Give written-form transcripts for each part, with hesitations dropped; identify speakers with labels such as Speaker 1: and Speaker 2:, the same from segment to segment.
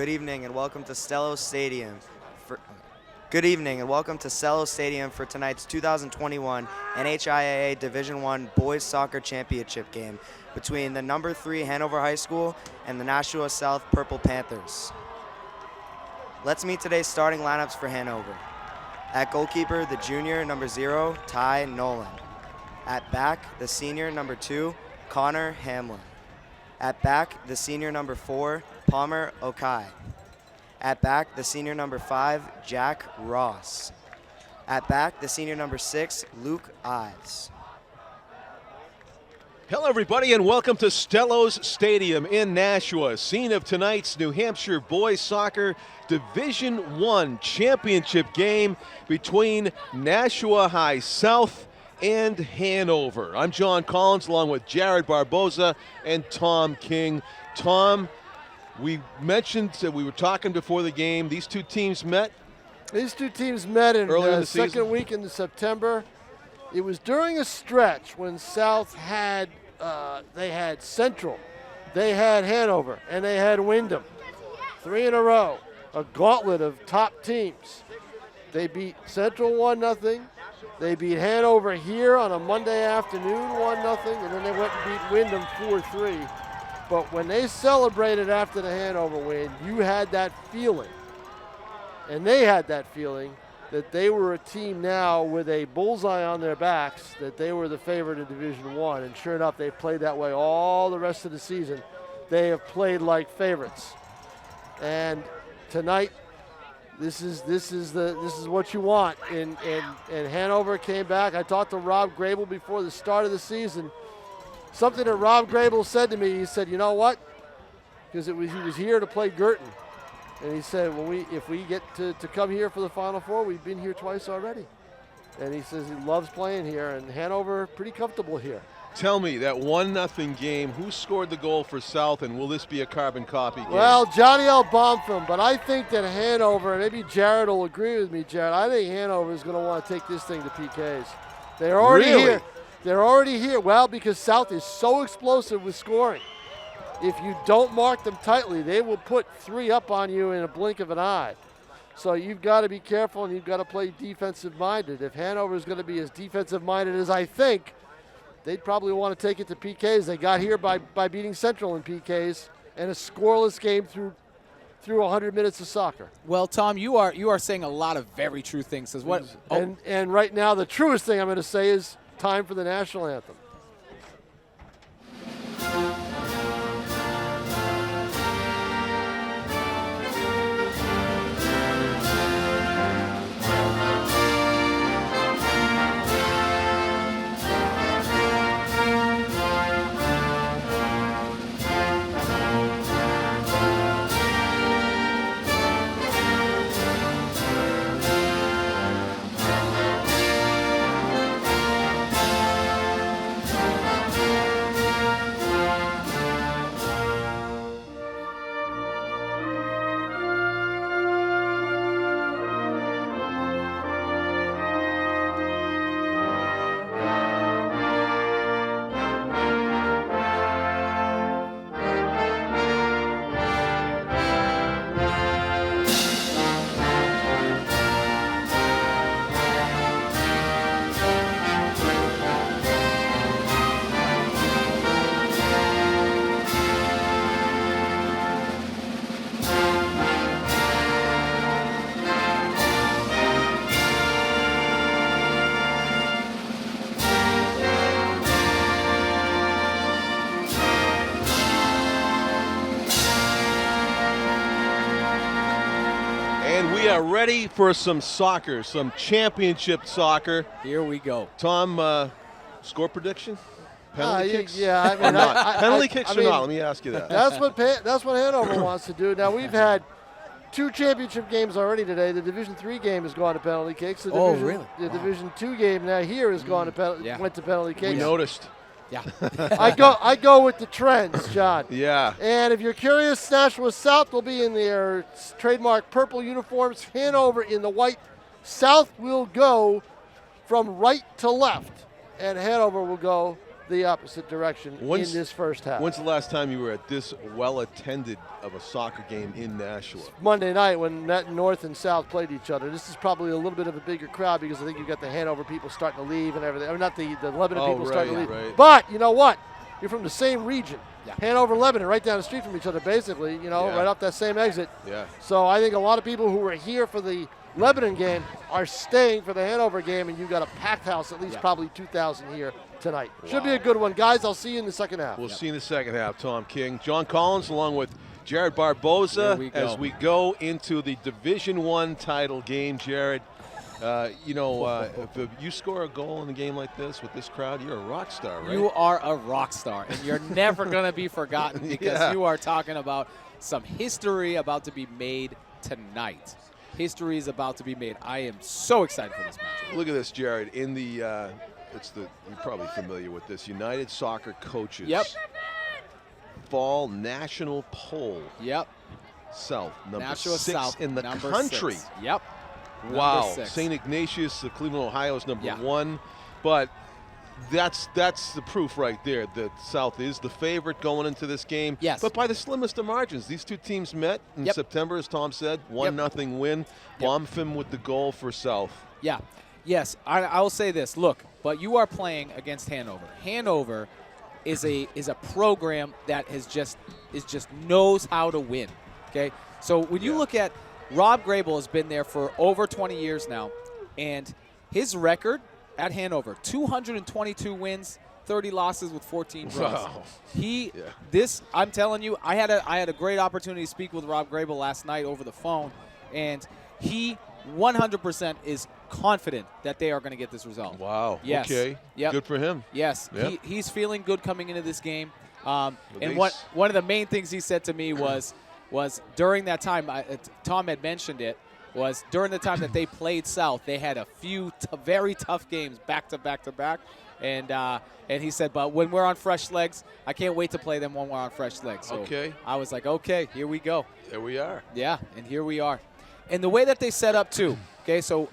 Speaker 1: Good evening and welcome to Stello Stadium. Good evening and welcome to Stello Stadium for tonight's 2021 NHIAA Division I Boys Soccer Championship game between the number 3 Hanover High School and the Nashua South Purple Panthers. Let's meet today's starting lineups for Hanover. At goalkeeper, the junior number 0, Ty Nolan. At back, the senior number 2, Connor Hamlin. At back, the senior number 4, Palmer Okai. At back, the senior number 5, Jack Ross. At back, the senior number 6, Luke Ives.
Speaker 2: Hello, everybody, and welcome to Stello's Stadium in Nashua, scene of tonight's New Hampshire Boys Soccer Division I Championship game between Nashua High South and Hanover. I'm John Collins, along with Jared Barboza and Tom King. Tom, we mentioned that we were talking before the game. These two teams met.
Speaker 3: These two teams met in the second week in September. It was during a stretch when South had they had Central, they had Hanover, and they had Wyndham. 3 in a row, a gauntlet of top teams. They beat Central 1-0. They beat Hanover here on a Monday afternoon 1-0, and then they went and beat Wyndham 4-3. But when they celebrated after the Hanover win, you had that feeling, and they had that feeling, that they were a team now with a bullseye on their backs, that they were the favorite in Division I. And sure enough, they've played that way all the rest of the season. They have played like favorites. And tonight, this is what you want. And Hanover came back. I talked to Rob Grable before the start of the season. Something that Rob Grable said to me, he said, you know what? Because he was here to play Girton. And he said, if we get to come here for the Final Four, we've been here twice already. And he says he loves playing here, and Hanover pretty comfortable here.
Speaker 2: Tell me, that 1-0 game, who scored the goal for South, and will this be a carbon copy game?
Speaker 3: Well, Johnny L. Bombfilm, but I think that Hanover, and maybe Jared will agree with me, Jared, I think Hanover is going to want to take this thing to PKs. They're already here. They're already here. Well, because South is so explosive with scoring. If you don't mark them tightly, they will put 3 up on you in a blink of an eye. So you've got to be careful, and you've got to play defensive-minded. If Hanover is going to be as defensive-minded as I think, they'd probably want to take it to PKs. They got here by beating Central in PKs, and a scoreless game through 100 minutes of soccer.
Speaker 4: Well, Tom, you are saying a lot of very true things.
Speaker 3: And right now, the truest thing I'm going to say is time for the national anthem.
Speaker 2: We are ready for some soccer, some championship soccer.
Speaker 4: Here we go.
Speaker 2: Tom, score prediction? Penalty kicks?
Speaker 3: Yeah, I mean,
Speaker 2: penalty kicks or not? Let me ask you that.
Speaker 3: That's what Hanover wants to do. Now, we've had 2 championship games already today. The Division III game has gone to penalty kicks. The Division II game now here has gone to went to penalty kicks.
Speaker 2: We noticed.
Speaker 4: Yeah.
Speaker 3: I go with the trends, John.
Speaker 2: Yeah.
Speaker 3: And if you're curious, Nashua South will be in their trademark purple uniforms. Hanover in the white. South will go from right to left, and Hanover will go the opposite direction in this first half.
Speaker 2: When's the last time you were at this well-attended of a soccer game in Nashua?
Speaker 3: Monday night when North and South played each other. This is probably a little bit of a bigger crowd because I think you got the Hanover people starting to leave and everything. I mean, not the Lebanon people starting to leave.
Speaker 2: Right.
Speaker 3: But you know what? You're from the same region.
Speaker 4: Yeah.
Speaker 3: Hanover, Lebanon, right down the street from each other, basically, you know, right off that same exit.
Speaker 2: Yeah.
Speaker 3: So I think a lot of people who were here for the Lebanon game are staying for the Hanover game, and you've got a packed house, at least probably 2,000 here tonight.
Speaker 2: Wow.
Speaker 3: Should be a good one. Guys, I'll see you in the second half.
Speaker 2: We'll see you in the second half, Tom King. John Collins along with Jared Barboza as we go into the Division I title game, Jared. If you score a goal in a game like this with this crowd, you're a rock star, right?
Speaker 4: You are a rock star, and you're never going to be forgotten because you are talking about some history about to be made tonight. History is about to be made. I am so excited for this match.
Speaker 2: Look at this, Jared. In the, you're probably familiar with this, United Soccer Coaches Fall National Poll. South, number 6 in the country.
Speaker 4: 6. Yep.
Speaker 2: Wow. St. Ignatius, Cleveland, Ohio is number 1. But that's the proof right there that South is the favorite going into this game.
Speaker 4: Yes.
Speaker 2: But by the slimmest of margins. These two teams met in September, as Tom said. 1-0 win. Bomfim with the goal for South.
Speaker 4: Yeah. Yes. I will say this. Look, but you are playing against Hanover. Hanover is a program that just knows how to win. Okay. So when you look at Rob Grable has been there for over 20 years now, and his record at Hanover, 222 wins, 30 losses with 14 draws.
Speaker 2: Wow.
Speaker 4: I'm telling you, I had a great opportunity to speak with Rob Grable last night over the phone, and he 100% is confident that they are going to get this result.
Speaker 2: Wow.
Speaker 4: Yes.
Speaker 2: Okay.
Speaker 4: Yep.
Speaker 2: Good for him.
Speaker 4: Yes.
Speaker 2: Yep.
Speaker 4: He's feeling good coming into this game. And one of the main things he said to me was during that time, Tom had mentioned it, was during the time that they played South, they had a few very tough games back to back to back. And he said, but when we're on fresh legs, I can't wait to play them when we're on fresh legs. So I was like, okay, here we go.
Speaker 2: There we are.
Speaker 4: Yeah, and here we are. And the way that they set up, too, okay, so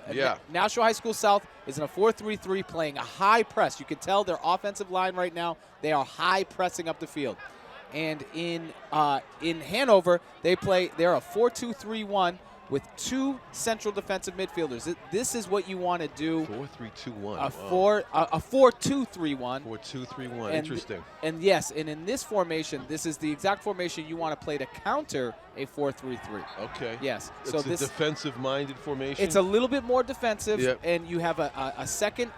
Speaker 4: Nashua High School South is in a 4-3-3 playing a high press. You can tell their offensive line right now, they are high pressing up the field. And in Hanover, they're a 4-2-3-1 with 2 central defensive midfielders. This is what you want to do.
Speaker 2: 4-3-2-1.
Speaker 4: A 4-2-3-1.
Speaker 2: 4-2-3-1. Interesting.
Speaker 4: And yes, and in this formation, this is the exact formation you want to play to counter a 4-3-3.
Speaker 2: Okay.
Speaker 4: Yes.
Speaker 2: So it's a defensive-minded formation.
Speaker 4: It's a little bit more defensive, and you have a second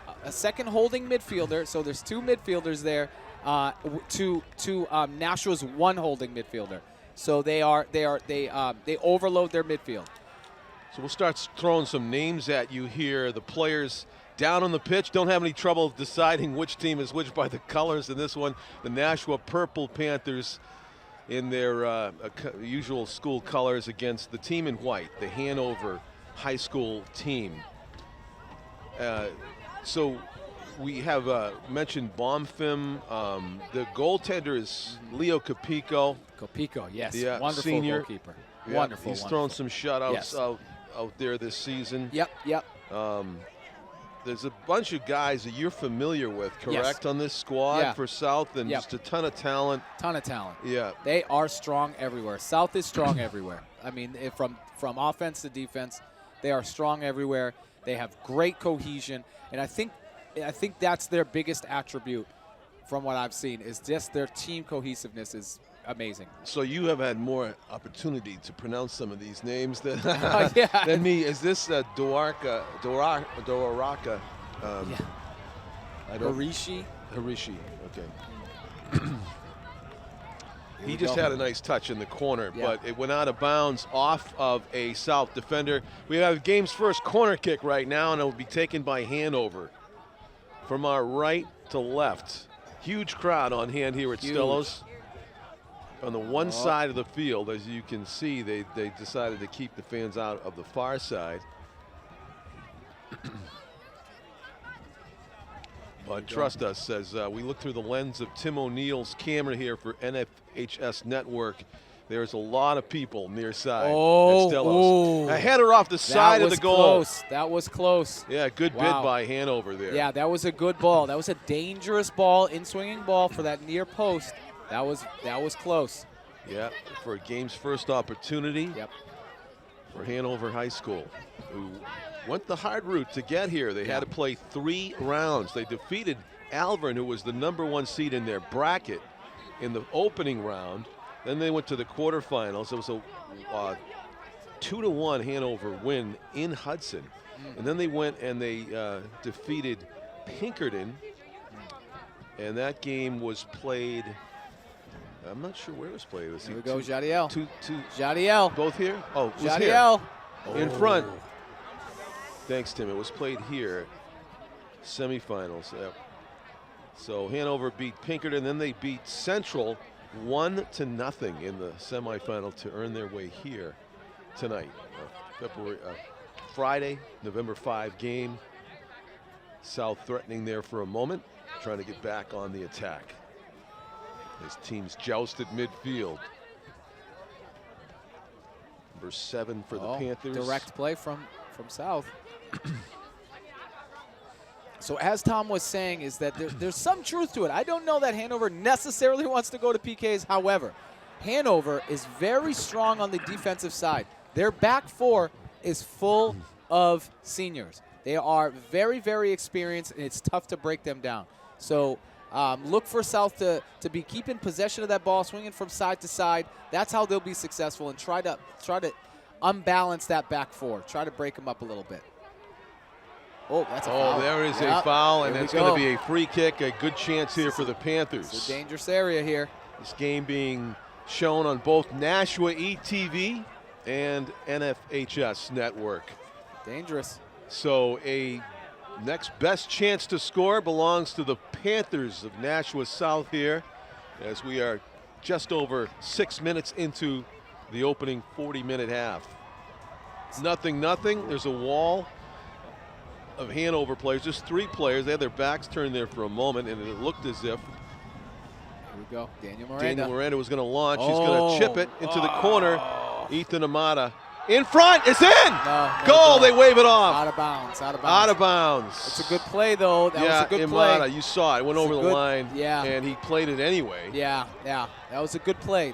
Speaker 4: holding midfielder. So there's 2 midfielders there. To Nashua's 1 holding midfielder, so they overload their midfield.
Speaker 2: So we'll start throwing some names at you here. The players down on the pitch don't have any trouble deciding which team is which by the colors in this one. The Nashua Purple Panthers in their usual school colors against the team in white, the Hanover High School team. So we have mentioned Bomfim. The goaltender is Leo Capico.
Speaker 4: Capico, yes.
Speaker 2: Yeah,
Speaker 4: wonderful
Speaker 2: senior
Speaker 4: goalkeeper.
Speaker 2: Yeah,
Speaker 4: wonderful.
Speaker 2: He's thrown some shutouts out there this season.
Speaker 4: Yep.
Speaker 2: There's a bunch of guys that you're familiar with, correct, on this squad for South, and just a ton of talent. Yeah.
Speaker 4: They are strong everywhere. South is strong everywhere. I mean, from offense to defense, they are strong everywhere. They have great cohesion, and I think that's their biggest attribute from what I've seen is just their team cohesiveness is amazing.
Speaker 2: So you have had more opportunity to pronounce some of these names than me. Is this Doraka?
Speaker 4: Harishi,
Speaker 2: okay. He just had a nice touch in the corner, but it went out of bounds off of a South defender. We have game's first corner kick right now, and it will be taken by Hanover. From our right to left. Huge crowd on hand here at Stellos. On the one side of the field, as you can see, they decided to keep the fans out of the far side. But trust us, as we look through the lens of Tim O'Neill's camera here for NFHS Network, There's a lot of people near side
Speaker 4: Oh,
Speaker 2: at Stellos. A header off the side of the goal.
Speaker 4: Close. That was close.
Speaker 2: Yeah, good bid by Hanover there.
Speaker 4: Yeah, that was a good ball. That was a dangerous ball, in-swinging ball for that near post. That was close.
Speaker 2: Yeah, for a game's first opportunity.
Speaker 4: Yep.
Speaker 2: For Hanover High School, who went the hard route to get here. They had to play 3 rounds. They defeated Alvern, who was the #1 seed in their bracket, in the opening round. Then they went to the quarterfinals. It was a 2-1 Hanover win in Hudson. And then they went and they defeated Pinkerton. And that game was played, I'm not sure where it was played.
Speaker 4: Here we go, Jadiel.
Speaker 2: Jadiel. Both here? Oh, it was
Speaker 4: Jadiel.
Speaker 2: Here. In front. Thanks, Tim. It was played here. Semifinals. So Hanover beat Pinkerton, then they beat Central 1-0 in the semifinal to earn their way here tonight. Friday, November 5 game. South threatening there for a moment, trying to get back on the attack. His teams joust at midfield. Number 7 for the Panthers.
Speaker 4: Direct play from South. So as Tom was saying, is that there's some truth to it. I don't know that Hanover necessarily wants to go to PKs. However, Hanover is very strong on the defensive side. Their back 4 is full of seniors. They are very, very experienced, and it's tough to break them down. So look for South to be keeping possession of that ball, swinging from side to side. That's how they'll be successful, and try to unbalance that back 4. Try to break them up a little bit. Oh, that's a foul.
Speaker 2: Oh, there is a foul, and it's going to be a free kick. A good chance here for the Panthers.
Speaker 4: It's a dangerous area here.
Speaker 2: This game being shown on both Nashua ETV and NFHS network.
Speaker 4: Dangerous.
Speaker 2: So a next best chance to score belongs to the Panthers of Nashua South here, as we are just over 6 minutes into the opening 40-minute half. 0-0. There's a wall of Hanover players, just 3 players. They had their backs turned there for a moment, and it looked as if
Speaker 4: Here we go. Daniel
Speaker 2: Miranda was going to launch. He's going to chip it into the corner. Ethan Amata in front. It's in.
Speaker 4: No
Speaker 2: goal. They wave it off.
Speaker 4: Out of bounds.
Speaker 2: Out of bounds.
Speaker 4: It's a good play, though. That was a good
Speaker 2: Amata,
Speaker 4: play.
Speaker 2: You saw it. It went over the line.
Speaker 4: Yeah.
Speaker 2: And he played it anyway.
Speaker 4: Yeah. That was a good play.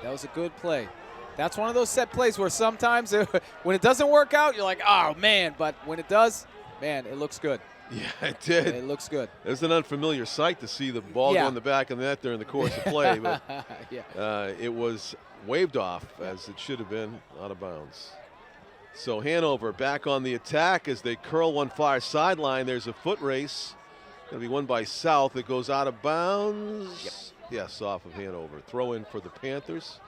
Speaker 4: That's one of those set plays where sometimes when it doesn't work out, you're like, oh, man. But when it does, man, it looks good.
Speaker 2: Yeah, it did.
Speaker 4: It looks good.
Speaker 2: It's an unfamiliar sight to see the ball go in the back of the net during the course of play, but it was waved off as it should have been, out of bounds. So Hanover back on the attack as they curl one far sideline. There's a foot race. Going to be won by South. It goes out of bounds. Yes, off of Hanover. Throw in for the Panthers.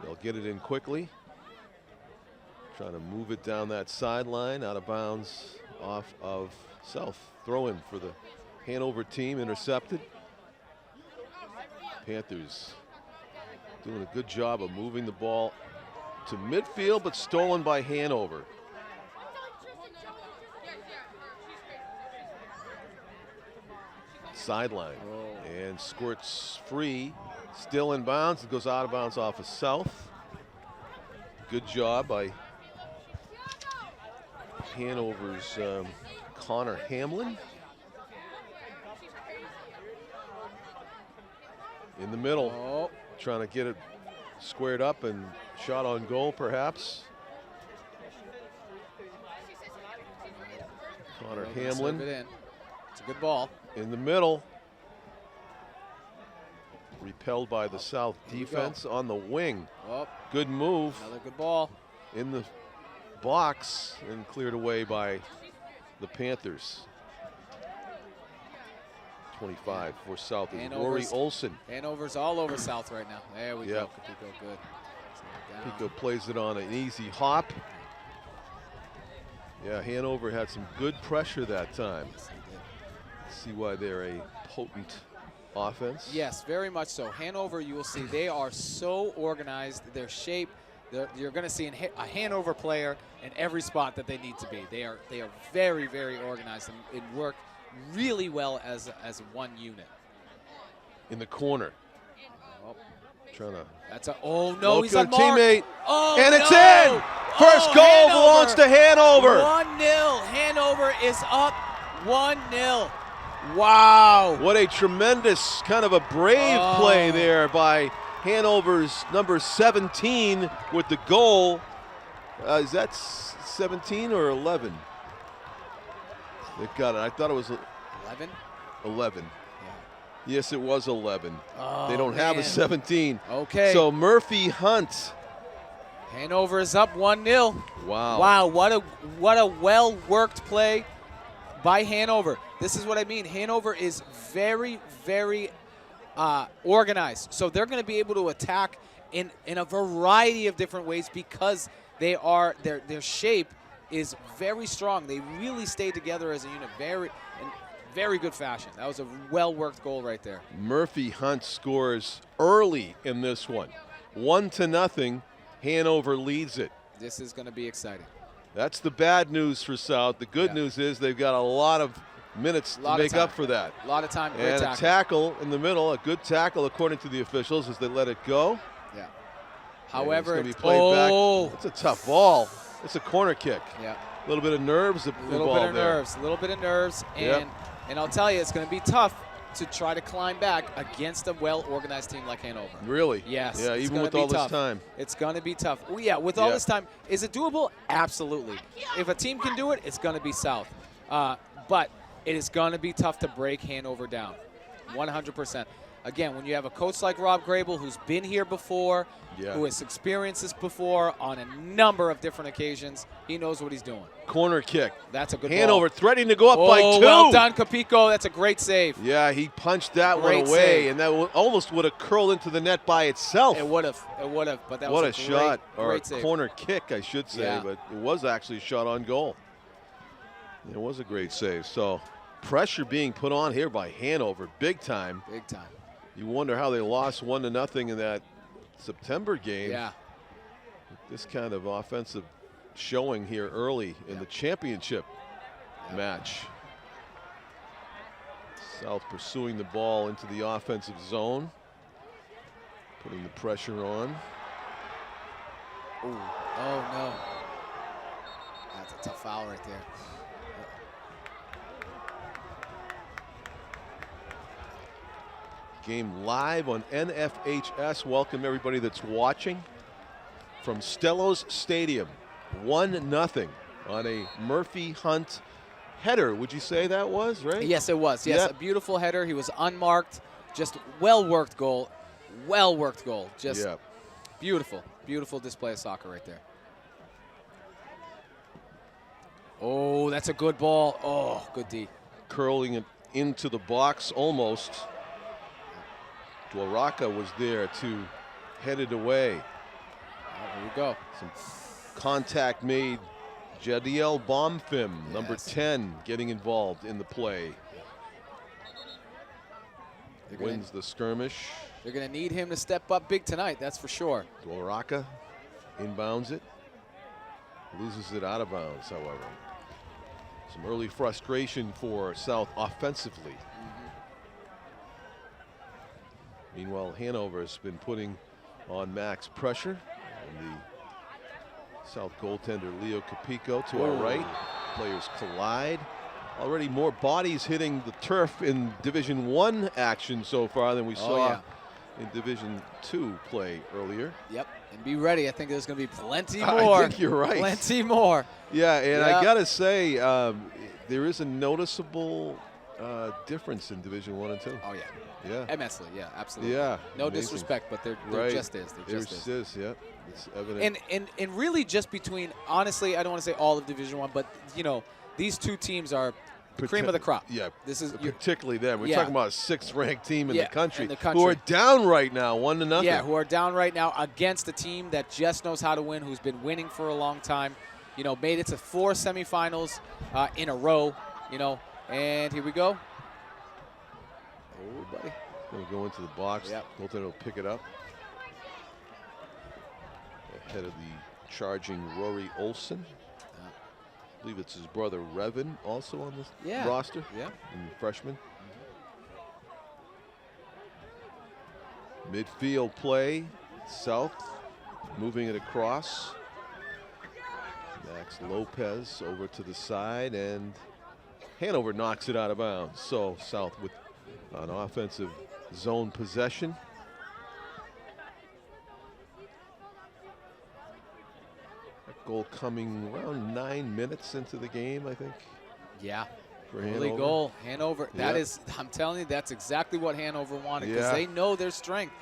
Speaker 2: They'll get it in quickly. Trying to move it down that sideline, out of bounds, off of South. Throw in for the Hanover team, intercepted. Panthers doing a good job of moving the ball to midfield, but stolen by Hanover. Sideline, and squirts free, still in bounds. It goes out of bounds off of South. Good job by Hanover's Connor Hamlin. In the middle, trying to get it squared up and shot on goal, perhaps. Connor Hamlin.
Speaker 4: It's a good ball.
Speaker 2: In the middle. Repelled by the South defense on the wing. Good move.
Speaker 4: Another good ball.
Speaker 2: In the box and cleared away by the Panthers. 25 for South is Rory Olson.
Speaker 4: Hanover's all over South right now. There we go. Pico, good.
Speaker 2: Pico plays it on an easy hop. Yeah, Hanover had some good pressure that time. See why they're a potent offense.
Speaker 4: Yes, very much so. Hanover, you will see, they are so organized. Their shape, you're going to see a Hanover player in every spot that they need to be. They are very, very organized and work really well as one unit.
Speaker 2: In the corner. trying to.
Speaker 4: That's a. Oh no, he's unmarked.
Speaker 2: Teammate.
Speaker 4: Oh,
Speaker 2: and it's
Speaker 4: no.
Speaker 2: in. First goal
Speaker 4: Hanover.
Speaker 2: belongs to Hanover.
Speaker 4: 1-0. Hanover is up 1-0. Wow.
Speaker 2: What a tremendous kind of a brave play there by Hanover's number 17 with the goal. Is that 17 or 11? They've got it. I thought it was
Speaker 4: 11.
Speaker 2: 11.
Speaker 4: Yeah.
Speaker 2: Yes, it was 11.
Speaker 4: Oh,
Speaker 2: they don't have a 17.
Speaker 4: Okay.
Speaker 2: So Murphy Hunt.
Speaker 4: Hanover is up 1-0.
Speaker 2: Wow.
Speaker 4: Wow, what a well-worked play by Hanover. This is what I mean. Hanover is very, very organized. So they're going to be able to attack in a variety of different ways because they are their shape is very strong. They really stay together as a unit in very good fashion. That was a well-worked goal right there.
Speaker 2: Murphy Hunt scores early in this one. 1-0. Hanover leads it.
Speaker 4: This is going to be exciting.
Speaker 2: That's the bad news for South. The good news is they've got a lot of minutes to make up for that.
Speaker 4: A lot of time.
Speaker 2: And a tackle in the middle, a good tackle according to the officials as they let it go.
Speaker 4: Yeah. However,
Speaker 2: it's going to be played back. It's a tough ball. It's a corner kick.
Speaker 4: Yeah.
Speaker 2: A little bit of nerves.
Speaker 4: A little bit of nerves. And I'll tell you, it's going to be tough to try to climb back against a well-organized team like Hanover.
Speaker 2: Really?
Speaker 4: Yes.
Speaker 2: Yeah, even with all this time.
Speaker 4: It's going to be tough. Well, yeah, with all this time. Is it doable? Absolutely. If a team can do it, it's going to be South. But it is going to be tough to break Hanover down, 100%. Again, when you have a coach like Rob Grable who's been here before, who has experienced this before on a number of different occasions, he knows what he's doing.
Speaker 2: Corner kick.
Speaker 4: That's a good
Speaker 2: Hanover
Speaker 4: ball.
Speaker 2: threatening to go up by 2.
Speaker 4: Well done, Capico. That's a great save.
Speaker 2: Yeah, he punched that
Speaker 4: Great
Speaker 2: one away,
Speaker 4: save.
Speaker 2: and that almost would have curled into the net by itself.
Speaker 4: It would have. But that
Speaker 2: what
Speaker 4: was
Speaker 2: a shot, or a
Speaker 4: save.
Speaker 2: corner kick, I should say, but it was actually a shot on goal. It was a great save. So pressure being put on here by Hanover, big time.
Speaker 4: Big time.
Speaker 2: You wonder how they lost 1-0 in that September game.
Speaker 4: Yeah.
Speaker 2: This kind of offensive showing here early in the championship match. South pursuing the ball into the offensive zone, putting the pressure on.
Speaker 4: Ooh. Oh, no. That's a tough foul right there.
Speaker 2: Game live on NFHS. Welcome everybody that's watching from Stellos Stadium. 1-0 on a Murphy Hunt header. Would you say that was, right?
Speaker 4: Yes, it was. Yes, a beautiful header. He was unmarked. Just well-worked goal. Well-worked goal. Just beautiful. Beautiful display of soccer right there. Oh, that's a good ball. Oh, good D.
Speaker 2: Curling it into the box almost. Dwaraka was there to head it away.
Speaker 4: Here we go.
Speaker 2: Some contact made. Jadiel Bomfim, number 10, getting involved in the play. Wins the skirmish.
Speaker 4: They're going to need him to step up big tonight, that's for sure.
Speaker 2: Dwaraka inbounds it. Loses it out of bounds, however. Some early frustration for South offensively. Meanwhile, Hanover has been putting on max pressure. And the South goaltender, Leo Capico, to our right. Players collide. Already more bodies hitting the turf in Division I action so far than we saw in Division II play earlier.
Speaker 4: Yep, and be ready. I think there's going to be plenty more.
Speaker 2: I think you're right.
Speaker 4: Plenty more.
Speaker 2: Yeah, and I got to say, there is a noticeable difference in Division I and II.
Speaker 4: Oh, yeah.
Speaker 2: Yeah.
Speaker 4: Immensely, yeah, absolutely.
Speaker 2: Yeah.
Speaker 4: No disrespect, but there just is.
Speaker 2: There just is, yeah. It's evident.
Speaker 4: And really just between, honestly, I don't want to say all of Division I, but, you know, these two teams are the cream of the crop.
Speaker 2: Yeah,
Speaker 4: this is
Speaker 2: particularly them. We're talking about a 6th-ranked team in the country
Speaker 4: in the
Speaker 2: who are down right now, 1-0.
Speaker 4: Yeah, who are down right now against a team that just knows how to win, who's been winning for a long time. You know, made it to 4 semifinals in a row, you know, and here we go. Oh, buddy.
Speaker 2: Going to go into the box.
Speaker 4: Yep.
Speaker 2: Goaltender will pick it up. Ahead of the charging Rory Olson. I believe it's his brother Revin also on this roster.
Speaker 4: Yeah.
Speaker 2: And freshman. Midfield play, South moving it across. Max Lopez over to the side, and Hanover knocks it out of bounds. So South with an offensive zone possession. That goal coming around 9 minutes into the game, I think.
Speaker 4: Yeah.
Speaker 2: For
Speaker 4: Early
Speaker 2: Hanover.
Speaker 4: goal, Hanover.
Speaker 2: Yeah.
Speaker 4: That is, I'm telling you, that's exactly what Hanover wanted, because
Speaker 2: Yeah.
Speaker 4: they know their strength.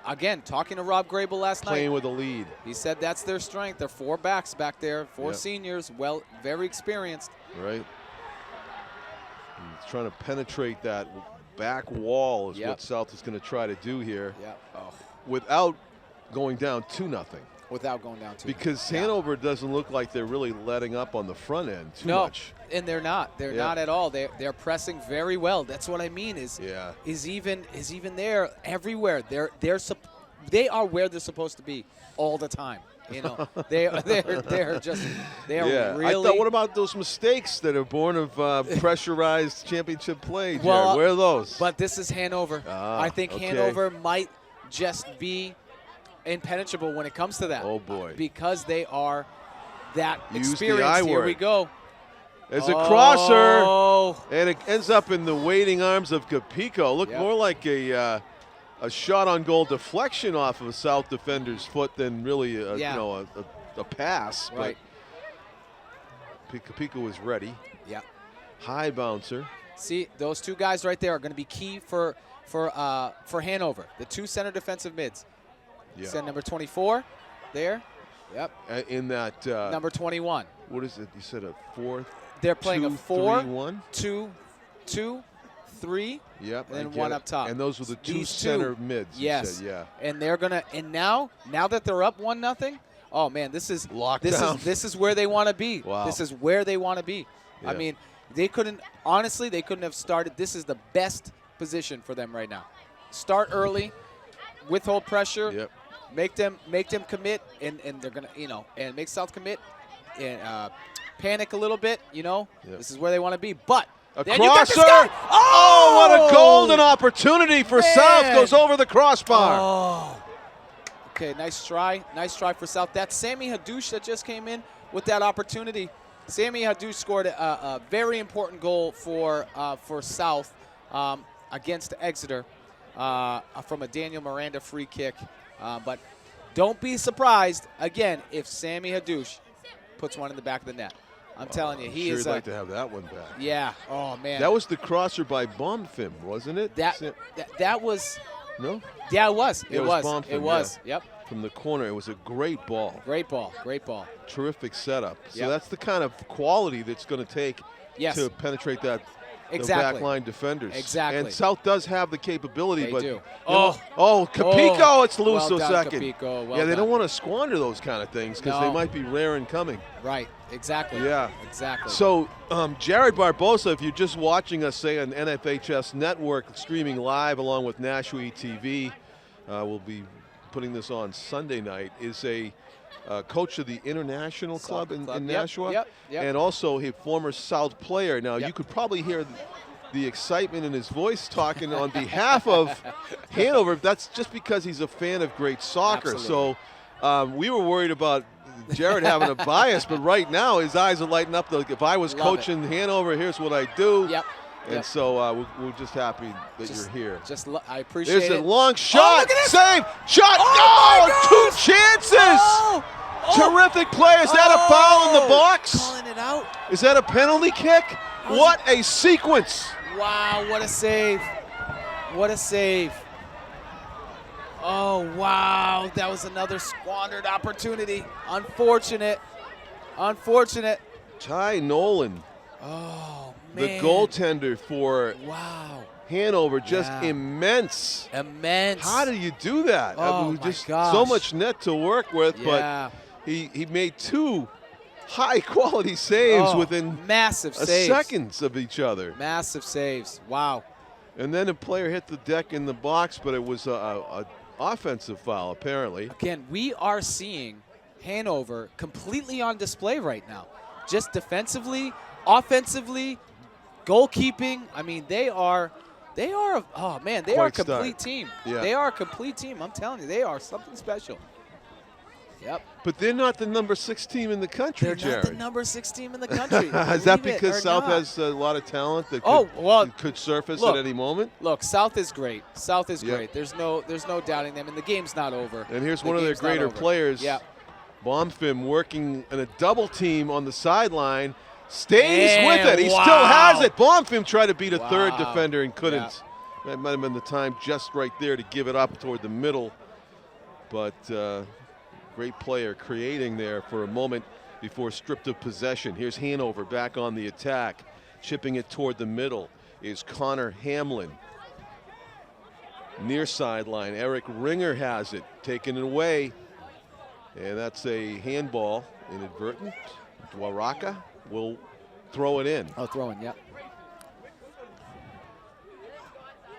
Speaker 4: Again, talking to Rob Grable last
Speaker 2: Playing
Speaker 4: night,
Speaker 2: with a lead.
Speaker 4: he said that's their strength. They're 4 backs back there, 4
Speaker 2: Yeah.
Speaker 4: seniors, well, very experienced.
Speaker 2: Right. He's trying to penetrate that back wall is
Speaker 4: Yep.
Speaker 2: what South is going to try to do here
Speaker 4: Yeah. Oh,
Speaker 2: without going down 2-0.
Speaker 4: without going down too.
Speaker 2: Because
Speaker 4: Yeah.
Speaker 2: Hanover doesn't look like they're really letting up on the front end too
Speaker 4: No,
Speaker 2: much.
Speaker 4: and they're not. They're
Speaker 2: Yeah.
Speaker 4: not at all. They're pressing very well. That's what I mean. Is even there everywhere. They are where they're supposed to be all the time. You know, they're
Speaker 2: Yeah.
Speaker 4: really.
Speaker 2: I thought, what about those mistakes that are born of pressurized championship play, Jared?
Speaker 4: Well,
Speaker 2: where are those?
Speaker 4: But this is Hanover.
Speaker 2: Ah,
Speaker 4: I think
Speaker 2: okay.
Speaker 4: Hanover might just be impenetrable when it comes to that.
Speaker 2: Oh, boy.
Speaker 4: Because they are that
Speaker 2: Use the
Speaker 4: experienced.
Speaker 2: I
Speaker 4: Here
Speaker 2: word.
Speaker 4: we go.
Speaker 2: There's a crosser,
Speaker 4: Oh.
Speaker 2: and it ends up in the waiting arms of Capico. Looked
Speaker 4: Yep.
Speaker 2: more like a shot on goal deflection off of a South defender's foot than really a pass.
Speaker 4: Right.
Speaker 2: But Capico was ready.
Speaker 4: Yeah.
Speaker 2: High bouncer.
Speaker 4: See, those 2 guys right there are going to be key for Hanover. The 2 center defensive mids.
Speaker 2: Yeah.
Speaker 4: Send number 24 there. Yep.
Speaker 2: In that
Speaker 4: Number 21.
Speaker 2: what is it? You said a 4.
Speaker 4: They're playing a 4,
Speaker 2: 4-3-1.
Speaker 4: 2, 3.
Speaker 2: Yep.
Speaker 4: And
Speaker 2: I
Speaker 4: then
Speaker 2: get
Speaker 4: one
Speaker 2: it.
Speaker 4: up top.
Speaker 2: And those were the 2
Speaker 4: These
Speaker 2: center
Speaker 4: two.
Speaker 2: mids. you
Speaker 4: Yes.
Speaker 2: said, yeah.
Speaker 4: And they're gonna. And now that they're up 1-0. Oh man, this is
Speaker 2: Lockdown.
Speaker 4: This is where they want to be.
Speaker 2: Wow.
Speaker 4: This is where they want to be. I
Speaker 2: Yeah.
Speaker 4: mean, they couldn't have started. This is the best position for them right now. Start early, withhold pressure.
Speaker 2: Yep.
Speaker 4: Make them commit, and they're gonna, and make South commit, and panic a little bit.
Speaker 2: Yep.
Speaker 4: This is where they want to be. But
Speaker 2: A
Speaker 4: then you got this guy.
Speaker 2: crosser. Oh, what a golden opportunity for
Speaker 4: Man.
Speaker 2: South. Goes over the crossbar.
Speaker 4: Oh. Okay, nice try. Nice try for South. That's Sammy Hadouche that just came in with that opportunity. Sammy Hadouche scored a very important goal for South against Exeter from a Daniel Miranda free kick. But don't be surprised, again, if Sammy Hadouche puts one in the back of the net. I'm telling you, he
Speaker 2: sure
Speaker 4: is.
Speaker 2: You'd like to have that one back.
Speaker 4: Yeah. Oh, man.
Speaker 2: That was the crosser by Bonfim, wasn't it?
Speaker 4: That was.
Speaker 2: No?
Speaker 4: Yeah, it was.
Speaker 2: Yeah,
Speaker 4: It was.
Speaker 2: Bonfim,
Speaker 4: It was.
Speaker 2: yeah.
Speaker 4: Yep.
Speaker 2: From the corner. It was a great ball.
Speaker 4: Great ball. Great ball.
Speaker 2: Terrific setup. So
Speaker 4: Yep.
Speaker 2: that's the kind of quality that's going to take
Speaker 4: Yes.
Speaker 2: to penetrate that.
Speaker 4: Exactly.
Speaker 2: The backline defenders.
Speaker 4: Exactly.
Speaker 2: And South does have the capability,
Speaker 4: They
Speaker 2: but
Speaker 4: do.
Speaker 2: Capico, it's loose
Speaker 4: well
Speaker 2: a
Speaker 4: done,
Speaker 2: second.
Speaker 4: Capico. Well
Speaker 2: yeah, they
Speaker 4: done.
Speaker 2: don't want to squander those kind of things because they
Speaker 4: No.
Speaker 2: might be rare and coming.
Speaker 4: Right. Exactly.
Speaker 2: Yeah.
Speaker 4: Exactly.
Speaker 2: So, Jared Barbosa, if you're just watching us, say, on NFHS Network, streaming live along with NHIAA TV, we'll be putting this on Sunday night, is a coach of the International Club in
Speaker 4: Yep,
Speaker 2: Nashua,
Speaker 4: yep.
Speaker 2: and also a former South player. Now,
Speaker 4: Yep.
Speaker 2: you could probably hear the excitement in his voice talking on behalf of Hanover. That's just because he's a fan of great soccer.
Speaker 4: Absolutely.
Speaker 2: So we were worried about Jared having a bias, but right now his eyes are lighting up. Like, if I was
Speaker 4: Love
Speaker 2: coaching Hanover, here's what I do.
Speaker 4: Yep.
Speaker 2: And
Speaker 4: Yep.
Speaker 2: so we're just happy that you're here.
Speaker 4: I appreciate
Speaker 2: There's
Speaker 4: it.
Speaker 2: a long shot.
Speaker 4: look at this.
Speaker 2: Save. Shot.
Speaker 4: Oh, my
Speaker 2: Two
Speaker 4: gosh.
Speaker 2: chances.
Speaker 4: Oh.
Speaker 2: Terrific play. Is that a foul in the box?
Speaker 4: Calling it out.
Speaker 2: Is that a penalty kick? What a sequence.
Speaker 4: Wow, what a save. What a save. Oh, wow. That was another squandered opportunity. Unfortunate. Unfortunate.
Speaker 2: Ty Nolan,
Speaker 4: Oh,
Speaker 2: the
Speaker 4: man.
Speaker 2: goaltender for
Speaker 4: Wow.
Speaker 2: Hanover, just
Speaker 4: Yeah.
Speaker 2: immense.
Speaker 4: Immense.
Speaker 2: How do you do that?
Speaker 4: Oh, my
Speaker 2: just
Speaker 4: gosh.
Speaker 2: so much net to work with,
Speaker 4: Yeah.
Speaker 2: but he made 2 high-quality saves
Speaker 4: Oh,
Speaker 2: within
Speaker 4: massive saves.
Speaker 2: seconds of each other.
Speaker 4: Massive saves. Wow.
Speaker 2: And then a player hit the deck in the box, but it was a offensive foul, apparently.
Speaker 4: Again, we are seeing Hanover completely on display right now. Just defensively, offensively, goalkeeping. I mean, they're They are, oh man, they
Speaker 2: Quite
Speaker 4: are a complete
Speaker 2: start.
Speaker 4: team.
Speaker 2: Yeah.
Speaker 4: They are a complete team. I'm telling you, they are something special. Yep.
Speaker 2: But they're not the number 6 team in the country,
Speaker 4: They're
Speaker 2: Jared.
Speaker 4: not the number 6 team in the country.
Speaker 2: Is that
Speaker 4: Believe it
Speaker 2: because
Speaker 4: or
Speaker 2: South
Speaker 4: not.
Speaker 2: has a lot of talent that could surface
Speaker 4: look,
Speaker 2: at any moment?
Speaker 4: Look, South is great. South is
Speaker 2: Yep.
Speaker 4: great. There's no doubting them, and the game's not over.
Speaker 2: And here's one of their greater players,
Speaker 4: Yep.
Speaker 2: Bonfim, working in a double team on the sideline, stays
Speaker 4: And
Speaker 2: with it. He
Speaker 4: wow.
Speaker 2: still has it. Bonfim tried to beat a third
Speaker 4: Wow.
Speaker 2: defender and couldn't.
Speaker 4: Yeah.
Speaker 2: That might have been the time just right there to give it up toward the middle. But great player creating there for a moment before stripped of possession. Here's Hanover back on the attack. Chipping it toward the middle is Connor Hamlin. Near sideline, Eric Ringer has it, taken it away. And that's a handball, inadvertent. Dwaraka will throw it in.
Speaker 4: Oh, throwing, yep.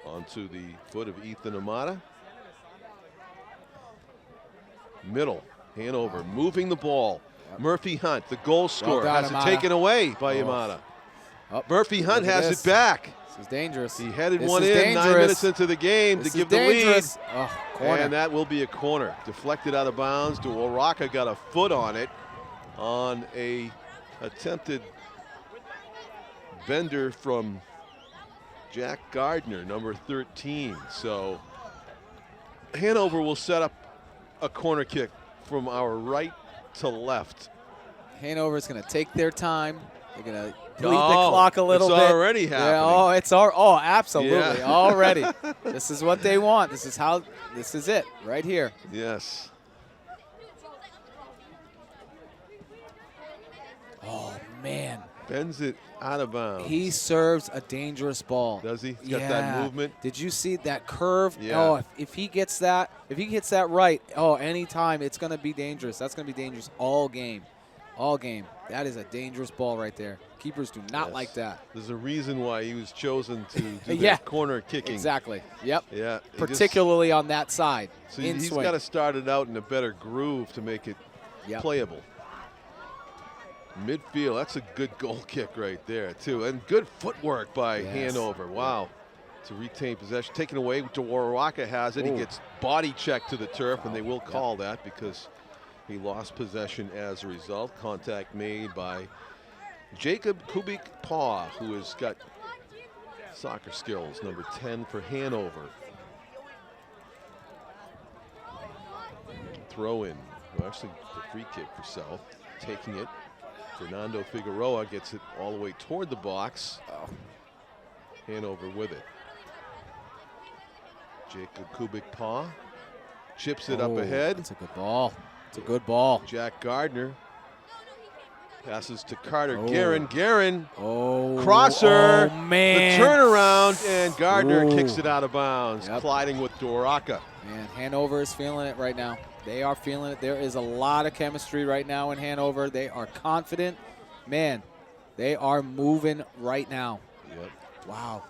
Speaker 2: Onto the foot of Ethan Amata. Middle, Hanover moving the ball. Yep. Murphy Hunt, the goal scorer,
Speaker 4: done,
Speaker 2: has
Speaker 4: Amata.
Speaker 2: it taken away by Amata.
Speaker 4: Oh,
Speaker 2: Murphy Hunt
Speaker 4: look at
Speaker 2: has
Speaker 4: this.
Speaker 2: it back.
Speaker 4: This is dangerous.
Speaker 2: He headed
Speaker 4: This
Speaker 2: one
Speaker 4: is
Speaker 2: in 9
Speaker 4: dangerous.
Speaker 2: minutes into the game
Speaker 4: This
Speaker 2: to give
Speaker 4: is
Speaker 2: the
Speaker 4: dangerous.
Speaker 2: lead.
Speaker 4: Oh, corner.
Speaker 2: And that will be a corner. Deflected out of bounds. Dwaraka got a foot on it on a attempted bender from Jack Gardner, number 13. So Hanover will set up a corner kick from our right to left.
Speaker 4: Hanover's going to take their time. They're going to bleed the clock a little
Speaker 2: it's
Speaker 4: bit.
Speaker 2: already happening.
Speaker 4: Yeah, absolutely.
Speaker 2: Yeah.
Speaker 4: Already. This is what they want. This is it right here.
Speaker 2: Yes.
Speaker 4: Oh, man.
Speaker 2: Bends it out of bounds.
Speaker 4: He serves a dangerous ball.
Speaker 2: Does he? He's got that movement.
Speaker 4: Did you see that curve?
Speaker 2: Yeah.
Speaker 4: Oh, if he gets that, if he gets that right, anytime it's going to be dangerous. That's going to be dangerous all game. All game. That is a dangerous ball right there. Keepers do not like that.
Speaker 2: There's a reason why he was chosen to do
Speaker 4: Yeah.
Speaker 2: that corner kicking.
Speaker 4: Exactly. Yep.
Speaker 2: Yeah.
Speaker 4: Particularly on that side.
Speaker 2: So
Speaker 4: in
Speaker 2: he's
Speaker 4: swing.
Speaker 2: got to start it out in a better groove to make it playable. Midfield, that's a good goal kick right there, too. And good footwork by Hanover. Wow. To retain possession. Taken away. Dwaraka has it. He gets body checked to the turf, and they will call that because he lost possession as a result. Contact made by Jacob Kubik-Paw, who has got soccer skills, number 10 for Hanover. Throw in. Well, actually, the free kick for South. Taking it. Fernando Figueroa gets it all the way toward the box. Hanover with it. Jacob Kubik-Paw chips it up ahead.
Speaker 4: It's a good ball. It's a good ball.
Speaker 2: Jack Gardner passes to Carter Guerin. Guerin,
Speaker 4: Oh,
Speaker 2: crosser.
Speaker 4: Oh, man.
Speaker 2: The turnaround, and Gardner kicks it out of bounds, colliding with Dwaraka.
Speaker 4: Man, Hanover is feeling it right now. They are feeling it. There is a lot of chemistry right now in Hanover. They are confident. Man, they are moving right now.
Speaker 2: Yep.
Speaker 4: Wow.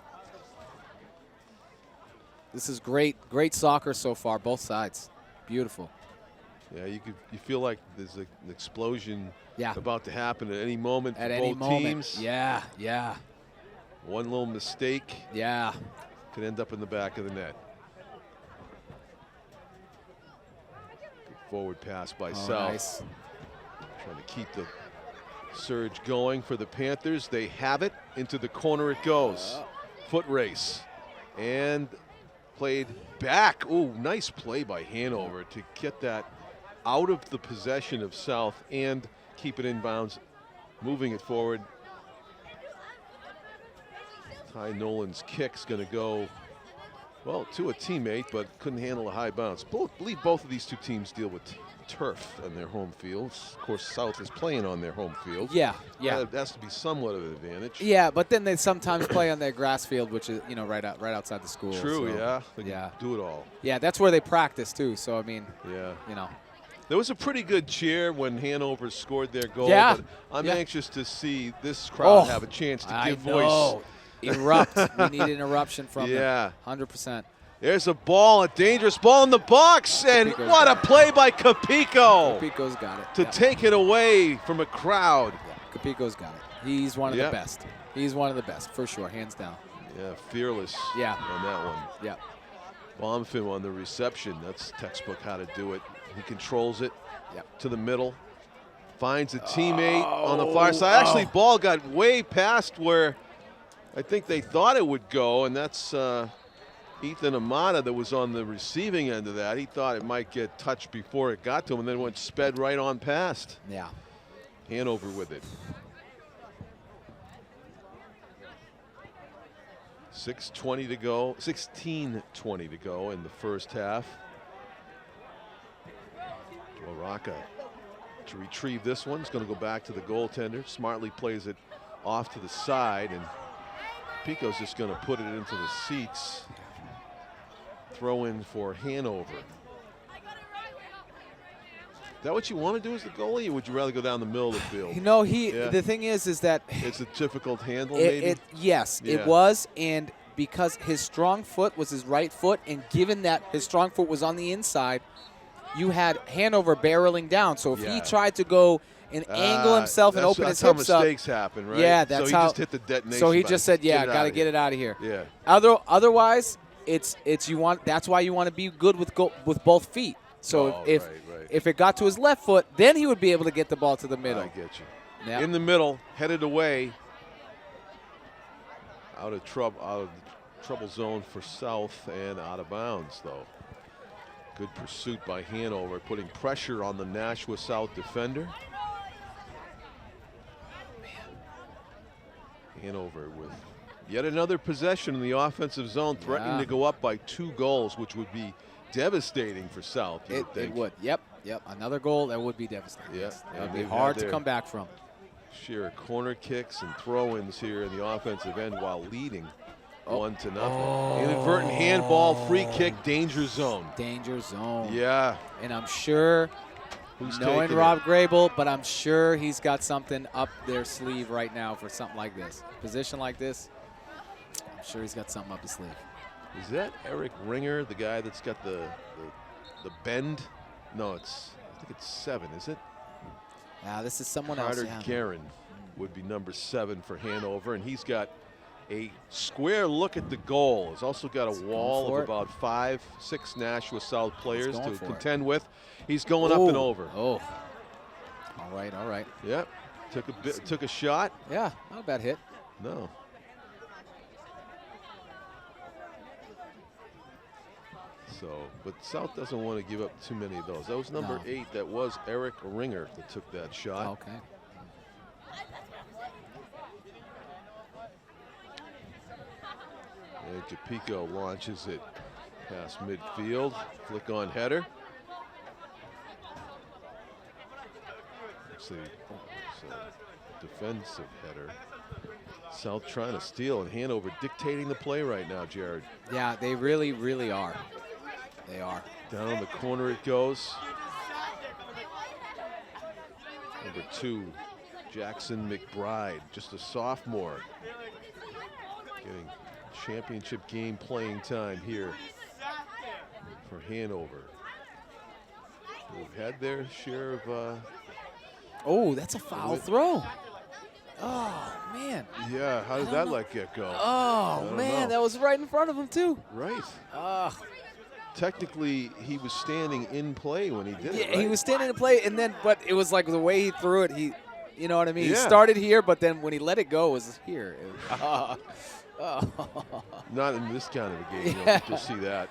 Speaker 4: This is great. Great soccer so far, both sides. Beautiful.
Speaker 2: Yeah, you feel like there's an explosion
Speaker 4: Yeah.
Speaker 2: about to happen at any moment
Speaker 4: At
Speaker 2: for
Speaker 4: any
Speaker 2: both
Speaker 4: moment.
Speaker 2: teams.
Speaker 4: Yeah, yeah,
Speaker 2: One little mistake
Speaker 4: yeah.
Speaker 2: could end up in the back of the net. Good forward pass by South.
Speaker 4: Nice.
Speaker 2: Trying to keep the surge going for the Panthers. They have it. Into the corner it goes. Foot race. And played back. Ooh, nice play by Hanover to get that out of the possession of South and keep it inbounds, moving it forward. Ty Nolan's kick's going to go, well, to a teammate, but couldn't handle a high bounce. Believe both of these two teams deal with turf on their home fields. Of course, South is playing on their home field.
Speaker 4: Yeah, yeah.
Speaker 2: That has to be somewhat of an advantage.
Speaker 4: Yeah, but then they sometimes play on their grass field, which is, right outside the school.
Speaker 2: True,
Speaker 4: so,
Speaker 2: yeah. They
Speaker 4: yeah.
Speaker 2: can do it all.
Speaker 4: Yeah, that's where they practice too. So I mean,
Speaker 2: Yeah. There was a pretty good cheer when Hanover scored their goal.
Speaker 4: Yeah.
Speaker 2: But I'm anxious to see this crowd have a chance to give voice.
Speaker 4: Erupt. We need an eruption from them. 100%.
Speaker 2: There's a ball, a dangerous ball in the box, and
Speaker 4: Capico's
Speaker 2: what a
Speaker 4: got
Speaker 2: play by Capico
Speaker 4: Capico's got it.
Speaker 2: to take it away from a crowd.
Speaker 4: Yeah, Capico's got it. He's one of the best. He's one of the best, for sure, hands down.
Speaker 2: Yeah, fearless on that one.
Speaker 4: Yeah.
Speaker 2: Bonfim on the reception. That's textbook how to do it. He controls it to the middle. Finds a teammate on the far side. Actually, ball got way past where I think they thought it would go, and that's Ethan Amata that was on the receiving end of that. He thought it might get touched before it got to him, and then sped right on past.
Speaker 4: Yeah.
Speaker 2: Hanover with it. 16:20 to go in the first half. Waraka to retrieve this one. He's going to go back to the goaltender. Smartly plays it off to the side, and Pico's just going to put it into the seats. Throw in for Hanover. Is that what you want to do as the goalie, or would you rather go down the middle of the field?
Speaker 4: You know, the thing is that
Speaker 2: it's a difficult handle, maybe?
Speaker 4: Yes, it was, and because his strong foot was his right foot, and given that his strong foot was on the inside, you had Hanover barreling down. So if he tried to go and angle himself and open his hips up.
Speaker 2: That's how mistakes happen, right?
Speaker 4: Yeah, that's
Speaker 2: so he just hit the detonation.
Speaker 4: So he just said, "Yeah, got to get it out of here."
Speaker 2: Yeah.
Speaker 4: Otherwise, it's you want. That's why you want to be good with both feet. So if it got to his left foot, then he would be able to get the ball to the middle.
Speaker 2: I get you.
Speaker 4: Yep.
Speaker 2: In the middle, headed away. Out of trouble zone for South and out of bounds, though. Good pursuit by Hanover, putting pressure on the Nashua South defender. Hanover with yet another possession in the offensive zone, threatening to go up by 2 goals, which would be devastating for South.
Speaker 4: It would. Yep. Another goal that would be devastating.
Speaker 2: Yeah,
Speaker 4: that would be hard to come back from.
Speaker 2: Sheer corner kicks and throw-ins here in the offensive end while leading 1-0. Inadvertent handball, free kick, danger zone.
Speaker 4: Danger zone.
Speaker 2: Yeah.
Speaker 4: And I'm sure, knowing Rob Grable, but I'm sure he's got something up their sleeve right now for something like this. Position like this, I'm sure he's got something up his sleeve.
Speaker 2: Is that Eric Ringer, the guy that's got the bend? No, I think it's 7, is it?
Speaker 4: This is someone
Speaker 2: Carter
Speaker 4: else.
Speaker 2: Guerin would be number 7 for Hanover, and he's got a square look at the goal. He's also got a wall of about 5-6 Nashua South players to contend with. He's going up and over.
Speaker 4: All right.
Speaker 2: Yep. Took a shot.
Speaker 4: Yeah, not a bad hit.
Speaker 2: No. So, but South doesn't want to give up too many of those. That was number 8. That was Eric Ringer that took that shot.
Speaker 4: Okay.
Speaker 2: And Capico launches it past midfield. Flick on header. Actually, it's a defensive header. South trying to steal, and Hanover dictating the play right now, Jared.
Speaker 4: Yeah, they really, really are. They are.
Speaker 2: Down the corner it goes. Number 2, Jackson McBride, just a sophomore. Getting championship game playing time here for Hanover. They've had their share of...
Speaker 4: that's a foul throw. Oh, man.
Speaker 2: Yeah, how did that get go?
Speaker 4: Oh, man, that was right in front of him, too.
Speaker 2: Right. Technically, he was standing in play when he did it, right?
Speaker 4: He was standing in play, but it was like the way he threw it, you know what I mean? He started here, but then when he let it go, it was here.
Speaker 2: Not in this kind of a game, you don't see that.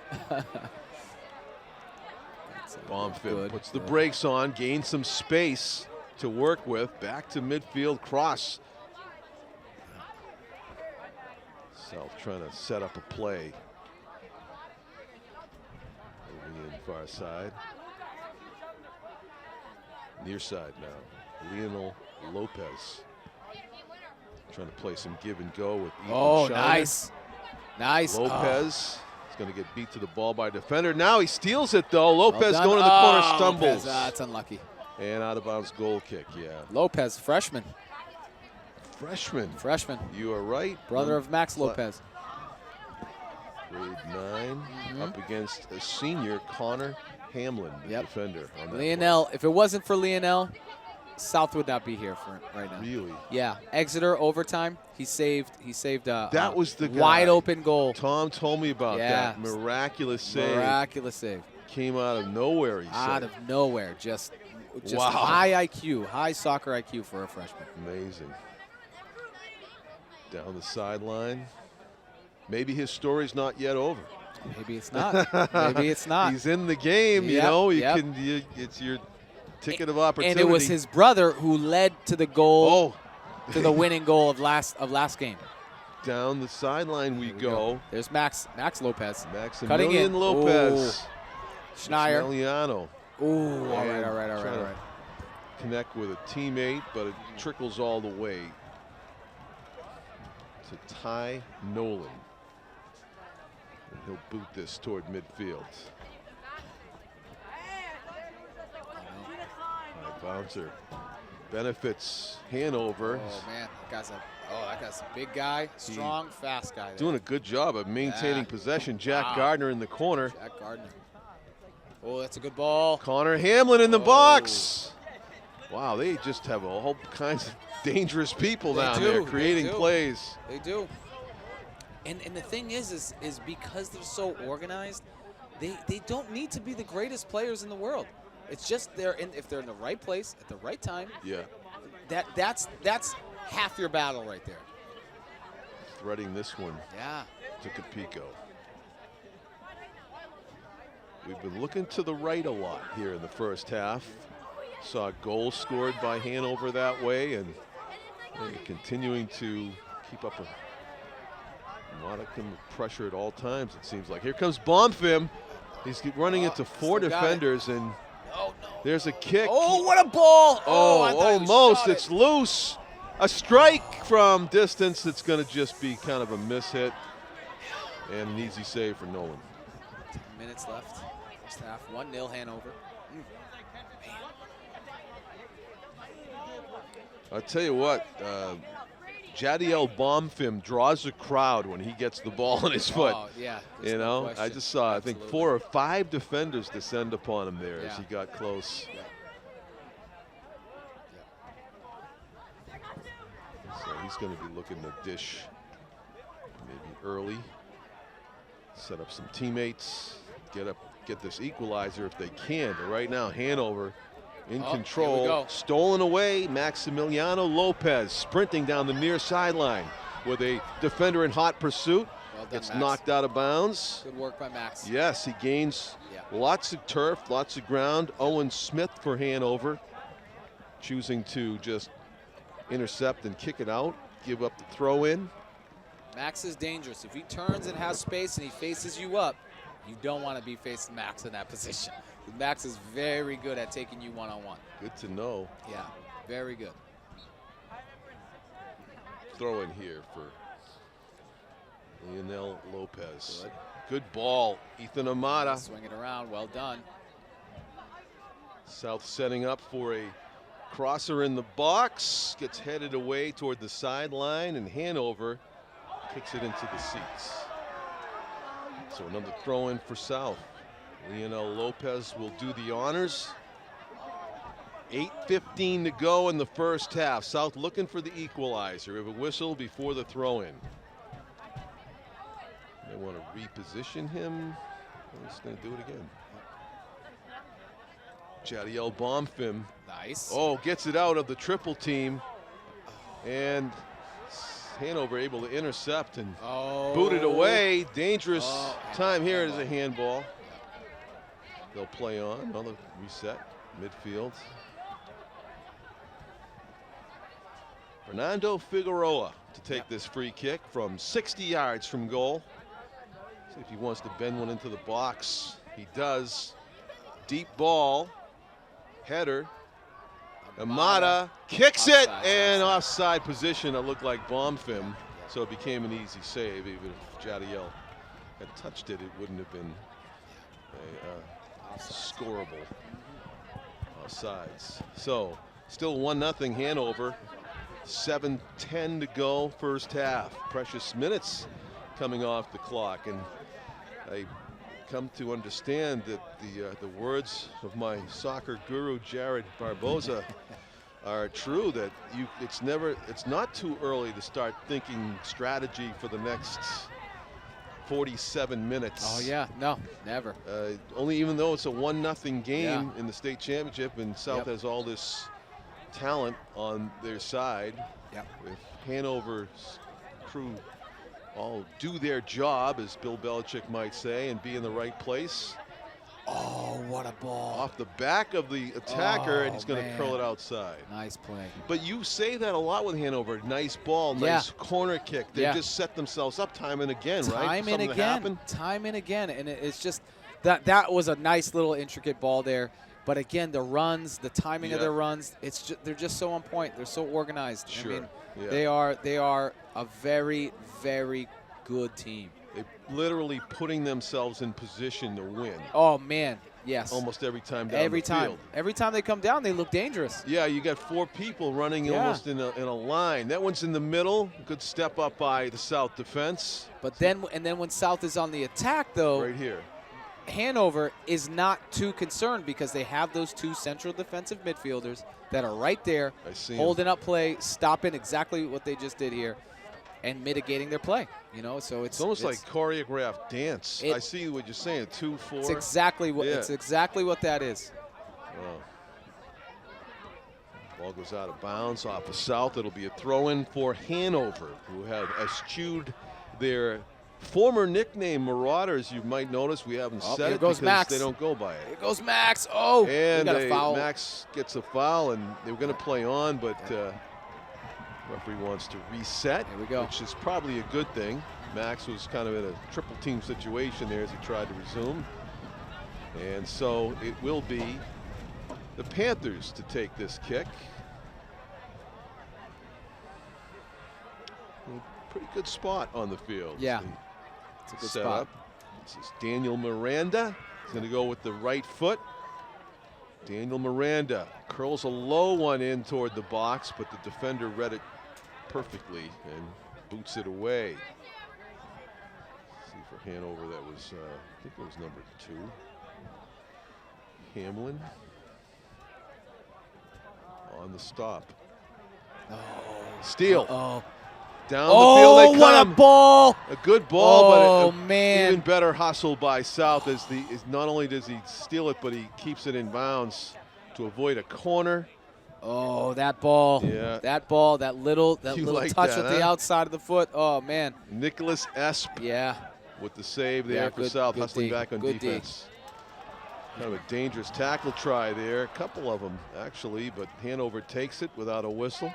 Speaker 2: Bonfim puts the brakes on, gains some space to work with. Back to midfield, cross. South trying to set up a play. Moving in far side. Near side now. Lionel Lopez. Trying to play some give and go with Ethan Shiner.
Speaker 4: Nice.
Speaker 2: Lopez is going to get beat to the ball by a defender. Now he steals it, though. Lopez going to the corner, stumbles.
Speaker 4: That's unlucky.
Speaker 2: And out of bounds goal kick,
Speaker 4: Lopez, freshman.
Speaker 2: Freshman. You are right.
Speaker 4: Brother of Max Lopez.
Speaker 2: Grade 9 up against a senior, Connor Hamlin, the defender. On that
Speaker 4: Lionel, if it wasn't for Lionel, South would not be here for right now.
Speaker 2: Really?
Speaker 4: Yeah. Exeter overtime. He saved
Speaker 2: that was the guy.
Speaker 4: Wide open goal.
Speaker 2: Tom told me about that. Miraculous save.
Speaker 4: Miraculous save.
Speaker 2: Came out of nowhere, he said.
Speaker 4: Out of nowhere. Just
Speaker 2: wow.
Speaker 4: High IQ, high soccer IQ for a freshman.
Speaker 2: Amazing. Down the sideline. Maybe his story's not yet over.
Speaker 4: Maybe it's not. Maybe it's not.
Speaker 2: He's in the game, you know. It's your ticket of opportunity.
Speaker 4: And it was his brother who led to the goal, to the winning goal of last game.
Speaker 2: Down the sideline we go.
Speaker 4: There's Max Lopez.
Speaker 2: Maximilian Lopez.
Speaker 4: Schneier.
Speaker 2: Maximiliano.
Speaker 4: Ooh, all right.
Speaker 2: Connect with a teammate, but it trickles all the way to Ty Nolan. And he'll boot this toward midfield. High bouncer benefits Hanover.
Speaker 4: Oh man, that guy's a big guy, strong, fast guy.
Speaker 2: Doing a good job of maintaining possession. Jack Gardner in the corner.
Speaker 4: Jack Gardner. Oh, that's a good ball.
Speaker 2: Connor Hamlin in the box. Wow, they just have all kinds of dangerous people down there creating plays.
Speaker 4: They do. And the thing is because they're so organized, they don't need to be the greatest players in the world. It's just if they're in the right place at the right time.
Speaker 2: Yeah.
Speaker 4: That's half your battle right there.
Speaker 2: Threading this one.
Speaker 4: Yeah.
Speaker 2: To Capico. We've been looking to the right a lot here in the first half. Saw a goal scored by Hanover that way, and continuing to keep up a modicum of pressure at all times, it seems like. Here comes Bomfim. He's running into four defenders, and there's a kick.
Speaker 4: Oh, what a ball!
Speaker 2: Almost. It's loose. A strike from distance. It's going to just be kind of a miss hit, and an easy save for Nolan.
Speaker 4: 10 minutes left. First half, 1-0 Hanover.
Speaker 2: I'll tell you what, Jadiel Bomfim draws a crowd when he gets the ball in his foot.
Speaker 4: Oh, yeah.
Speaker 2: You know, I just saw, I think, 4 or 5 defenders descend upon him there as he got close. So he's going to be looking to dish maybe early, set up some teammates, get this equalizer if they can. But right now, Hanover in control, stolen away. Maximiliano Lopez sprinting down the near sideline with a defender in hot pursuit.
Speaker 4: Well done,
Speaker 2: gets
Speaker 4: Max.
Speaker 2: knocked out of bounds.
Speaker 4: Good work by Max.
Speaker 2: Yes, he gains lots of turf, lots of ground. Owen Smith for Hanover, choosing to just intercept and kick it out, give up the throw in.
Speaker 4: Max is dangerous. If he turns and has space and he faces you up, you don't want to be facing Max in that position. Max is very good at taking you one-on-one.
Speaker 2: Good to know.
Speaker 4: Yeah, very good.
Speaker 2: Throw in here for Lionel Lopez. Good ball, Ethan Amata.
Speaker 4: Swing it around, well done.
Speaker 2: South setting up for a crosser in the box. Gets headed away toward the sideline, and Hanover kicks it into the seats. So another throw in for South. Lionel Lopez will do the honors. 8:15 to go in the first half. South looking for the equalizer. We have a whistle before the throw in. They want to reposition him. He's going to do it again. Jadiel Bomfim.
Speaker 4: Nice.
Speaker 2: Oh, gets it out of the triple team. And Hanover able to intercept and boot it away. Dangerous time here. It is a handball. They'll play on. Another reset. Midfield. Fernando Figueroa to take this free kick from 60 yards from goal. See if he wants to bend one into the box. He does. Deep ball. Header. Amata kicks it, and offside position. It looked like Bomfim, so it became an easy save. Even if Jadiel had touched it, it wouldn't have been scoreable offsides. So still 1-0 Hanover. 7:10 to go first half. Precious minutes coming off the clock, and I come to understand that the words of my soccer guru Jared Barboza are true, that it's not too early to start thinking strategy for the next 47 minutes.
Speaker 4: Oh yeah, no, never.
Speaker 2: Only even though it's a 1-0 game in the state championship, and South has all this talent on their side.
Speaker 4: Yep.
Speaker 2: If Hanover's crew all do their job, as Bill Belichick might say, and be in the right place.
Speaker 4: Oh, what a ball.
Speaker 2: Off the back of the attacker, and he's going to curl it outside.
Speaker 4: Nice play.
Speaker 2: But you say that a lot with Hanover. Nice ball, nice corner kick. They just set themselves up time and again, right?
Speaker 4: Time and again. And it's just that was a nice little intricate ball there. But again, the runs, the timing of their runs, they're just so on point. They're so organized.
Speaker 2: Sure.
Speaker 4: I mean, they are a very, very good team.
Speaker 2: They're literally putting themselves in position to win.
Speaker 4: Oh man, yes.
Speaker 2: Almost every time down the field.
Speaker 4: Every time they come down, they look dangerous.
Speaker 2: Yeah, you got 4 people running almost in a line. That one's in the middle. Good step up by the South defense.
Speaker 4: But then when South is on the attack, though,
Speaker 2: right here,
Speaker 4: Hanover is not too concerned because they have those 2 central defensive midfielders that are right there, holding up play, stopping exactly what they just did here, and mitigating their play. You know, so it's
Speaker 2: almost like choreographed dance. I see what you're saying. 2-4.
Speaker 4: It's exactly what that is.
Speaker 2: Wow. Ball goes out of bounds off of South. It'll be a throw-in for Hanover, who have eschewed their former nickname Marauders. You might notice we haven't said it because
Speaker 4: Max.
Speaker 2: They don't go by it.
Speaker 4: Here goes Max. Oh,
Speaker 2: and
Speaker 4: got a foul.
Speaker 2: Max gets a foul, and they were going to play on, but referee wants to reset,
Speaker 4: Here we go.
Speaker 2: which is probably a good thing. Max was kind of in a triple team situation there as he tried to resume. And so it will be the Panthers to take this kick. A pretty good spot on the field.
Speaker 4: Yeah, it's a good
Speaker 2: set
Speaker 4: spot.
Speaker 2: Up. This is Daniel Miranda. He's going to go with the right foot. Daniel Miranda curls a low one in toward the box, but the defender read it perfectly and boots it away. Let's see, for Hanover, that was, I think it was number 2. Hamlin on the stop.
Speaker 4: Oh.
Speaker 2: Steal.
Speaker 4: Oh.
Speaker 2: Down the field they come.
Speaker 4: What a ball!
Speaker 2: A good ball, but
Speaker 4: man.
Speaker 2: Even better hustle by South as not only does he steal it, but he keeps it in bounds to avoid a corner.
Speaker 4: Oh, that ball.
Speaker 2: Yeah.
Speaker 4: That ball, that little
Speaker 2: like
Speaker 4: touch
Speaker 2: that,
Speaker 4: with the outside of the foot. Oh, man.
Speaker 2: Nicholas Esp.
Speaker 4: Yeah.
Speaker 2: With the save there for South, hustling back on defense. Kind of a dangerous tackle try there. A couple of them, actually, but Hanover takes it without a whistle.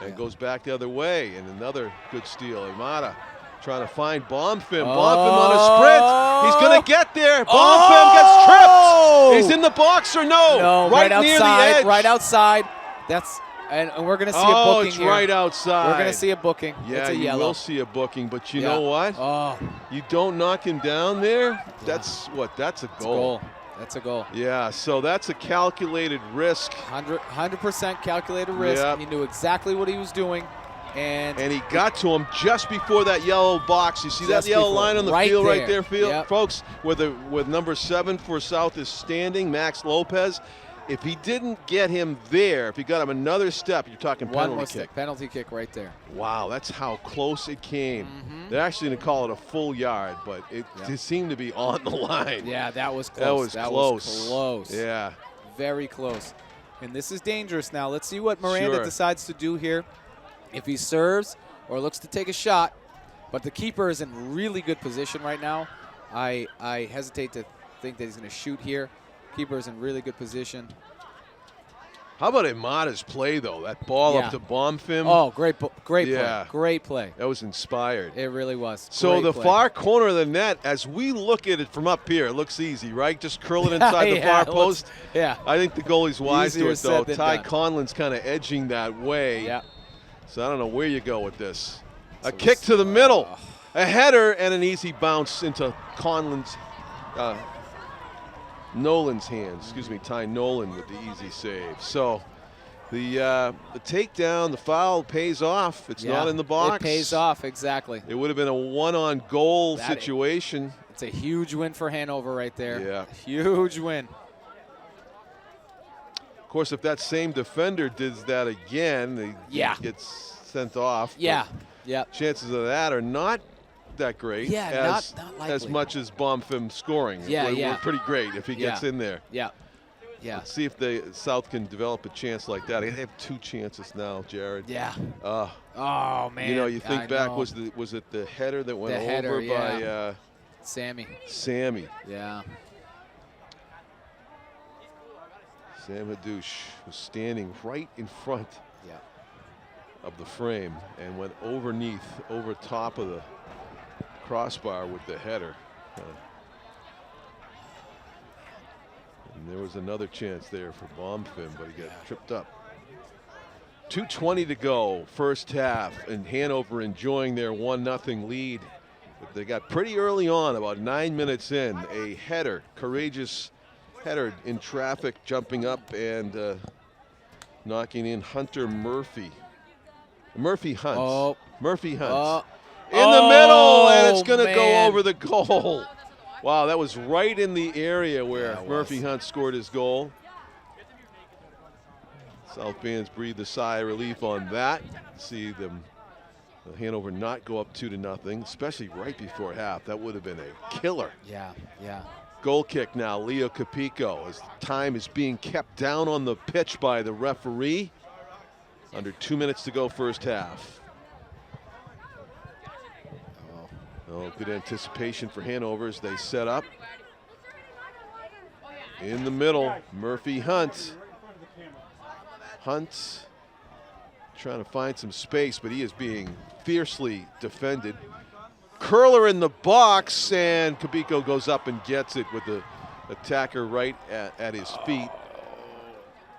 Speaker 2: And goes back the other way, and another good steal. Imada trying to find Bonfim. Bonfim on a sprint. He's going to get there. Bonfim gets tripped. He's in the box or no?
Speaker 4: No, right outside.
Speaker 2: Near the edge.
Speaker 4: Right outside. And we're going to see a booking
Speaker 2: it's
Speaker 4: here.
Speaker 2: right outside.
Speaker 4: We're going to see a booking.
Speaker 2: Yeah,
Speaker 4: it's a
Speaker 2: you
Speaker 4: yellow.
Speaker 2: will see a booking, but you know what?
Speaker 4: Oh.
Speaker 2: You don't knock him down there. That's what? That's a goal.
Speaker 4: That's a goal.
Speaker 2: Yeah, so that's a calculated risk.
Speaker 4: 100% calculated risk.
Speaker 2: Yep.
Speaker 4: He knew exactly what he was doing. And
Speaker 2: he got to him just before that yellow box. You see that yellow line on the field right there, folks, where number 7 for South is standing, Max Lopez. If he didn't get him there, if he got him another step, you're talking penalty kick.
Speaker 4: Penalty kick right there.
Speaker 2: Wow, that's how close it came. They're actually going to call it a full yard, but it seemed to be on the line.
Speaker 4: Yeah, that was close.
Speaker 2: That was
Speaker 4: close.
Speaker 2: Yeah.
Speaker 4: Very close. And this is dangerous now. Let's see what Miranda decides to do here. If he serves or looks to take a shot, but the keeper is in really good position right now. I hesitate to think that he's going to shoot here. Keeper is in really good position.
Speaker 2: How about Imada's play, though? That ball up to Bonfim.
Speaker 4: Oh, great play. Great play.
Speaker 2: That was inspired.
Speaker 4: It really was.
Speaker 2: So the far corner of the net, as we look at it from up here, it looks easy, right? Just curl it inside the far post.
Speaker 4: Yeah.
Speaker 2: I think the goalie's wise to it, though. Ty
Speaker 4: done.
Speaker 2: Conlon's kind of edging that way.
Speaker 4: Yeah.
Speaker 2: So I don't know where you go with this. A kick to the middle. A header and an easy bounce into Conlon's Nolan's hands. Excuse me, Ty Nolan with the easy save. So the takedown, the foul pays off. It's not in the box.
Speaker 4: It pays off, exactly.
Speaker 2: It would have been a one-on-goal situation.
Speaker 4: It's a huge win for Hanover right there.
Speaker 2: Yeah.
Speaker 4: Huge win.
Speaker 2: Of course, if that same defender does that again, he gets sent off.
Speaker 4: Yeah.
Speaker 2: Chances of that are not that great.
Speaker 4: Yeah,
Speaker 2: as,
Speaker 4: not likely.
Speaker 2: as much as Bonfim scoring. We're pretty great if he gets in there.
Speaker 4: Yeah.
Speaker 2: Let's see if the South can develop a chance like that. They have 2 chances now, Jared.
Speaker 4: Yeah.
Speaker 2: Oh
Speaker 4: man.
Speaker 2: You know, you think back, was it the header that went over by
Speaker 4: Sammy?
Speaker 2: Yeah. Sam Hadouche was standing right in front of the frame and went over top of the crossbar with the header. And there was another chance there for Bonfim, but he got tripped up. 2:20 to go, first half, and Hanover enjoying their 1-0 lead. But they got pretty early on, about 9 minutes in, a header, courageous header in traffic, jumping up and knocking in Hunter Murphy. Murphy Hunt. Murphy Hunt. In the middle, and it's going to go over the goal. Wow, that was right in the area where Murphy Hunt scored his goal. South fans breathed a sigh of relief on that. See them, Hanover not go up 2-0, especially right before half. That would have been a killer.
Speaker 4: Yeah.
Speaker 2: Goal kick now, Leo Capico, as time is being kept down on the pitch by the referee. Under 2 minutes to go, first half. Oh, good anticipation for Hanover as they set up. In the middle, Murphy Hunt. Hunt trying to find some space, but he is being fiercely defended. Curler in the box, and Capico goes up and gets it with the attacker right at his feet.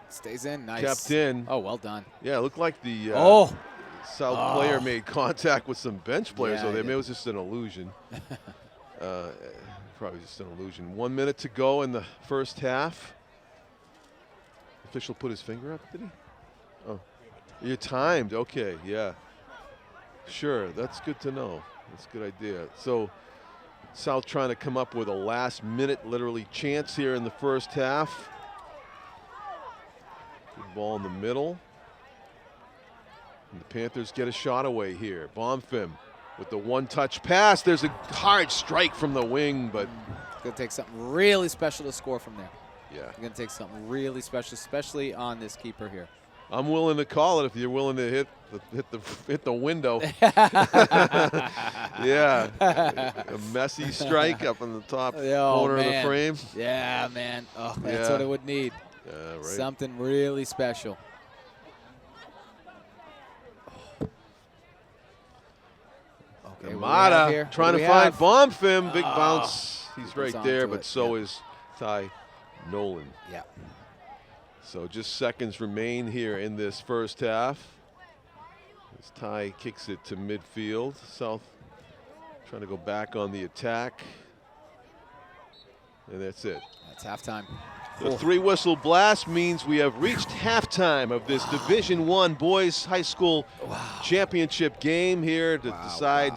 Speaker 4: Stays in, nice.
Speaker 2: Kept in.
Speaker 4: Oh, well done.
Speaker 2: Yeah, it looked like the South player made contact with some bench players, so maybe it was just an illusion. Probably just an illusion. 1 minute to go in the first half. Official put his finger up, did he? Oh, you're timed. Okay, yeah. Sure, that's good to know. That's a good idea. So South trying to come up with a last minute, literally, chance here in the first half. Good ball in the middle. And the Panthers get a shot away here. Bonfim with the one-touch pass. There's a hard strike from the wing, but
Speaker 4: it's going to take something really special to score from there.
Speaker 2: Yeah.
Speaker 4: You're going to take something really special, especially on this keeper here.
Speaker 2: I'm willing to call it if you're willing to hit the window. Yeah, a messy strike up in the top corner of the frame.
Speaker 4: Yeah, man. Oh, that's what it would need.
Speaker 2: Right.
Speaker 4: Something really special. Okay,
Speaker 2: Mata trying to find Bonfim. Big bounce. He's right there, but so is Ty Nolan.
Speaker 4: Yeah.
Speaker 2: So just seconds remain here in this first half. As Ty kicks it to midfield. South trying to go back on the attack. And that's it.
Speaker 4: That's halftime.
Speaker 2: The 3-whistle blast means we have reached halftime of this Division I Boys High School Championship game here to decide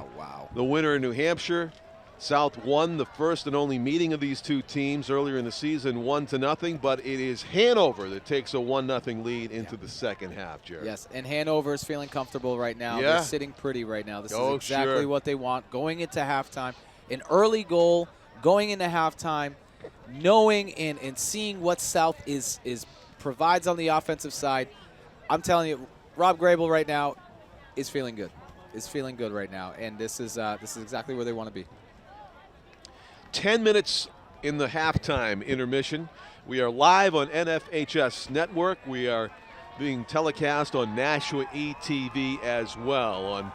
Speaker 2: the winner in New Hampshire. South won the first and only meeting of these two teams earlier in the season, 1-0, but it is Hanover that takes a 1-0 lead into the second half, Jared.
Speaker 4: Yes, and Hanover is feeling comfortable right now. They're sitting pretty right now. This is exactly what they want. Going into halftime, an early goal, going into halftime, knowing and seeing what South is provides on the offensive side. I'm telling you, Rob Grable right now is feeling good. Is feeling good right now, and this is exactly where they want to be.
Speaker 2: 10 minutes in the halftime intermission. We are live on NFHS Network. We are being telecast on Nashua ETV as well. On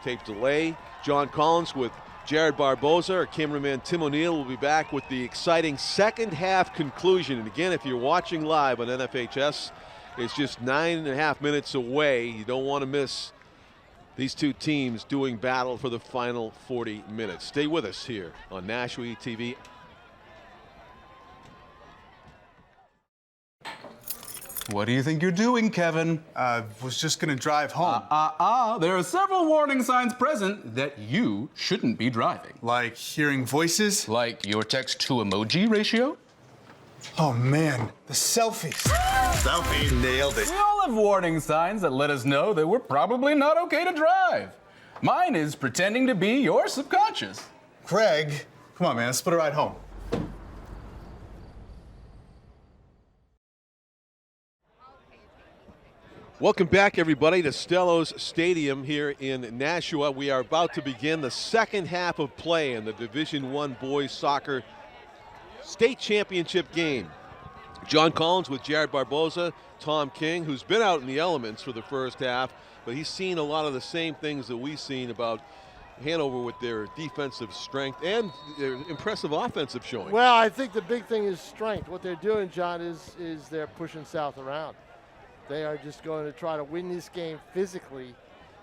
Speaker 2: tape delay, John Collins with Jared Barboza. Our cameraman Tim O'Neill will be back with the exciting second half conclusion. And again, if you're watching live on NFHS, it's just 9.5 minutes away. You don't want to miss these two teams doing battle for the final 40 minutes. Stay with us here on Nashua ETV.
Speaker 5: What do you think you're doing, Kevin?
Speaker 6: I was just gonna drive home.
Speaker 5: There are several warning signs present that you shouldn't be driving.
Speaker 6: Like hearing voices?
Speaker 5: Like your text-to-emoji ratio?
Speaker 6: Oh man, the selfies.
Speaker 7: Selfie nailed it.
Speaker 5: We all have warning signs that let us know that we're probably not okay to drive. Mine is pretending to be your subconscious.
Speaker 6: Craig, come on, man, let's split a ride home.
Speaker 2: Welcome back, everybody, to Stellos Stadium here in Nashua. We are about to begin the second half of play in the Division I boys soccer state championship game. John Collins with Jared Barboza, Tom King, who's been out in the elements for the first half, but he's seen a lot of the same things that we've seen about Hanover with their defensive strength and their impressive offensive showing.
Speaker 3: Well, I think the big thing is strength. What they're doing, John, is they're pushing South around. They are just going to try to win this game physically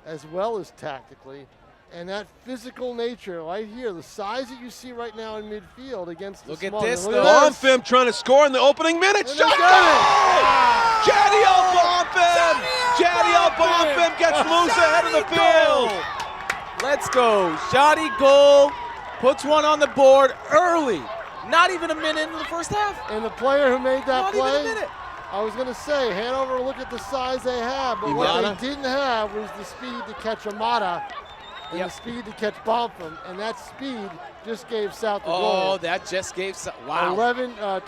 Speaker 3: as well as tactically. And that physical nature right here, the size that you see right now in midfield against the
Speaker 4: Look at
Speaker 3: small.
Speaker 4: this,
Speaker 3: Look
Speaker 4: though.
Speaker 3: at this.
Speaker 2: Bonfim trying to score in the opening minutes.
Speaker 3: And they
Speaker 2: Shot
Speaker 3: got
Speaker 2: goal! Jadiel Bonfim! Jadiel Bonfim gets loose ahead of the field.
Speaker 4: Let's go. Shoddy goal. Puts one on the board early. Not even a minute in the first half.
Speaker 3: And the player who made that
Speaker 4: Not
Speaker 3: play,
Speaker 4: even a minute.
Speaker 3: I was going to say, Hanover, look at the size they have, but what
Speaker 2: Imada.
Speaker 3: they didn't have was the speed to catch Amada and
Speaker 4: Yep.
Speaker 3: the speed to catch Bonfim, and that speed just gave South the
Speaker 4: Oh,
Speaker 3: goal.
Speaker 4: that just gave wow.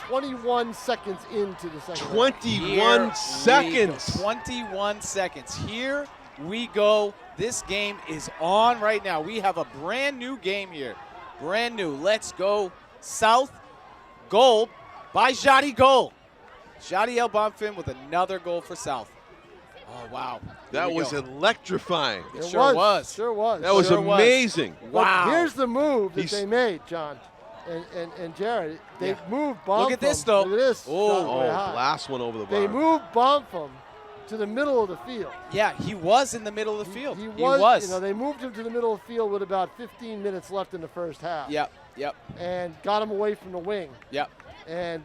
Speaker 3: 21 seconds into the second half.
Speaker 2: 21 seconds.
Speaker 4: 21 seconds. Here we go. This game is on right now. We have a brand new game here. Brand new. Let's go. South. Goal by Jody Goal. Jadiel Bonfim with another goal for South. Oh, wow.
Speaker 2: That was electrifying.
Speaker 4: It sure was.
Speaker 3: Sure was.
Speaker 2: That was
Speaker 4: Sure was.
Speaker 2: amazing.
Speaker 3: But
Speaker 4: Wow.
Speaker 3: here's the move that
Speaker 2: He's-
Speaker 3: they made, John and Jared. They
Speaker 4: Yeah.
Speaker 3: moved Bonfim.
Speaker 4: Look at this, though.
Speaker 3: Look at this.
Speaker 4: Oh,
Speaker 3: Shot way
Speaker 2: Oh,
Speaker 3: high.
Speaker 2: last one over the bar.
Speaker 3: They moved Bonfim to the middle of the field.
Speaker 4: Yeah, he was in the middle of the field.
Speaker 3: He was. You know, they moved him to the middle of the field with about 15 minutes left in the first half.
Speaker 4: Yep, yep,
Speaker 3: And got him away from the wing.
Speaker 4: yep.
Speaker 3: And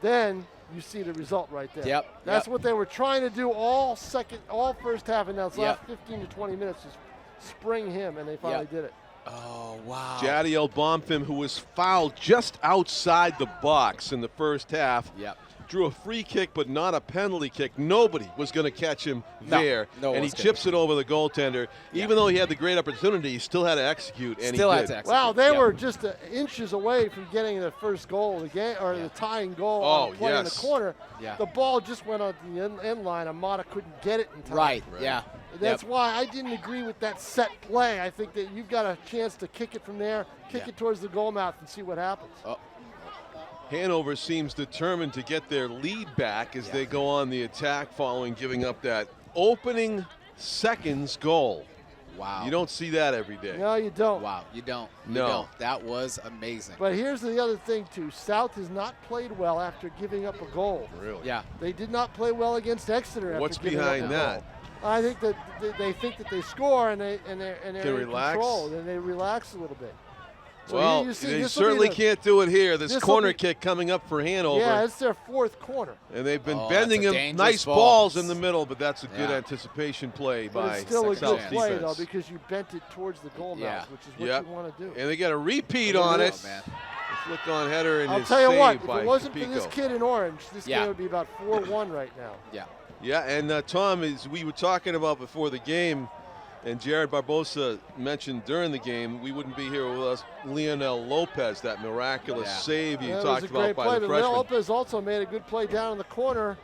Speaker 3: then you see the result right there.
Speaker 4: Yep,
Speaker 3: That's
Speaker 4: yep.
Speaker 3: what they were trying to do all first half, and now the last
Speaker 4: Yep.
Speaker 3: 15 to 20 minutes just spring him, and they finally
Speaker 4: Yep.
Speaker 3: did it.
Speaker 4: Oh, wow.
Speaker 2: Jadiel Bonfim, who was fouled just outside the box in the first half,
Speaker 4: Yep.
Speaker 2: drew a free kick but not a penalty kick. Nobody was going to catch him
Speaker 4: No,
Speaker 2: there.
Speaker 4: no
Speaker 2: and he
Speaker 4: one's gonna.
Speaker 2: chips it over the goaltender.
Speaker 4: Yeah.
Speaker 2: Even though he had the great opportunity, he still had to execute, and
Speaker 4: Still
Speaker 2: he
Speaker 4: had
Speaker 2: did.
Speaker 4: to execute.
Speaker 3: Wow, they
Speaker 4: Yep.
Speaker 3: were just inches away from getting the first goal of the game, or
Speaker 4: Yeah.
Speaker 3: the tying goal
Speaker 2: Oh,
Speaker 3: on the play in the
Speaker 2: yes.
Speaker 3: corner.
Speaker 4: Yeah.
Speaker 3: The ball just went on the end line. Amada couldn't get it in time.
Speaker 4: Right, yeah.
Speaker 3: That's
Speaker 4: Yep.
Speaker 3: why I didn't agree with that set play. I think that you've got a chance to kick it from there, kick
Speaker 4: Yeah.
Speaker 3: it towards the goal mouth, and see what happens.
Speaker 2: Hanover seems determined to get their lead back as they go on the attack following giving up that opening seconds goal.
Speaker 4: Wow.
Speaker 2: You don't see that every day.
Speaker 3: No, you don't.
Speaker 4: Wow, you don't. You
Speaker 2: No.
Speaker 4: don't. That was amazing.
Speaker 3: But here's the other thing, too. South has not played well after giving up a goal.
Speaker 2: Really?
Speaker 4: Yeah.
Speaker 3: They did not play well against Exeter after
Speaker 2: What's
Speaker 3: giving up
Speaker 2: behind
Speaker 3: a
Speaker 2: that?
Speaker 3: goal. I think that they think that they score and they're
Speaker 2: Can
Speaker 3: in
Speaker 2: relax?
Speaker 3: control, and they relax a little bit. So
Speaker 2: Well,
Speaker 3: here you see,
Speaker 2: they
Speaker 3: this will be
Speaker 2: certainly
Speaker 3: the-
Speaker 2: can't do it here. This
Speaker 3: this'll
Speaker 2: corner
Speaker 3: be-
Speaker 2: kick coming up for Hanover.
Speaker 3: Yeah, it's their fourth corner.
Speaker 2: And they've been
Speaker 4: Oh,
Speaker 2: bending
Speaker 4: that's a
Speaker 2: him
Speaker 4: dangerous
Speaker 2: nice
Speaker 4: ball.
Speaker 2: balls in the middle, but that's a good
Speaker 4: Yeah.
Speaker 2: anticipation play
Speaker 3: But
Speaker 2: by
Speaker 3: it's still a
Speaker 2: South
Speaker 3: good play,
Speaker 2: defense.
Speaker 3: though, because you bent it towards the goal
Speaker 4: Yeah.
Speaker 3: mouth, which is what
Speaker 2: Yep.
Speaker 3: you want to do.
Speaker 2: And they got a repeat
Speaker 3: Look at
Speaker 2: on it.
Speaker 3: this.
Speaker 4: man.
Speaker 2: A flick on header and
Speaker 3: I'll
Speaker 2: his
Speaker 3: tell you
Speaker 2: save
Speaker 3: what, if
Speaker 2: by
Speaker 3: it wasn't for this
Speaker 2: Capico.
Speaker 3: kid in orange, this
Speaker 4: Yeah.
Speaker 3: game would be about 4-1 right now.
Speaker 4: Yeah.
Speaker 2: Yeah, and Tom, as we were talking about before the game, and Jared Barbosa mentioned during the game, we wouldn't be here without Leonel Lopez, that miraculous
Speaker 4: Yeah.
Speaker 2: save you
Speaker 3: Yeah, it
Speaker 2: talked
Speaker 3: was a
Speaker 2: about
Speaker 3: great
Speaker 2: by
Speaker 3: play,
Speaker 2: the
Speaker 3: but Leo
Speaker 2: freshman.
Speaker 3: Lopez also made a good play down in the corner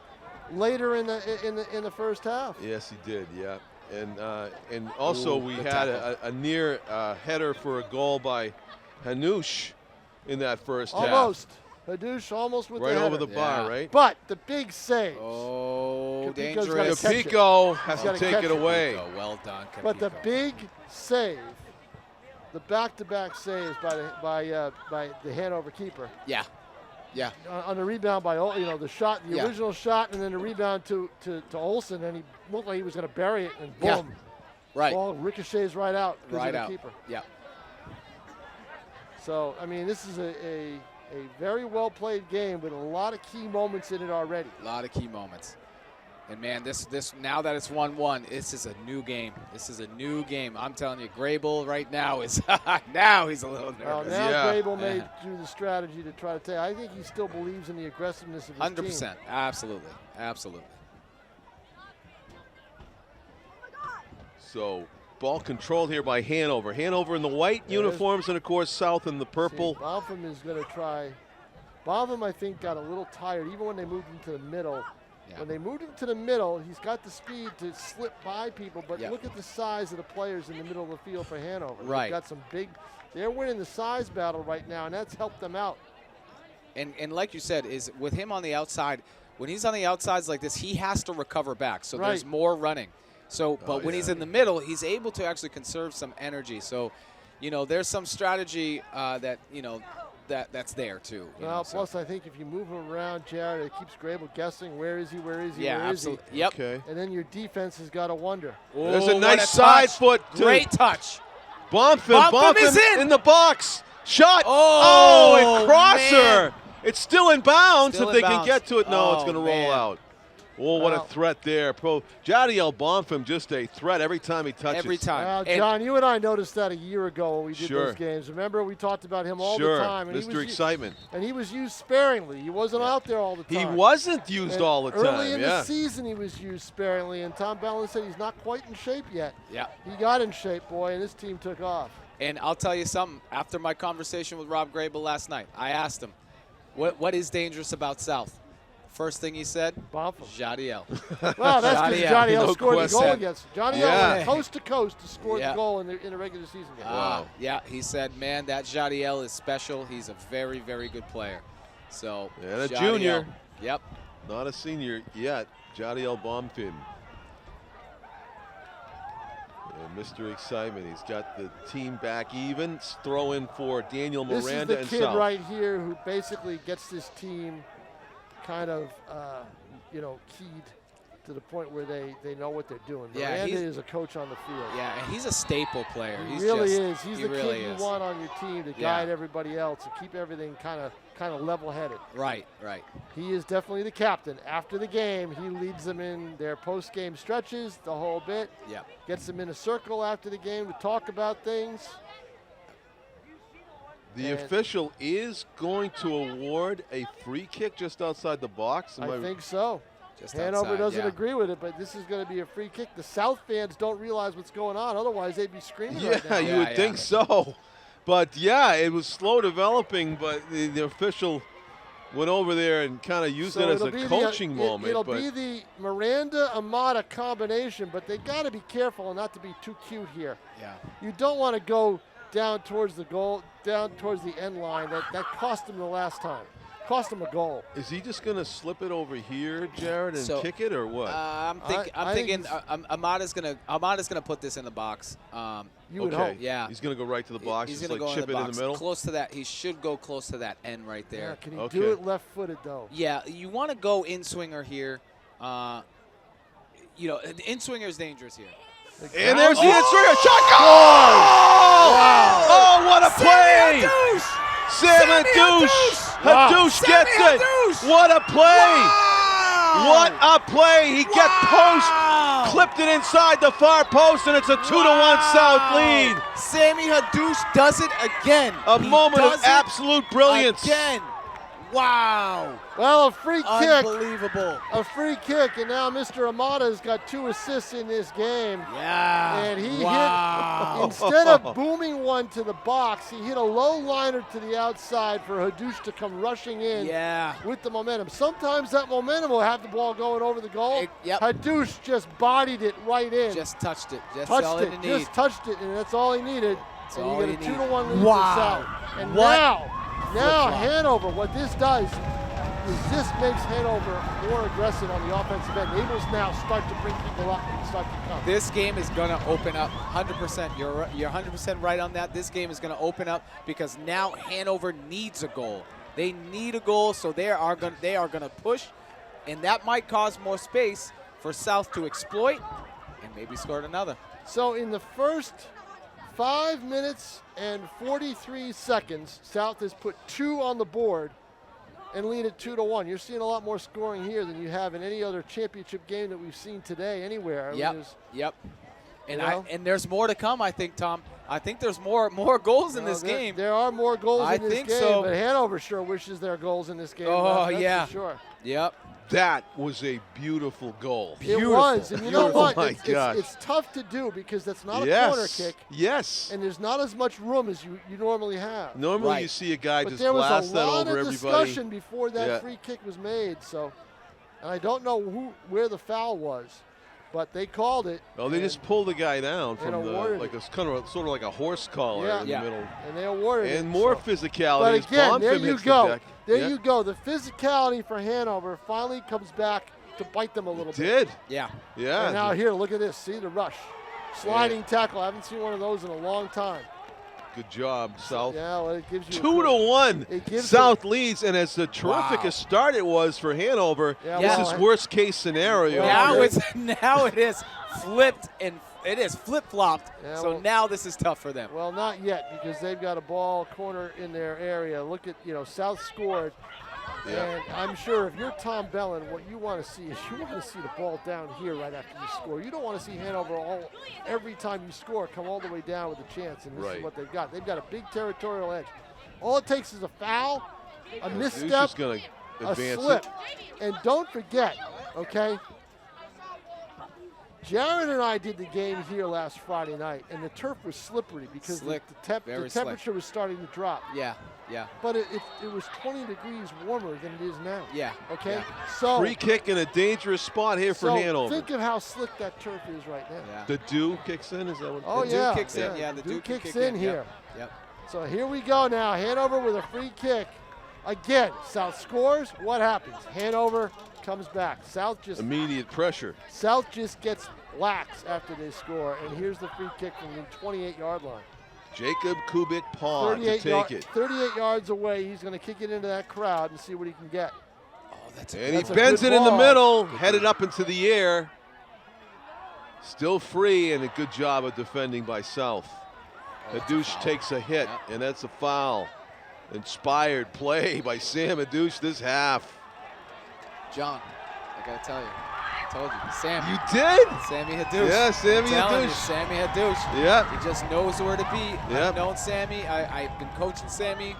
Speaker 3: later in the first half.
Speaker 2: Yes, he did. Yeah, and also
Speaker 4: Ooh,
Speaker 2: we
Speaker 4: good
Speaker 2: had
Speaker 4: tackle.
Speaker 2: a near header for a goal by Hanush in that first
Speaker 3: Almost. Hadoush almost with
Speaker 2: half, right
Speaker 3: the
Speaker 2: over
Speaker 3: header.
Speaker 2: the bar,
Speaker 4: Yeah.
Speaker 2: right?
Speaker 3: But the big save.
Speaker 4: Oh,
Speaker 3: Capico's gotta
Speaker 4: dangerous.
Speaker 3: catch it.
Speaker 2: Capico has
Speaker 3: gotta
Speaker 2: to take
Speaker 3: catch
Speaker 2: it
Speaker 3: it.
Speaker 2: away.
Speaker 4: Capico, well done,
Speaker 3: But the
Speaker 4: Capico.
Speaker 3: big save, the back-to-back saves by the Hanover keeper
Speaker 4: Yeah. Yeah.
Speaker 3: on the rebound by the shot, the
Speaker 4: Yeah.
Speaker 3: original shot, and then the rebound to Olsen, and he looked like he was going to bury it, and boom,
Speaker 4: Yeah. Right.
Speaker 3: ball ricochets right out because
Speaker 4: Right
Speaker 3: of the
Speaker 4: out.
Speaker 3: keeper.
Speaker 4: Yeah.
Speaker 3: So I mean, this is a very well played game with a lot of key moments in it already.
Speaker 4: A lot of key moments. And man, this now that it's 1-1, this is a new game. This is a new game. I'm telling you, Grable right now is now he's a little nervous.
Speaker 3: Well, now Grable may do the strategy to try to take. I think he still believes in the aggressiveness of his team.
Speaker 4: 100%. Absolutely. Absolutely.
Speaker 2: So ball controlled here by Hanover. Hanover in the white uniforms, and of course South in the purple.
Speaker 3: Bonfim is going to try. Bonfim, I think, got a little tired even when they moved into the middle.
Speaker 4: Yeah.
Speaker 3: When they moved him to the middle, he's got the speed to slip by people, but look at the size of the players in the middle of the field for Hanover.
Speaker 4: Right.
Speaker 3: They've got some big, they're winning the size battle right now, and that's helped them out.
Speaker 4: And like you said, is with him on the outside, when he's on the outsides like this, he has to recover back. So there's more running. So, but when he's in the middle, he's able to actually conserve some energy. So, you know, there's some strategy that, you know, that's there too.
Speaker 3: Well, plus I think if you move him around, Jared, it keeps Grable guessing, where is he, where is he,
Speaker 4: yeah,
Speaker 3: where
Speaker 4: absolutely.
Speaker 3: is he?
Speaker 4: Yep.
Speaker 2: Okay.
Speaker 3: And then your defense has got to wonder.
Speaker 2: There's a nice side foot.
Speaker 4: Great touch.
Speaker 2: Bonfim
Speaker 4: is
Speaker 2: in the box. Shot.
Speaker 4: Oh,
Speaker 2: and crosser.
Speaker 4: man.
Speaker 2: It's still in bounds
Speaker 4: Still
Speaker 2: if
Speaker 4: in
Speaker 2: they can
Speaker 4: bounds.
Speaker 2: get to it. No, it's
Speaker 4: Oh,
Speaker 2: going to roll
Speaker 4: man.
Speaker 2: out. Oh, what a threat there. Jadiel Bonfim, just a threat every time he touches.
Speaker 4: Every time.
Speaker 3: Well,
Speaker 4: And-
Speaker 3: John, you and I noticed that a year ago when we did
Speaker 2: Sure.
Speaker 3: those games. Remember, we talked about him all
Speaker 2: Sure,
Speaker 3: the time. And
Speaker 2: Mr. Excitement.
Speaker 3: And he was used sparingly. He wasn't out there all the time.
Speaker 2: He wasn't used
Speaker 3: And
Speaker 2: all the time.
Speaker 3: Early in the season, he was used sparingly, and Tom Bellin said he's not quite in shape yet.
Speaker 4: Yeah.
Speaker 3: He got in shape, boy, and his team took off.
Speaker 4: And I'll tell you something. After my conversation with Rob Grable last night, I asked him, what is dangerous about South? First thing he said,
Speaker 3: Bonfim.
Speaker 4: Jadiel.
Speaker 3: Well, that's because Johnny L
Speaker 2: No
Speaker 3: scored the goal
Speaker 2: question.
Speaker 3: against Johnny
Speaker 2: Yeah.
Speaker 3: L went coast to coast to score
Speaker 4: Yeah.
Speaker 3: the goal in the regular season game.
Speaker 2: Wow.
Speaker 4: Yeah, he said, man, that Jadiel is special. He's a very, very good player. So,
Speaker 2: And a
Speaker 4: Jadiel,
Speaker 2: junior.
Speaker 4: Yep.
Speaker 2: Not a senior yet. Jadiel Bonfim. And Mr. Excitement, he's got the team back even. Throw in for Daniel
Speaker 3: This
Speaker 2: Miranda
Speaker 3: is
Speaker 2: and
Speaker 3: the kid
Speaker 2: South.
Speaker 3: right here who basically gets this team kind of, keyed to the point where they know what they're doing.
Speaker 4: Yeah,
Speaker 3: Miranda is a coach on the field.
Speaker 4: Yeah, and he's a staple player.
Speaker 3: He
Speaker 4: He's
Speaker 3: really
Speaker 4: just,
Speaker 3: is. He's
Speaker 4: he
Speaker 3: the
Speaker 4: really
Speaker 3: kid
Speaker 4: is.
Speaker 3: you want on your team to guide everybody else and keep everything kind of level-headed.
Speaker 4: Right, right.
Speaker 3: He is definitely the captain. After the game, he leads them in their post-game stretches, the whole bit.
Speaker 4: Yep.
Speaker 3: Gets them in a circle after the game to talk about things.
Speaker 2: The official is going to award a free kick just outside the box.
Speaker 3: I think so.
Speaker 4: Just
Speaker 3: Hanover
Speaker 4: outside,
Speaker 3: doesn't
Speaker 4: yeah.
Speaker 3: agree with it, but this is going to be a free kick. The South fans don't realize what's going on. Otherwise, they'd be screaming right now.
Speaker 2: You would think so. But, yeah, it was slow developing, but the official went over there and kind of used it as a coaching moment.
Speaker 3: It'll be the Miranda-Amata combination, but they got to be careful and not to be too cute here.
Speaker 4: Yeah.
Speaker 3: You don't want to go down towards the goal, down towards the end line. That cost them the last time. Cost them a goal.
Speaker 2: Is he just going to slip it over here, Jared, and kick it, or what?
Speaker 4: I'm thinking Amada's gonna put this in the box.
Speaker 3: You would hope.
Speaker 4: Yeah.
Speaker 2: He's going to go right to the box.
Speaker 4: He's
Speaker 2: just
Speaker 4: gonna
Speaker 2: like
Speaker 4: go
Speaker 2: chip
Speaker 4: in the
Speaker 2: it
Speaker 4: box,
Speaker 2: in the middle.
Speaker 4: close to that. He should go close to that end right there.
Speaker 3: Yeah, can he do it left-footed though?
Speaker 4: Yeah, you want to go in swinger here. You know, the in swinger is dangerous here.
Speaker 2: And there's the in-swinger. Shot goal!
Speaker 3: Wow.
Speaker 2: Oh, what a play! Sam Hadouche! Hadouche gets it! What a play! What a play! He gets post, clipped it inside the far post, and it's a 2-1 South lead.
Speaker 4: Sammy Hadouche does it again.
Speaker 2: A moment of absolute brilliance.
Speaker 4: Again. Wow.
Speaker 3: Well, a free kick.
Speaker 4: Unbelievable.
Speaker 3: A free kick, and now Mr. Amata's got 2 assists in this game.
Speaker 4: Yeah.
Speaker 3: And he hit, instead of booming one to the box, he hit a low liner to the outside for Hadouche to come rushing in with the momentum. Sometimes that momentum will have the ball going over the goal. Hadouche just bodied it right in.
Speaker 4: Just touched it. Just all he needed.
Speaker 3: Just touched it, and that's all he needed.
Speaker 4: That's
Speaker 3: and
Speaker 4: all
Speaker 3: you get
Speaker 4: he
Speaker 3: a
Speaker 4: needed.
Speaker 3: 2-1 lead for South. And now Hanover, what this does is this makes Hanover more aggressive on the offensive end. Able now start to bring people up and start to come.
Speaker 4: This game is going to open up 100%. You're 100% right on that. This game is going to open up because now Hanover needs a goal. They need a goal, so they are going to push, and that might cause more space for South to exploit and maybe score another.
Speaker 3: So in the first 5 minutes and 43 seconds, South has put 2 on the board. and lead it 2-1. You're seeing a lot more scoring here than you have in any other championship game that we've seen today anywhere.
Speaker 4: Yep. And there's more to come, I think, Tom. I think there's more goals in this game.
Speaker 3: There are more goals in this game,
Speaker 4: so.
Speaker 3: But Hanover sure wishes there are goals in this game.
Speaker 4: Oh,
Speaker 3: that's
Speaker 4: yeah.
Speaker 3: for sure.
Speaker 4: Yep.
Speaker 2: That was a beautiful goal.
Speaker 3: It was, and you know what?
Speaker 2: My gosh.
Speaker 3: It's tough to do because that's not a corner kick.
Speaker 2: Yes.
Speaker 3: And there's not as much room as you normally have.
Speaker 2: Normally you see a guy
Speaker 3: but
Speaker 2: just
Speaker 3: there was
Speaker 2: blast
Speaker 3: a
Speaker 2: that
Speaker 3: lot
Speaker 2: over
Speaker 3: of
Speaker 2: everybody.
Speaker 3: discussion before that free kick was made. So, and I don't know where the foul was, but they called it.
Speaker 2: Oh, they just pulled the guy down from
Speaker 3: awarded
Speaker 2: it's kind of sort of like a horse collar in the middle.
Speaker 3: And they awarded it.
Speaker 2: And more physicality.
Speaker 3: But again, there you go. There
Speaker 2: you
Speaker 3: you go. The physicality for Hanover finally comes back to bite them a little bit.
Speaker 4: Yeah.
Speaker 2: Yeah.
Speaker 3: And now here, look at this. See the rush. Sliding tackle. I haven't seen one of those in a long time.
Speaker 2: Good job, South.
Speaker 3: Yeah, well, it gives you
Speaker 2: 2-1. South leads, and as the terrific a start it was for Hanover, this is worst case scenario.
Speaker 4: Now it is flipped and it is flip-flopped.
Speaker 3: Yeah,
Speaker 4: so now this is tough for them.
Speaker 3: Well, not yet because they've got a ball corner in their area. Look at, South scored. And I'm sure if you're Tom Bellin, what you want to see is you want to see the ball down here right after you score. You don't want to see Hanover every time you score come all the way down with a chance, and this is what they've got. They've got a big territorial edge. All it takes is a foul, a misstep, a slip. And don't forget, okay, Jared and I did the game here last Friday night, and the turf was slippery because the temperature was starting to drop.
Speaker 4: Yeah.
Speaker 3: But it was 20 degrees warmer than it is now.
Speaker 4: Yeah.
Speaker 3: Okay?
Speaker 4: Yeah.
Speaker 3: So
Speaker 2: free kick in a dangerous spot here for Hanover.
Speaker 3: Think of how slick that turf is right now.
Speaker 4: Yeah.
Speaker 2: The dew kicks in, is that what?
Speaker 3: Oh,
Speaker 4: the dew kicks in. Yeah, the dew
Speaker 3: kicks in here.
Speaker 4: Yep.
Speaker 3: So here we go now. Hanover with a free kick. Again, South scores. What happens? Hanover comes back. South just
Speaker 2: immediate pressure.
Speaker 3: South just gets lax after they score, and here's the free kick from the 28-yard line.
Speaker 2: Jacob Kubik-Paw to take it.
Speaker 3: 38 yards away. He's going to kick it into that crowd and see what he can get.
Speaker 4: Oh,
Speaker 2: he bends it in the middle, headed up into the air. Still free, and a good job of defending by South. Adouche takes a hit, and that's a foul. Inspired play by Sam Adouche this half.
Speaker 4: John, I got to tell you. I told you. Sammy.
Speaker 2: You did?
Speaker 4: Sammy Hadouche.
Speaker 2: Yeah, Sammy Hadouche.
Speaker 4: Sammy Hadouche.
Speaker 2: Yeah.
Speaker 4: He just knows where to be. I've known Sammy. I've been coaching Sammy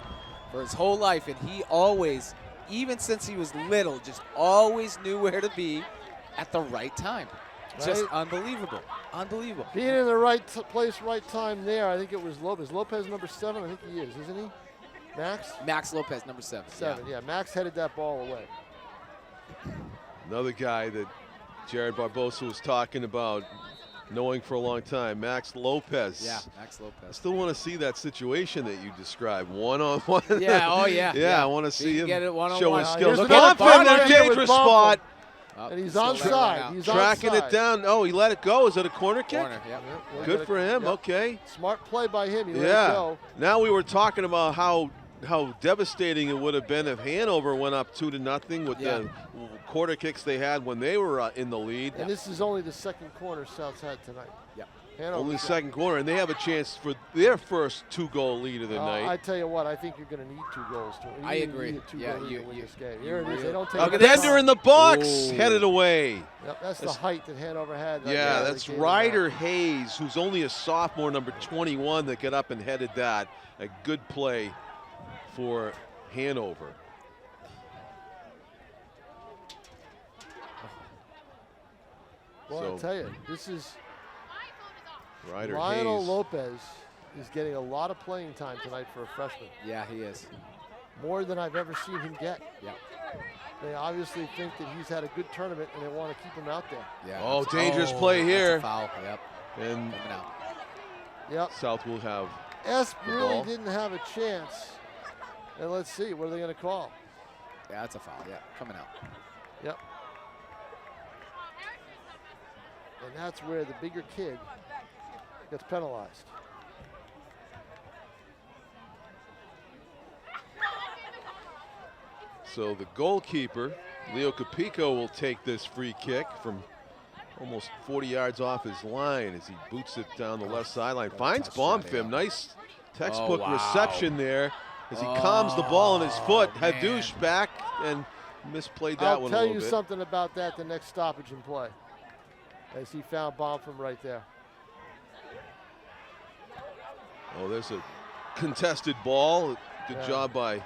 Speaker 4: for his whole life, and he always, even since he was little, just always knew where to be at the right time. Just unbelievable. Unbelievable.
Speaker 3: Being in the right place, right time there, I think it was Lopez. Lopez, number 7, I think he is, isn't he? Max?
Speaker 4: Max Lopez, number 7.
Speaker 3: 7, yeah. Max headed that ball away.
Speaker 2: Another guy that Jared Barbosa was talking about, knowing for a long time, Max Lopez.
Speaker 4: Yeah, Max Lopez.
Speaker 2: I still want to see that situation that you described, one-on-one.
Speaker 4: Yeah,
Speaker 2: yeah, I want to see him show his skills.
Speaker 3: Look
Speaker 2: Bump in their dangerous spot.
Speaker 3: And he's onside. He's
Speaker 2: tracking it down. Oh, he let it go. Is it a corner kick?
Speaker 4: Corner, yep.
Speaker 2: Good for him. Okay.
Speaker 3: Smart play by him. He let it go.
Speaker 2: Now we were talking about how devastating it would have been if Hanover went up 2-0 with the quarter kicks they had when they were in the lead.
Speaker 3: And this is only the second corner South's had tonight.
Speaker 4: Yeah.
Speaker 2: Only second corner, and they have a chance for their first 2-goal lead of the night.
Speaker 3: I tell you what, I think you're going to need 2 goals to win.
Speaker 4: I agree.
Speaker 3: Need a 2-goal lead to win this game. Here it is. They don't take
Speaker 2: a defender in the box, headed away.
Speaker 3: Yep, that's the height that Hanover had.
Speaker 2: Yeah, that's Ryder Hayes, who's only a sophomore, number 21, that got up and headed that. A good play for Hanover.
Speaker 3: Well, I'll tell you, this is
Speaker 2: Lionel
Speaker 3: Lopez is getting a lot of playing time tonight for a freshman.
Speaker 4: Yeah, he is.
Speaker 3: More than I've ever seen him get.
Speaker 4: Yeah.
Speaker 3: They obviously think that he's had a good tournament and they want to keep him out there.
Speaker 4: Yeah.
Speaker 2: Oh, dangerous play here.
Speaker 4: That's a foul. Yep.
Speaker 2: And
Speaker 4: coming out.
Speaker 3: Yep.
Speaker 2: South will have
Speaker 3: really didn't have a chance. And let's see, what are they going to call?
Speaker 4: Yeah, that's a foul. Yeah, coming out.
Speaker 3: Yep. And that's where the bigger kid gets penalized.
Speaker 2: So the goalkeeper, Leo Capico, will take this free kick from almost 40 yards off his line as he boots it down the left sideline. Finds Bonfim. Nice textbook reception there as he calms the ball in his foot. Hadouche back and misplayed that
Speaker 3: I'll
Speaker 2: one a
Speaker 3: tell
Speaker 2: little
Speaker 3: you
Speaker 2: bit.
Speaker 3: something about that the next stoppage in play. As he found bomb from right there.
Speaker 2: Oh, there's a contested ball. Good job by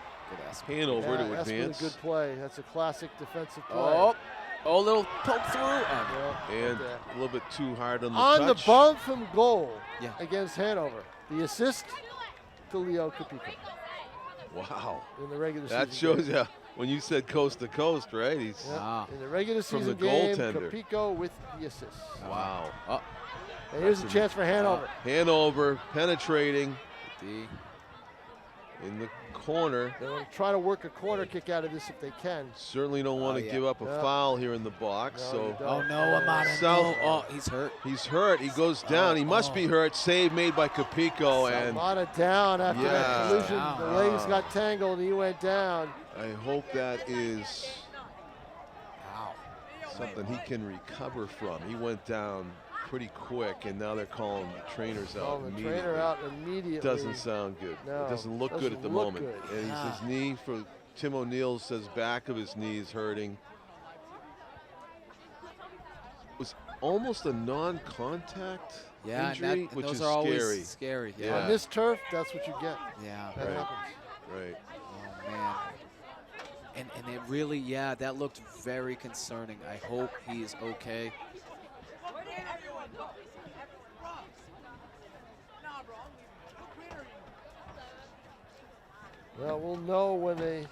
Speaker 2: Hanover to
Speaker 3: That's
Speaker 2: advance.
Speaker 3: a good play. That's a classic defensive play.
Speaker 4: Oh, little poke through.
Speaker 2: And a little bit too hard on the
Speaker 3: on
Speaker 2: touch.
Speaker 3: the bump from goal
Speaker 4: Yeah.
Speaker 3: against Hanover. The assist to Leo Capico
Speaker 2: Wow.
Speaker 3: in the regular season.
Speaker 2: That shows
Speaker 3: game.
Speaker 2: you when you said coast to coast, right? He's
Speaker 3: In the regular
Speaker 2: From
Speaker 3: season
Speaker 2: the
Speaker 3: game,
Speaker 2: goaltender.
Speaker 3: Capico with the assist.
Speaker 2: wow.
Speaker 3: And here's a chance for Hanover.
Speaker 2: Hanover penetrating
Speaker 4: D.
Speaker 2: in the corner.
Speaker 3: They want to try to work a corner kick out of this if they can.
Speaker 2: Certainly don't want to
Speaker 4: yeah.
Speaker 2: give up a
Speaker 3: Yeah.
Speaker 2: foul here in the box.
Speaker 3: No,
Speaker 2: So
Speaker 3: you don't.
Speaker 4: Oh, no, Amada.
Speaker 2: South-
Speaker 4: No. Oh, he's hurt.
Speaker 2: he's hurt. He goes down. He must be hurt. Save made by Capico. And
Speaker 3: Amada down after that
Speaker 2: Yeah.
Speaker 3: collision.
Speaker 4: Wow.
Speaker 3: The legs got tangled and he went down.
Speaker 2: I hope that is
Speaker 4: Wow.
Speaker 2: something he can recover from. He went down pretty quick, and now they're calling the trainers out
Speaker 3: Oh, the
Speaker 2: immediately.
Speaker 3: trainer out immediately.
Speaker 2: Doesn't sound good.
Speaker 3: No,
Speaker 2: It doesn't look good at the
Speaker 3: doesn't look
Speaker 2: moment.
Speaker 3: good.
Speaker 2: And his knee, for Tim O'Neill says back of his knee is hurting. Was almost a non-contact
Speaker 4: Yeah,
Speaker 2: injury,
Speaker 4: and
Speaker 2: which
Speaker 4: those
Speaker 2: is
Speaker 4: are
Speaker 2: scary.
Speaker 4: always scary.
Speaker 2: Yeah.
Speaker 3: On this turf, that's what you get.
Speaker 4: Yeah.
Speaker 3: That
Speaker 2: Right.
Speaker 3: happens.
Speaker 2: Right.
Speaker 4: Oh, man. And it really, yeah, that looked very concerning. I hope he's okay.
Speaker 3: Well, we'll know when they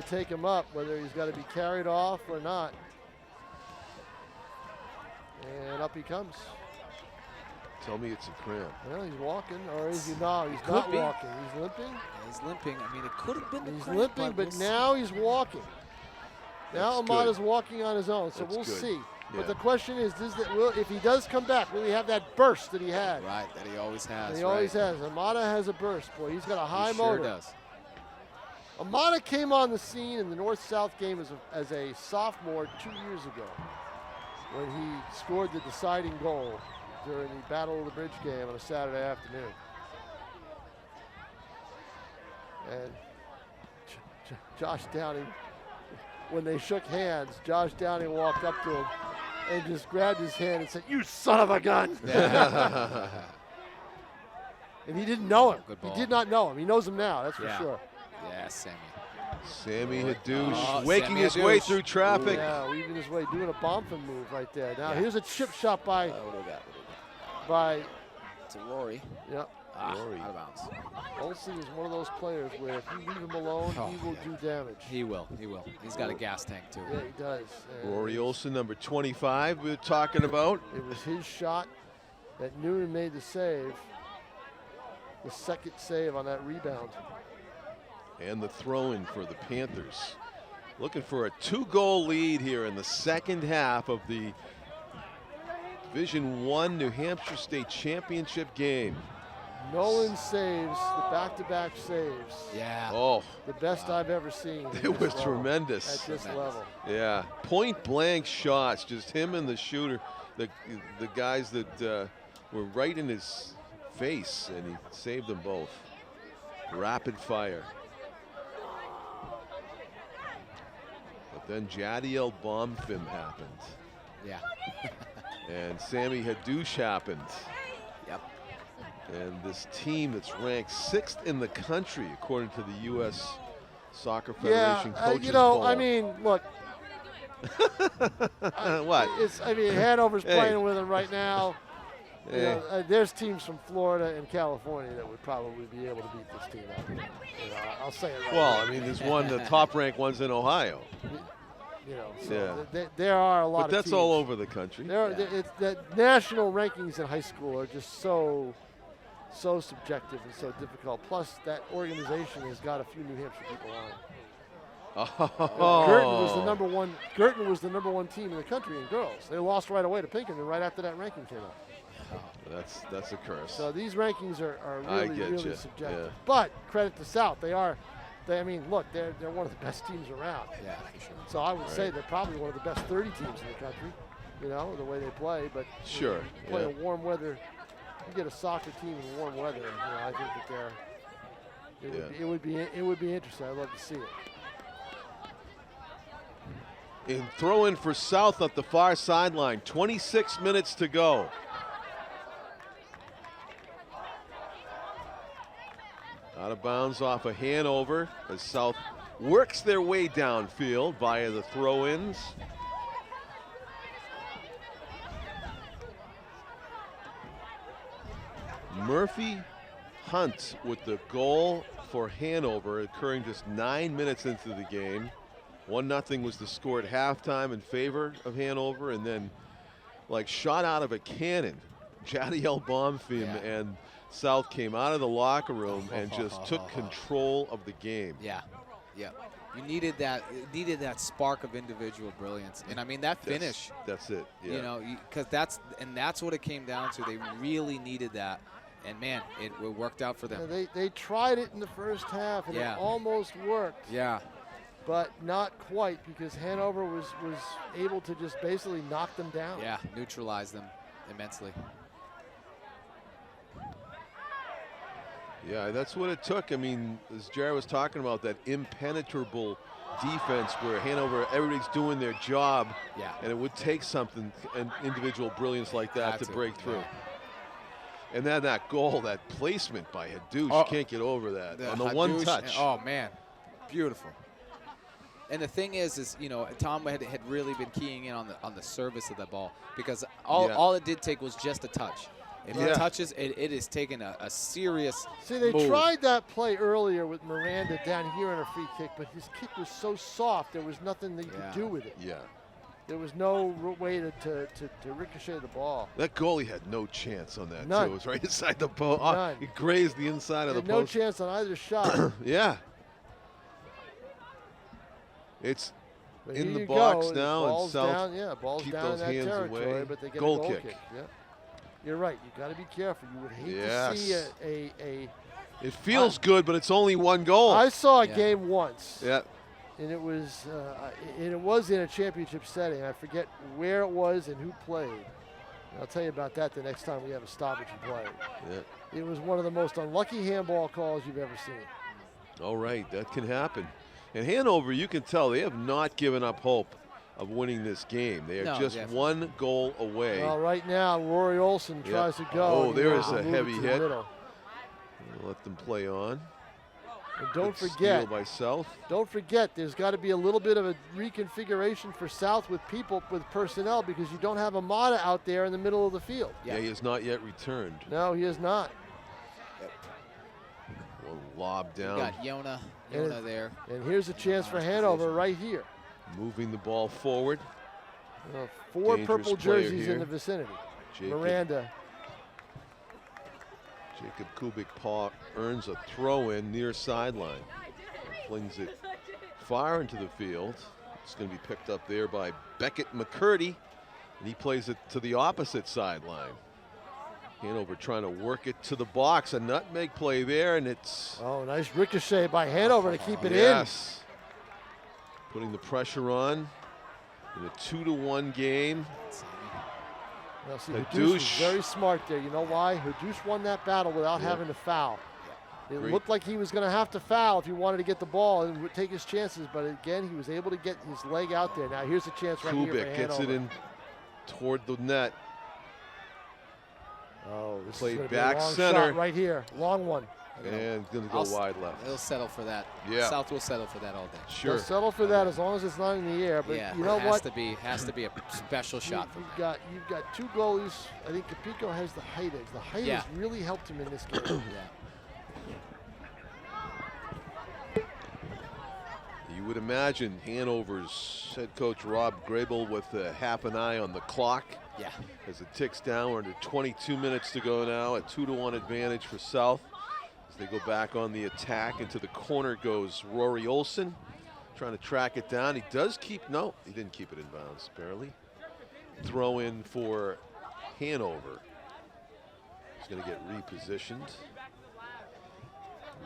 Speaker 3: take him up whether he's got to be carried off or not. And up he comes.
Speaker 2: Tell me it's a cramp.
Speaker 3: Well, he's walking, or is he not? He's
Speaker 4: Could
Speaker 3: not
Speaker 4: be.
Speaker 3: walking. He's limping.
Speaker 4: Yeah, he's limping. I mean, it could have been the
Speaker 3: He's
Speaker 4: cramp,
Speaker 3: limping, but
Speaker 4: we'll
Speaker 3: now he's walking. Now
Speaker 2: That's
Speaker 3: Amada's walking on his own, so
Speaker 2: That's
Speaker 3: we'll
Speaker 2: good.
Speaker 3: see.
Speaker 2: Yeah.
Speaker 3: But the question is, if he does come back, will he have that burst that he had?
Speaker 4: Right, that he always has.
Speaker 3: That he always has. Amada has a burst, boy. He's got a high
Speaker 4: He sure
Speaker 3: motor.
Speaker 4: does.
Speaker 3: Amada came on the scene in the North-South game as a sophomore 2 years ago when he scored the deciding goal during the Battle of the Bridge game on a Saturday afternoon. And Josh Downing, when they shook hands, Josh Downing walked up to him and just grabbed his hand and said, "You son of a gun!" And he didn't know him.
Speaker 4: Good
Speaker 3: He
Speaker 4: ball.
Speaker 3: did not know him. He knows him now, that's for
Speaker 4: Yeah.
Speaker 3: sure.
Speaker 4: Yeah, Sammy.
Speaker 2: Sammy Hadoush
Speaker 4: Oh,
Speaker 2: waking
Speaker 4: Sammy
Speaker 2: his way
Speaker 4: Hadoush.
Speaker 2: through traffic.
Speaker 3: Yeah, weaving his way, doing a bomb-fin move right there. Now
Speaker 4: Yeah.
Speaker 3: here's a chip shot by
Speaker 4: What do we got?
Speaker 3: by
Speaker 4: To Rory.
Speaker 3: yeah.
Speaker 2: Rory.
Speaker 4: Out of bounds.
Speaker 3: Olsen is one of those players where if you leave him alone,
Speaker 4: Oh,
Speaker 3: he will
Speaker 4: yeah.
Speaker 3: do damage.
Speaker 4: He will. He will. He's got a gas tank, too.
Speaker 3: Yeah, he does. And
Speaker 2: Rory Olsen, number 25, we were talking about.
Speaker 3: It was his shot that Noonan made the save. The second save on that rebound.
Speaker 2: And the throw-in for the Panthers. Looking for a 2-goal lead here in the second half of the Division I New Hampshire State Championship game.
Speaker 3: Nolan saves, the back-to-back saves.
Speaker 4: Yeah.
Speaker 2: Oh,
Speaker 3: The best I've ever seen. at
Speaker 2: it
Speaker 3: this
Speaker 2: was
Speaker 3: level.
Speaker 2: tremendous.
Speaker 3: At this level.
Speaker 2: Yeah, point blank shots, just him and the shooter, the guys that were right in his face, and he saved them both. Rapid fire. But then Jadiel Bomfim happened,
Speaker 4: Yeah.
Speaker 2: and Sammy Hadoush happened.
Speaker 4: Yep.
Speaker 2: And this team that's ranked 6th in the country, according to the U.S. Soccer Federation coaches
Speaker 3: you know,
Speaker 2: poll.
Speaker 3: I mean, look.
Speaker 2: What?
Speaker 3: I mean, Hanover's
Speaker 2: Hey.
Speaker 3: playing with them right now. You
Speaker 2: Hey.
Speaker 3: know, there's teams from Florida and California that would probably be able to beat this team up. You know, I'll say it right
Speaker 2: Well,
Speaker 3: now.
Speaker 2: I mean, there's one, the top-ranked one's in Ohio.
Speaker 3: You know, so
Speaker 2: Yeah.
Speaker 3: there are a lot
Speaker 2: But
Speaker 3: of
Speaker 2: that's
Speaker 3: teams.
Speaker 2: all over the country.
Speaker 3: The national rankings in high school are just so subjective and so difficult. Plus, that organization has got a few New Hampshire people on it.
Speaker 2: Oh.
Speaker 3: Girton was the number one. Girton was the number one team in the country in girls. They lost right away to Pinkerton right after that ranking came out.
Speaker 2: That's a curse.
Speaker 3: So these rankings are
Speaker 2: I
Speaker 3: really,
Speaker 2: get
Speaker 3: really
Speaker 2: you,
Speaker 3: subjective.
Speaker 2: yeah.
Speaker 3: But credit to South, I mean, look, they're one of the best teams around.
Speaker 4: Yeah, for sure.
Speaker 3: So I would say they're probably one of the best 30 teams in the country. You know, the way they play. But
Speaker 2: Sure,
Speaker 3: you play
Speaker 2: yeah.
Speaker 3: in warm weather. You get a soccer team in warm weather. You know, I think that it would be interesting. I'd love to see it.
Speaker 2: And throw in for South at the far sideline. 26 minutes to go. Out of bounds off of Hanover as South works their way downfield via the throw-ins. Murphy Hunt with the goal for Hanover, occurring just 9 minutes into the game. 1-0 was the score at halftime in favor of Hanover, and then like shot out of a cannon, Jadiel Bonfim and South came out of the locker room and just took control of the game.
Speaker 4: Yeah, yeah. You needed that spark of individual brilliance, and I mean that finish.
Speaker 2: That's it. Yeah.
Speaker 4: You know, because that's what it came down to. They really needed that, and man, it worked out for them.
Speaker 3: Yeah, they tried it in the first half, and it almost worked.
Speaker 4: Yeah.
Speaker 3: But not quite, because Hanover was able to just basically knock them down.
Speaker 4: Yeah, neutralize them immensely.
Speaker 2: Yeah, that's what it took. I mean, as Jared was talking about, that impenetrable defense where Hanover, everybody's doing their job.
Speaker 4: Yeah.
Speaker 2: And it would take something, an individual brilliance like that to break through.
Speaker 4: Yeah.
Speaker 2: And then that goal, that placement by Hadouche, can't get over that. On the one touch.
Speaker 4: Oh, man. Beautiful. And the thing is you know, Tom had really been keying in on the service of the ball, because all it did take was just a touch. If it touches, it is taking a serious
Speaker 3: See, they
Speaker 4: move.
Speaker 3: tried that play earlier with Miranda down here on a free kick, but his kick was so soft, there was nothing that you could do with it.
Speaker 2: Yeah.
Speaker 3: There was no way to ricochet the ball.
Speaker 2: That goalie had no chance on that,
Speaker 3: None.
Speaker 2: too. It was right inside the post.
Speaker 3: None.
Speaker 2: It grazed the inside of the
Speaker 3: No
Speaker 2: post.
Speaker 3: chance on either shot.
Speaker 2: Yeah. It's
Speaker 3: But
Speaker 2: in
Speaker 3: here
Speaker 2: the
Speaker 3: you
Speaker 2: box
Speaker 3: go.
Speaker 2: now, and
Speaker 3: Ball's
Speaker 2: South
Speaker 3: down, ball's
Speaker 2: keep
Speaker 3: down
Speaker 2: those
Speaker 3: in that
Speaker 2: hands
Speaker 3: territory,
Speaker 2: away.
Speaker 3: but they get
Speaker 2: Goal
Speaker 3: a goal
Speaker 2: kick.
Speaker 3: kick. Yeah. You're right. You got to be careful. You would hate to see a
Speaker 2: It feels good, but it's only one goal.
Speaker 3: I saw a game once.
Speaker 2: Yeah.
Speaker 3: And it was in a championship setting. I forget where it was and who played. And I'll tell you about that the next time we have a stoppage and play.
Speaker 2: Yeah.
Speaker 3: It was one of the most unlucky handball calls you've ever seen.
Speaker 2: All right, that can happen. And Hanover, you can tell they have not given up hope of winning this game. They are just one goal away.
Speaker 3: Well, right now, Rory Olson tries to go.
Speaker 2: Oh, there is a
Speaker 3: move
Speaker 2: heavy
Speaker 3: to the
Speaker 2: hit.
Speaker 3: middle.
Speaker 2: We'll let them play on.
Speaker 3: And don't
Speaker 2: Good
Speaker 3: forget,
Speaker 2: steal by South.
Speaker 3: Don't forget, there's got to be a little bit of a reconfiguration for South with personnel, because you don't have Amada out there in the middle of the field.
Speaker 2: Yeah, he has not yet returned.
Speaker 3: No, he has not.
Speaker 2: One lob down.
Speaker 4: You got Yona there.
Speaker 3: And here's a chance for Hanover right here.
Speaker 2: Moving the ball forward.
Speaker 3: 4
Speaker 2: Dangerous
Speaker 3: purple
Speaker 2: player
Speaker 3: jerseys
Speaker 2: here.
Speaker 3: in the vicinity.
Speaker 2: Jacob.
Speaker 3: Miranda.
Speaker 2: Jacob Kubik earns a throw in near sideline. Flings it far into the field. It's going to be picked up there by Beckett McCurdy, and he plays it to the opposite sideline. Hanover trying to work it to the box. A nutmeg play there, and it's...
Speaker 3: Oh, nice ricochet by Hanover to keep it in.
Speaker 2: Yes. Putting the pressure on in a 2-1 game.
Speaker 3: Now, see, Hadouche was
Speaker 2: Hadouche.
Speaker 3: very smart there. You know why? Hadouche won that battle without having to foul. It looked like he was going to have to foul if he wanted to get the ball and would take his chances, but again, he was able to get his leg out there. Now, here's a chance right here for
Speaker 2: Kubik gets
Speaker 3: Hanover.
Speaker 2: it in toward the net.
Speaker 3: Oh, this
Speaker 2: Played
Speaker 3: is gonna
Speaker 2: back
Speaker 3: be a long
Speaker 2: center.
Speaker 3: shot right here. Long one.
Speaker 2: And going to go wide left.
Speaker 4: They'll settle for that.
Speaker 2: Yeah.
Speaker 4: South will settle for that all day.
Speaker 2: Sure.
Speaker 3: They'll settle for that as long as it's not in the air. But
Speaker 4: Yeah,
Speaker 3: you know
Speaker 4: it has
Speaker 3: what?
Speaker 4: has to be a special shot.
Speaker 3: You've got 2 goalies. I think Capico has the height edge. The height has really helped him in this game.
Speaker 2: You would imagine Hanover's head coach Rob Grable with half an eye on the clock.
Speaker 4: Yeah.
Speaker 2: As it ticks down, we're under 22 minutes to go now. A 2-1 advantage for South. As they go back on the attack, into the corner goes Rory Olson, trying to track it down. He does keep, no, he didn't keep it in bounds, barely. Throw in for Hanover. He's going to get repositioned.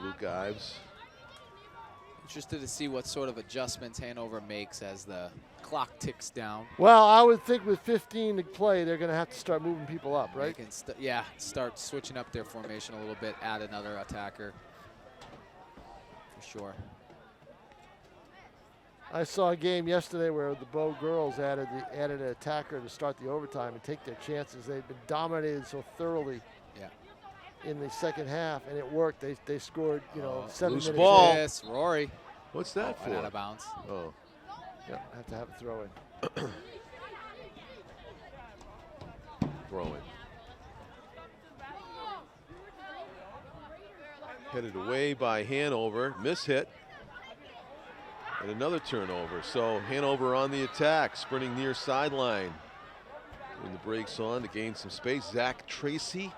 Speaker 2: Luke Ives.
Speaker 4: Interested to see what sort of adjustments Hanover makes as the clock ticks down.
Speaker 3: Well, I would think with 15 to play, they're going to have to start moving people up, right?
Speaker 4: They can start switching up their formation a little bit, add another attacker. For sure.
Speaker 3: I saw a game yesterday where the Bow girls added an attacker to start the overtime and take their chances. They've been dominated so thoroughly in the second half, and it worked. They scored, 7
Speaker 2: loose
Speaker 3: minutes.
Speaker 2: ball.
Speaker 3: in.
Speaker 4: Yes, Rory.
Speaker 2: What's that for?
Speaker 4: Went out of bounds.
Speaker 2: Oh.
Speaker 3: Yeah, have to have a throw in.
Speaker 2: Throw in. Headed away by Hanover. Miss hit. And another turnover. So Hanover on the attack, sprinting near sideline. When the brakes on to gain some space. Zach Tracy,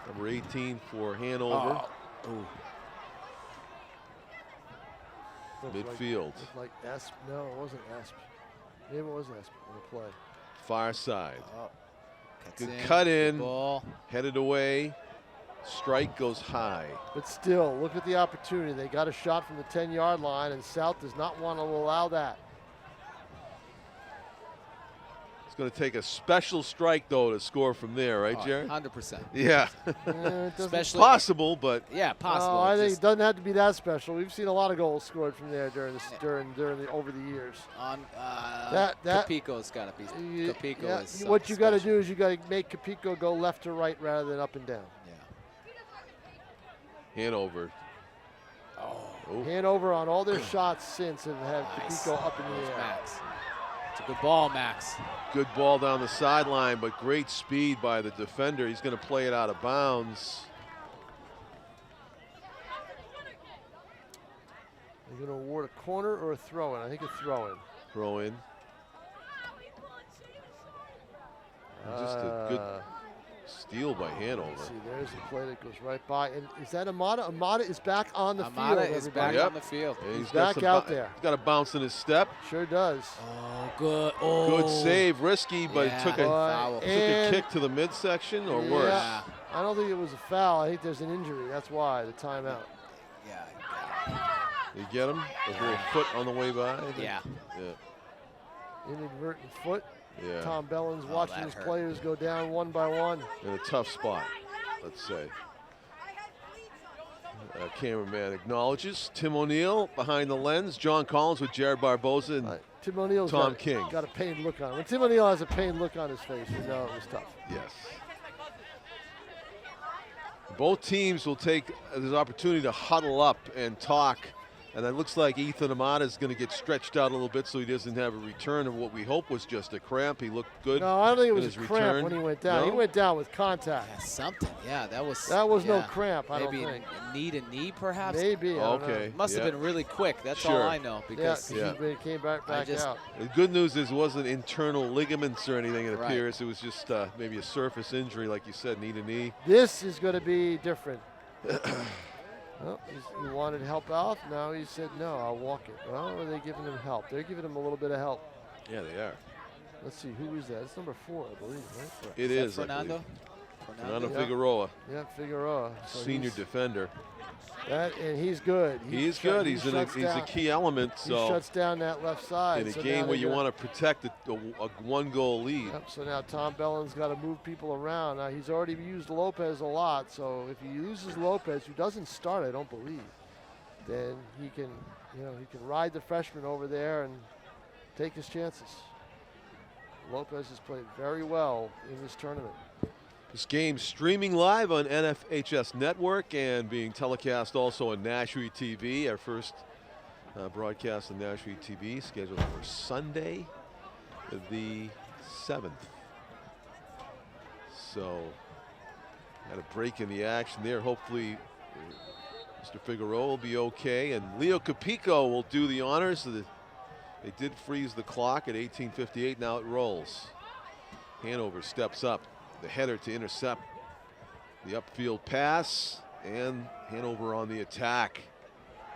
Speaker 2: number 18 for Hanover. Midfield.
Speaker 3: Looked like Asp. No, it wasn't Asp. Maybe it was Asp on the play.
Speaker 2: Far side. Good
Speaker 4: in,
Speaker 2: cut
Speaker 4: good
Speaker 2: in.
Speaker 4: ball.
Speaker 2: Headed away. Strike goes high.
Speaker 3: But still, look at the opportunity. They got a shot from the 10-yard line, and South does not want to allow that.
Speaker 2: It's going to take a special strike, though, to score from there, right, Jerry?
Speaker 4: 100%.
Speaker 2: Yeah.
Speaker 4: Especially
Speaker 2: Possible, but
Speaker 4: yeah, possible.
Speaker 3: I think
Speaker 4: Just
Speaker 3: it doesn't have to be that special. We've seen a lot of goals scored from there over the years.
Speaker 4: on
Speaker 3: That-
Speaker 4: Capico's got to be. Capico
Speaker 3: Yeah,
Speaker 4: is
Speaker 3: what you got to
Speaker 4: special.
Speaker 3: do is you got to make Capico go left to right rather than up and down.
Speaker 4: Yeah.
Speaker 2: Hanover. Oh.
Speaker 3: Hanover on all their shots since have had
Speaker 4: Nice.
Speaker 3: Capico up in the
Speaker 4: There's
Speaker 3: air.
Speaker 4: Max. It's a good ball, Max.
Speaker 2: Good ball down the sideline, but great speed by the defender. He's going to play it out of bounds.
Speaker 3: They're going to award a corner or a throw-in. I think a throw-in.
Speaker 2: Throw in. Just a good steal by Hanover.
Speaker 3: Let's see, there's a play that goes right by. And is that Amada? Amada is back on the
Speaker 4: Amada
Speaker 3: field,
Speaker 4: is
Speaker 3: everybody.
Speaker 4: back on the field.
Speaker 2: And
Speaker 3: He's
Speaker 2: got
Speaker 3: back
Speaker 2: some
Speaker 3: out
Speaker 2: bou-
Speaker 3: there.
Speaker 2: He's got a bounce in his step.
Speaker 3: Sure does.
Speaker 4: Oh, good. Oh,
Speaker 2: Good save, risky, but
Speaker 4: Yeah.
Speaker 2: it took a
Speaker 4: Foul.
Speaker 2: took a
Speaker 3: And-
Speaker 2: kick to the midsection or
Speaker 3: Yeah.
Speaker 2: worse.
Speaker 4: Yeah.
Speaker 3: I don't think it was a foul. I think there's an injury. That's why, the timeout.
Speaker 4: Yeah.
Speaker 2: You get him? A little foot on the way by.
Speaker 4: Yeah.
Speaker 2: Yeah.
Speaker 3: Inadvertent foot.
Speaker 2: Yeah.
Speaker 3: Tom Bellins watching
Speaker 4: that
Speaker 3: his
Speaker 4: hurt.
Speaker 3: players go down one by one.
Speaker 2: In a tough spot, let's say. Cameraman acknowledges. Tim O'Neill behind the lens. John Collins with Jared Barbosa and
Speaker 3: Tim O'Neill's
Speaker 2: Tom King.
Speaker 3: got a pained look on him. When Tim O'Neill has a pained look on his face, you know it was tough.
Speaker 2: yes. Both teams will take this opportunity to huddle up and talk. And it looks like Ethan Amada is going to get stretched out a little bit so he doesn't have a return of what we hope was just a cramp. He looked good.
Speaker 3: No, I don't think it
Speaker 2: in
Speaker 3: was
Speaker 2: his
Speaker 3: a cramp
Speaker 2: return.
Speaker 3: when he went down. He
Speaker 2: No?
Speaker 3: went down with contact.
Speaker 4: Yeah, something. Yeah, that was.
Speaker 3: That was no
Speaker 4: yeah.
Speaker 3: cramp, I don't
Speaker 4: Maybe
Speaker 3: think.
Speaker 4: knee to knee, perhaps.
Speaker 3: Maybe. I don't
Speaker 2: Okay.
Speaker 3: know.
Speaker 4: Must
Speaker 2: Yeah.
Speaker 4: have been really quick. That's
Speaker 2: Sure.
Speaker 4: all I know.
Speaker 3: Yeah,
Speaker 4: Because
Speaker 2: Yeah.
Speaker 3: he came back
Speaker 4: just-
Speaker 3: out.
Speaker 2: The good news is it wasn't internal ligaments or anything, it
Speaker 4: Right.
Speaker 2: appears. It was just maybe a surface injury, like you said, knee to knee.
Speaker 3: This is going to be different. Well, he wanted help out. Now he said, no, I'll walk it. Well, are they giving him help? They're giving him a little bit of help.
Speaker 2: Yeah, they are.
Speaker 3: Let's see, who is that? It's number 4, I believe, right?
Speaker 2: It
Speaker 4: is
Speaker 2: is,
Speaker 4: that
Speaker 2: I believe.
Speaker 4: Fernando?
Speaker 2: Fernando
Speaker 3: Yeah.
Speaker 2: Figueroa,
Speaker 3: Yeah, Figueroa. So
Speaker 2: senior
Speaker 3: he's-
Speaker 2: defender.
Speaker 3: and he's good.
Speaker 2: He is good. He's a
Speaker 3: down,
Speaker 2: key element.
Speaker 3: He
Speaker 2: So
Speaker 3: shuts down that left side.
Speaker 2: in a
Speaker 3: So
Speaker 2: game
Speaker 3: now
Speaker 2: where
Speaker 3: they
Speaker 2: you
Speaker 3: got-
Speaker 2: want to protect a one-goal lead.
Speaker 3: Yep, so now Tom Bellin's got to move people around. Now he's already used Lopez a lot, so if he uses Lopez, who doesn't start, I don't believe, then he can ride the freshman over there and take his chances. Lopez has played very well in this tournament.
Speaker 2: This game streaming live on NFHS Network and being telecast also on Nashua TV. Our first broadcast on Nashua TV scheduled for Sunday, the 7th. So, had a break in the action there. Hopefully, Mr. Figueroa will be okay, and Leo Capico will do the honors. They did freeze the clock at 18:58. Now it rolls. Hanover steps up. The header to intercept the upfield pass, and Hanover on the attack.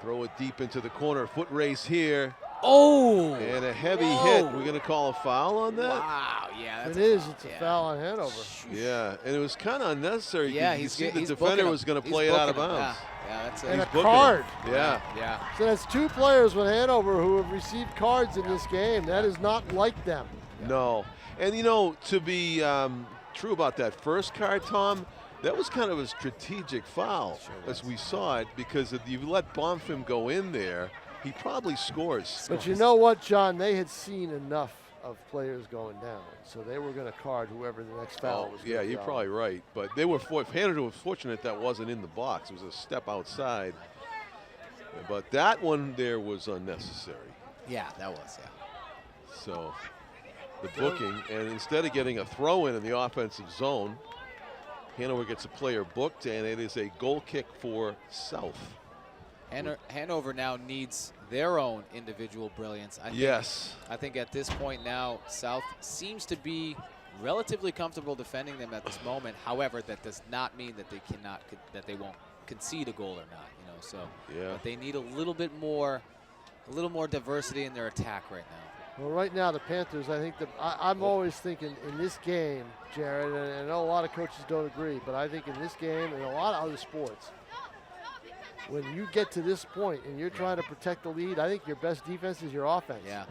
Speaker 2: Throw it deep into the corner. Foot race here.
Speaker 4: Oh!
Speaker 2: And a heavy
Speaker 4: Whoa.
Speaker 2: hit. We're going to call a foul on that?
Speaker 4: Wow, yeah.
Speaker 3: It
Speaker 4: That's
Speaker 3: is. It's a
Speaker 4: yeah.
Speaker 3: foul on Hanover.
Speaker 2: Yeah, and it was kind of unnecessary.
Speaker 4: Yeah,
Speaker 2: you
Speaker 4: he's
Speaker 2: see the
Speaker 4: he's
Speaker 2: defender
Speaker 4: booking
Speaker 2: was
Speaker 4: him.
Speaker 2: going to
Speaker 4: He's
Speaker 2: play it out of
Speaker 4: booking him.
Speaker 2: bounds.
Speaker 4: Yeah, that's
Speaker 3: And
Speaker 4: it.
Speaker 3: a
Speaker 2: Booking him.
Speaker 3: card.
Speaker 2: Yeah.
Speaker 4: Yeah.
Speaker 3: So that's 2 players with Hanover who have received cards in this game. That is not like them.
Speaker 2: No. And, you know, to be true about that first card, Tom, that was kind of a strategic foul as we saw it, because if you let Bonfim go in there, he probably scores.
Speaker 3: But you know what, John? They had seen enough of players going down, so they were going to card whoever the next foul was.
Speaker 2: Yeah, you're probably right. But they were Hanover was fortunate that wasn't in the box. It was a step outside. But that one there was unnecessary.
Speaker 4: Yeah, that was, yeah.
Speaker 2: So the booking, and instead of getting a throw in the offensive zone, Hanover gets a player booked, and it is a goal kick for South.
Speaker 4: Hanover now needs their own individual brilliance. I think at this point now, South seems to be relatively comfortable defending them at this moment. However, that does not mean that they won't concede a goal or not. You know, so but they need a little more diversity in their attack right now.
Speaker 3: Well, right now the Panthers, I think I'm always thinking in this game, Jared, and I know a lot of coaches don't agree, but I think in this game and a lot of other sports, when you get to this point and you're trying to protect the lead, I think your best defense is your offense.
Speaker 4: Yeah,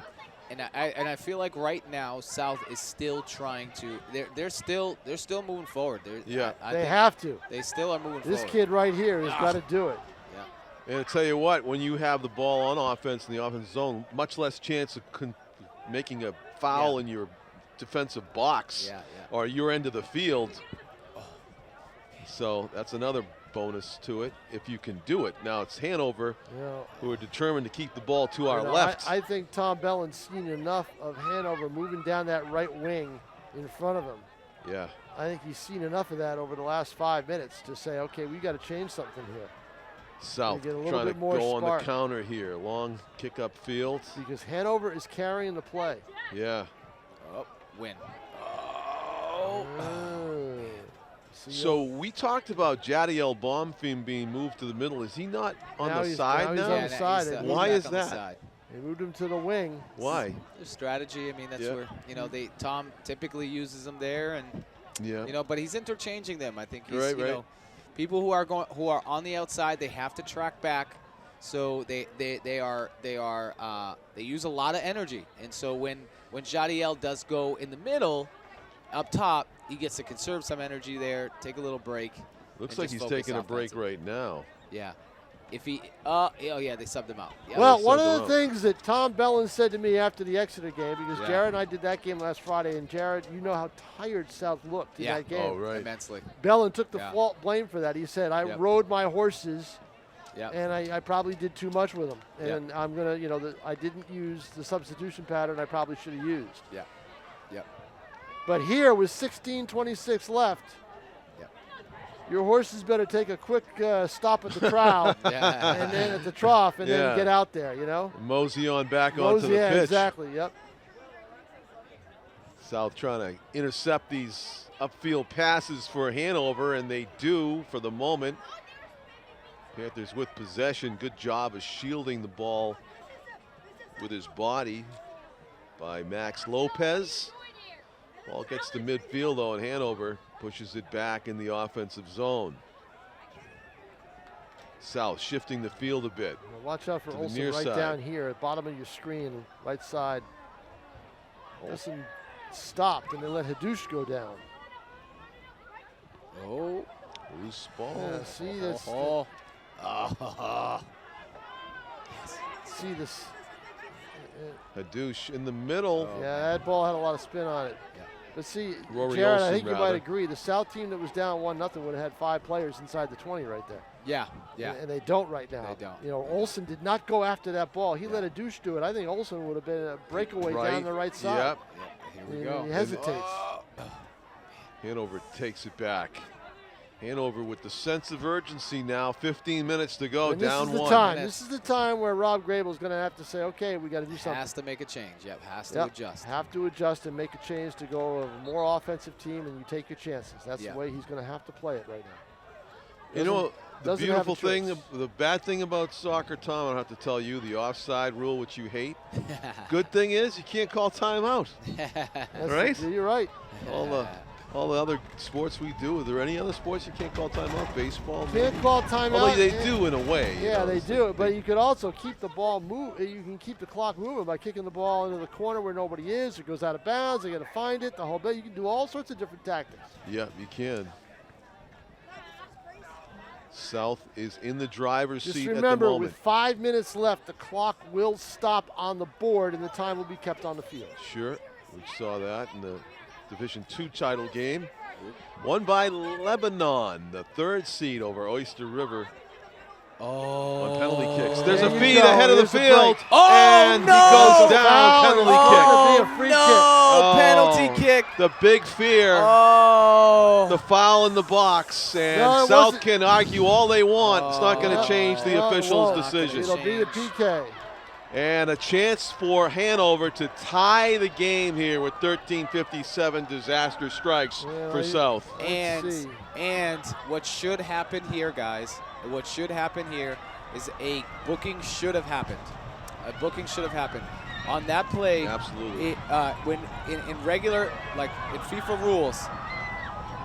Speaker 4: and I feel like right now South is still trying to. They're still moving forward.
Speaker 3: They have to.
Speaker 4: They still are moving forward.
Speaker 3: This kid right here has got to do it.
Speaker 2: Yeah. And I tell you what, when you have the ball on offense in the offensive zone, much less chance of making a foul in your defensive box or your end of the field. So that's another bonus to it if you can do it. Now it's Hanover who are determined to keep the ball to our left.
Speaker 3: I think Tom Bellin's seen enough of Hanover moving down that right wing in front of him.
Speaker 2: Yeah.
Speaker 3: I think he's seen enough of that over the last 5 minutes to say, okay, we got to change something here.
Speaker 2: South trying to go on the counter here. Long kick up field.
Speaker 3: Because Hanover is carrying the play.
Speaker 2: Yeah.
Speaker 4: Oh, win.
Speaker 2: So we talked about Jadiel Baumfim being moved to the middle. Is he not on the side now?
Speaker 3: He's on the side.
Speaker 2: Why is that?
Speaker 3: They moved him to the wing.
Speaker 2: Why?
Speaker 4: The strategy. I mean, that's where Tom typically uses them there, and but he's interchanging them. I think he's people who are on the outside, they have to track back, so they use a lot of energy, and so when Jadiel does go in the middle, up top, he gets to conserve some energy there, take a little break.
Speaker 2: Looks like he's taking a break right now.
Speaker 4: Yeah. If he, they subbed him out. Yeah.
Speaker 3: Well, one of the things that Tom Bellin said to me after the Exeter game, because Jared and I did that game last Friday, and Jared, you know how tired South looked in that game.
Speaker 2: Oh, right.
Speaker 4: Immensely.
Speaker 3: Bellin took the fault blame for that. He said, I rode my horses, and I probably did too much with them. And I'm going to, I didn't use the substitution pattern I probably should have used.
Speaker 4: Yeah.
Speaker 3: But here with 16:26 left, your horses better take a quick stop at the trough and then at the trough and then get out there,
Speaker 2: Mosey on back onto the pitch.
Speaker 3: Exactly,
Speaker 2: South trying to intercept these upfield passes for Hanover, and they do for the moment. Panthers with possession. Good job of shielding the ball with his body by Max Lopez. Ball gets to midfield, though, and Hanover pushes it back in the offensive zone. South shifting the field a bit.
Speaker 3: Watch out for Olsen right down here at the bottom of your screen, right side. Olsen stopped and then let Hadoush go down.
Speaker 2: Oh, loose ball.
Speaker 3: Yeah, see this. See this.
Speaker 2: Hadoush in the middle.
Speaker 3: Yeah, that ball had a lot of spin on it.
Speaker 4: Yeah.
Speaker 3: But see,
Speaker 2: Rory
Speaker 3: Jared,
Speaker 2: Olsen,
Speaker 3: I think you might agree. The South team that was down 1-0 would have had 5 players inside the 20 right there.
Speaker 4: Yeah.
Speaker 3: And they don't right now.
Speaker 4: They don't.
Speaker 3: Olsen did not go after that ball. He let Hadoush do it. I think Olsen would have been a breakaway down the right side.
Speaker 2: Yep.
Speaker 4: Here we go.
Speaker 3: He hesitates.
Speaker 2: Hanover takes it back. Hanover with the sense of urgency now. 15 minutes to go, down 1.
Speaker 3: This is the time where Rob Grable's going to have to say, okay, we got to do something.
Speaker 4: Has to make a change. Has to adjust.
Speaker 3: Have to adjust and make a change to go a more offensive team, and you take your chances. That's the way he's going to have to play it right now.
Speaker 2: The beautiful thing, the bad thing about soccer, Tom, I don't have to tell you, the offside rule, which you hate. Good thing is you can't call timeout. Right?
Speaker 3: You're right.
Speaker 2: All the other sports we do, are there any other sports you can't call timeout? Baseball?
Speaker 3: Can't call timeout.
Speaker 2: Although they do in a way.
Speaker 3: Yeah, they do. But you could also keep the ball you can keep the clock moving by kicking the ball into the corner where nobody is. It goes out of bounds. They got to find it. The whole bit. You can do all sorts of different tactics.
Speaker 2: Yeah, you can. South is in the driver's
Speaker 3: Just
Speaker 2: seat at the
Speaker 3: remember,
Speaker 2: moment.
Speaker 3: with 5 minutes left, the clock will stop on the board and the time will be kept on the field.
Speaker 2: Sure, we saw that in the Division II title game. Won by Lebanon, the 3rd seed over Oyster River. On penalty kicks. There's a
Speaker 3: There you
Speaker 2: feed
Speaker 3: go.
Speaker 2: ahead of the
Speaker 3: Here's the
Speaker 2: field.
Speaker 3: break.
Speaker 2: And
Speaker 4: no!
Speaker 2: he goes down.
Speaker 3: Foul.
Speaker 2: Penalty
Speaker 3: Oh,
Speaker 2: kick.
Speaker 3: it'll be a free
Speaker 4: no! Penalty
Speaker 2: Oh,
Speaker 4: kick.
Speaker 2: The big fear.
Speaker 4: Oh.
Speaker 2: The foul in the box. And
Speaker 3: No, it
Speaker 2: South
Speaker 3: wasn't.
Speaker 2: can argue all they want. It's not going to change the
Speaker 3: No, it
Speaker 2: official's
Speaker 3: won't.
Speaker 2: decision.
Speaker 3: It'll be a PK.
Speaker 2: And a chance for Hanover to tie the game here with 13:57 disaster strikes for South.
Speaker 4: And what should happen here, guys, what should happen here is a booking should have happened. A booking should have happened. On that play,
Speaker 2: Absolutely.
Speaker 4: when in regular, like in FIFA rules,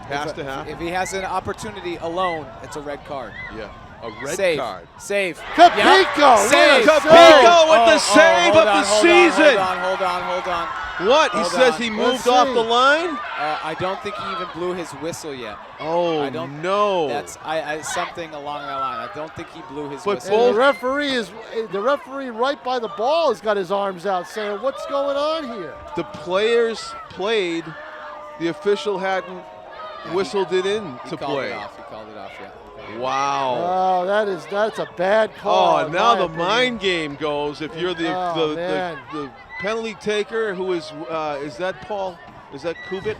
Speaker 2: Has to happen.
Speaker 4: if he has an opportunity alone, it's a red card.
Speaker 2: Yeah, a red
Speaker 4: Save.
Speaker 2: card.
Speaker 4: Save.
Speaker 3: Capico!
Speaker 4: Save.
Speaker 2: Capico with the save of the season.
Speaker 4: Hold on.
Speaker 2: What? He
Speaker 4: Hold
Speaker 2: says
Speaker 4: on.
Speaker 2: he
Speaker 3: Let's
Speaker 2: moved off
Speaker 3: see.
Speaker 2: the line?
Speaker 4: I don't think he even blew his whistle yet.
Speaker 2: Oh,
Speaker 4: I don't-
Speaker 2: no.
Speaker 4: That's something along that line. I don't think he blew his
Speaker 2: But
Speaker 4: whistle.
Speaker 3: And the referee right by the ball has got his arms out saying, what's going on here?
Speaker 2: The players played. The official hadn't whistled it in
Speaker 4: He
Speaker 2: to
Speaker 4: called
Speaker 2: play.
Speaker 4: it off. He called it off, yeah.
Speaker 2: Wow.
Speaker 3: Oh, that's a bad call.
Speaker 2: Oh,
Speaker 3: in
Speaker 2: now
Speaker 3: my
Speaker 2: the
Speaker 3: opinion.
Speaker 2: mind game goes. If you're
Speaker 3: Oh, man.
Speaker 2: the penalty taker, who is that Paul? Is that Kubik?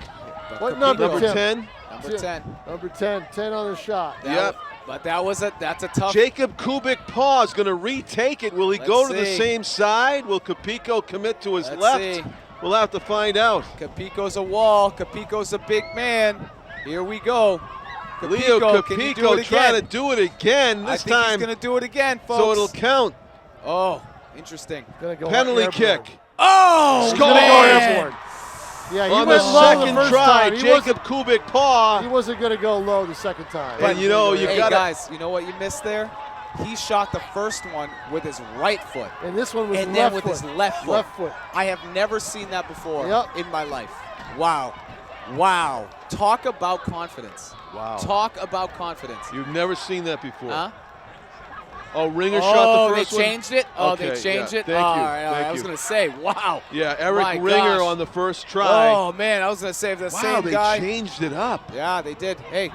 Speaker 3: What number,
Speaker 2: Number
Speaker 3: Tim?
Speaker 2: 10?
Speaker 4: Number 10.
Speaker 3: Number 10. 10 on the shot.
Speaker 2: Yep.
Speaker 4: But that's a tough.
Speaker 2: Jacob Kubik Paul is going to retake it. Will he go to the
Speaker 4: see.
Speaker 2: same side? Will Capico commit to his
Speaker 4: Let's
Speaker 2: left?
Speaker 4: see.
Speaker 2: We'll have to find out.
Speaker 4: Capico's a wall. Capico's a big man. Here we go.
Speaker 2: Leo
Speaker 4: can you do
Speaker 2: Capico
Speaker 4: it
Speaker 2: trying to
Speaker 4: again?
Speaker 2: do it again
Speaker 4: I
Speaker 2: this
Speaker 4: think he's
Speaker 2: time,
Speaker 4: going to do it again, folks.
Speaker 2: so it'll count.
Speaker 4: Oh, interesting.
Speaker 3: Gonna go
Speaker 2: Penalty
Speaker 3: airborne.
Speaker 2: kick.
Speaker 4: Oh,
Speaker 3: He's gonna go
Speaker 2: man.
Speaker 3: airborne. Yeah, he
Speaker 2: On
Speaker 3: went
Speaker 2: the
Speaker 3: low
Speaker 2: second
Speaker 3: the first
Speaker 2: try,
Speaker 3: time.
Speaker 2: Jacob Kubik
Speaker 3: He
Speaker 2: Paul.
Speaker 3: wasn't going to go low the second time.
Speaker 2: And you know, you
Speaker 4: Hey,
Speaker 2: gotta-
Speaker 4: guys, you know what you missed there? He shot the first one with his right foot.
Speaker 3: And this one was
Speaker 4: And
Speaker 3: left
Speaker 4: then with
Speaker 3: foot.
Speaker 4: his left foot.
Speaker 3: Left foot.
Speaker 4: I have never seen that before
Speaker 3: Yep.
Speaker 4: in my life. Wow. Wow. Talk about confidence.
Speaker 2: Wow.
Speaker 4: Talk about confidence.
Speaker 2: You've never seen that before.
Speaker 4: Huh?
Speaker 2: Oh, Ringer shot the first
Speaker 4: they
Speaker 2: one?
Speaker 4: changed it? Oh,
Speaker 2: Okay,
Speaker 4: they changed
Speaker 2: yeah.
Speaker 4: it?
Speaker 2: Thank
Speaker 4: All
Speaker 2: you,
Speaker 4: right, all right.
Speaker 2: thank
Speaker 4: I was
Speaker 2: you.
Speaker 4: going to say, wow.
Speaker 2: Yeah, Eric
Speaker 4: My
Speaker 2: Ringer
Speaker 4: gosh.
Speaker 2: on the first try.
Speaker 4: Oh, man, I was going to say if the
Speaker 2: wow,
Speaker 4: same
Speaker 2: they
Speaker 4: guy.
Speaker 2: changed it up.
Speaker 4: Yeah, they did. Hey,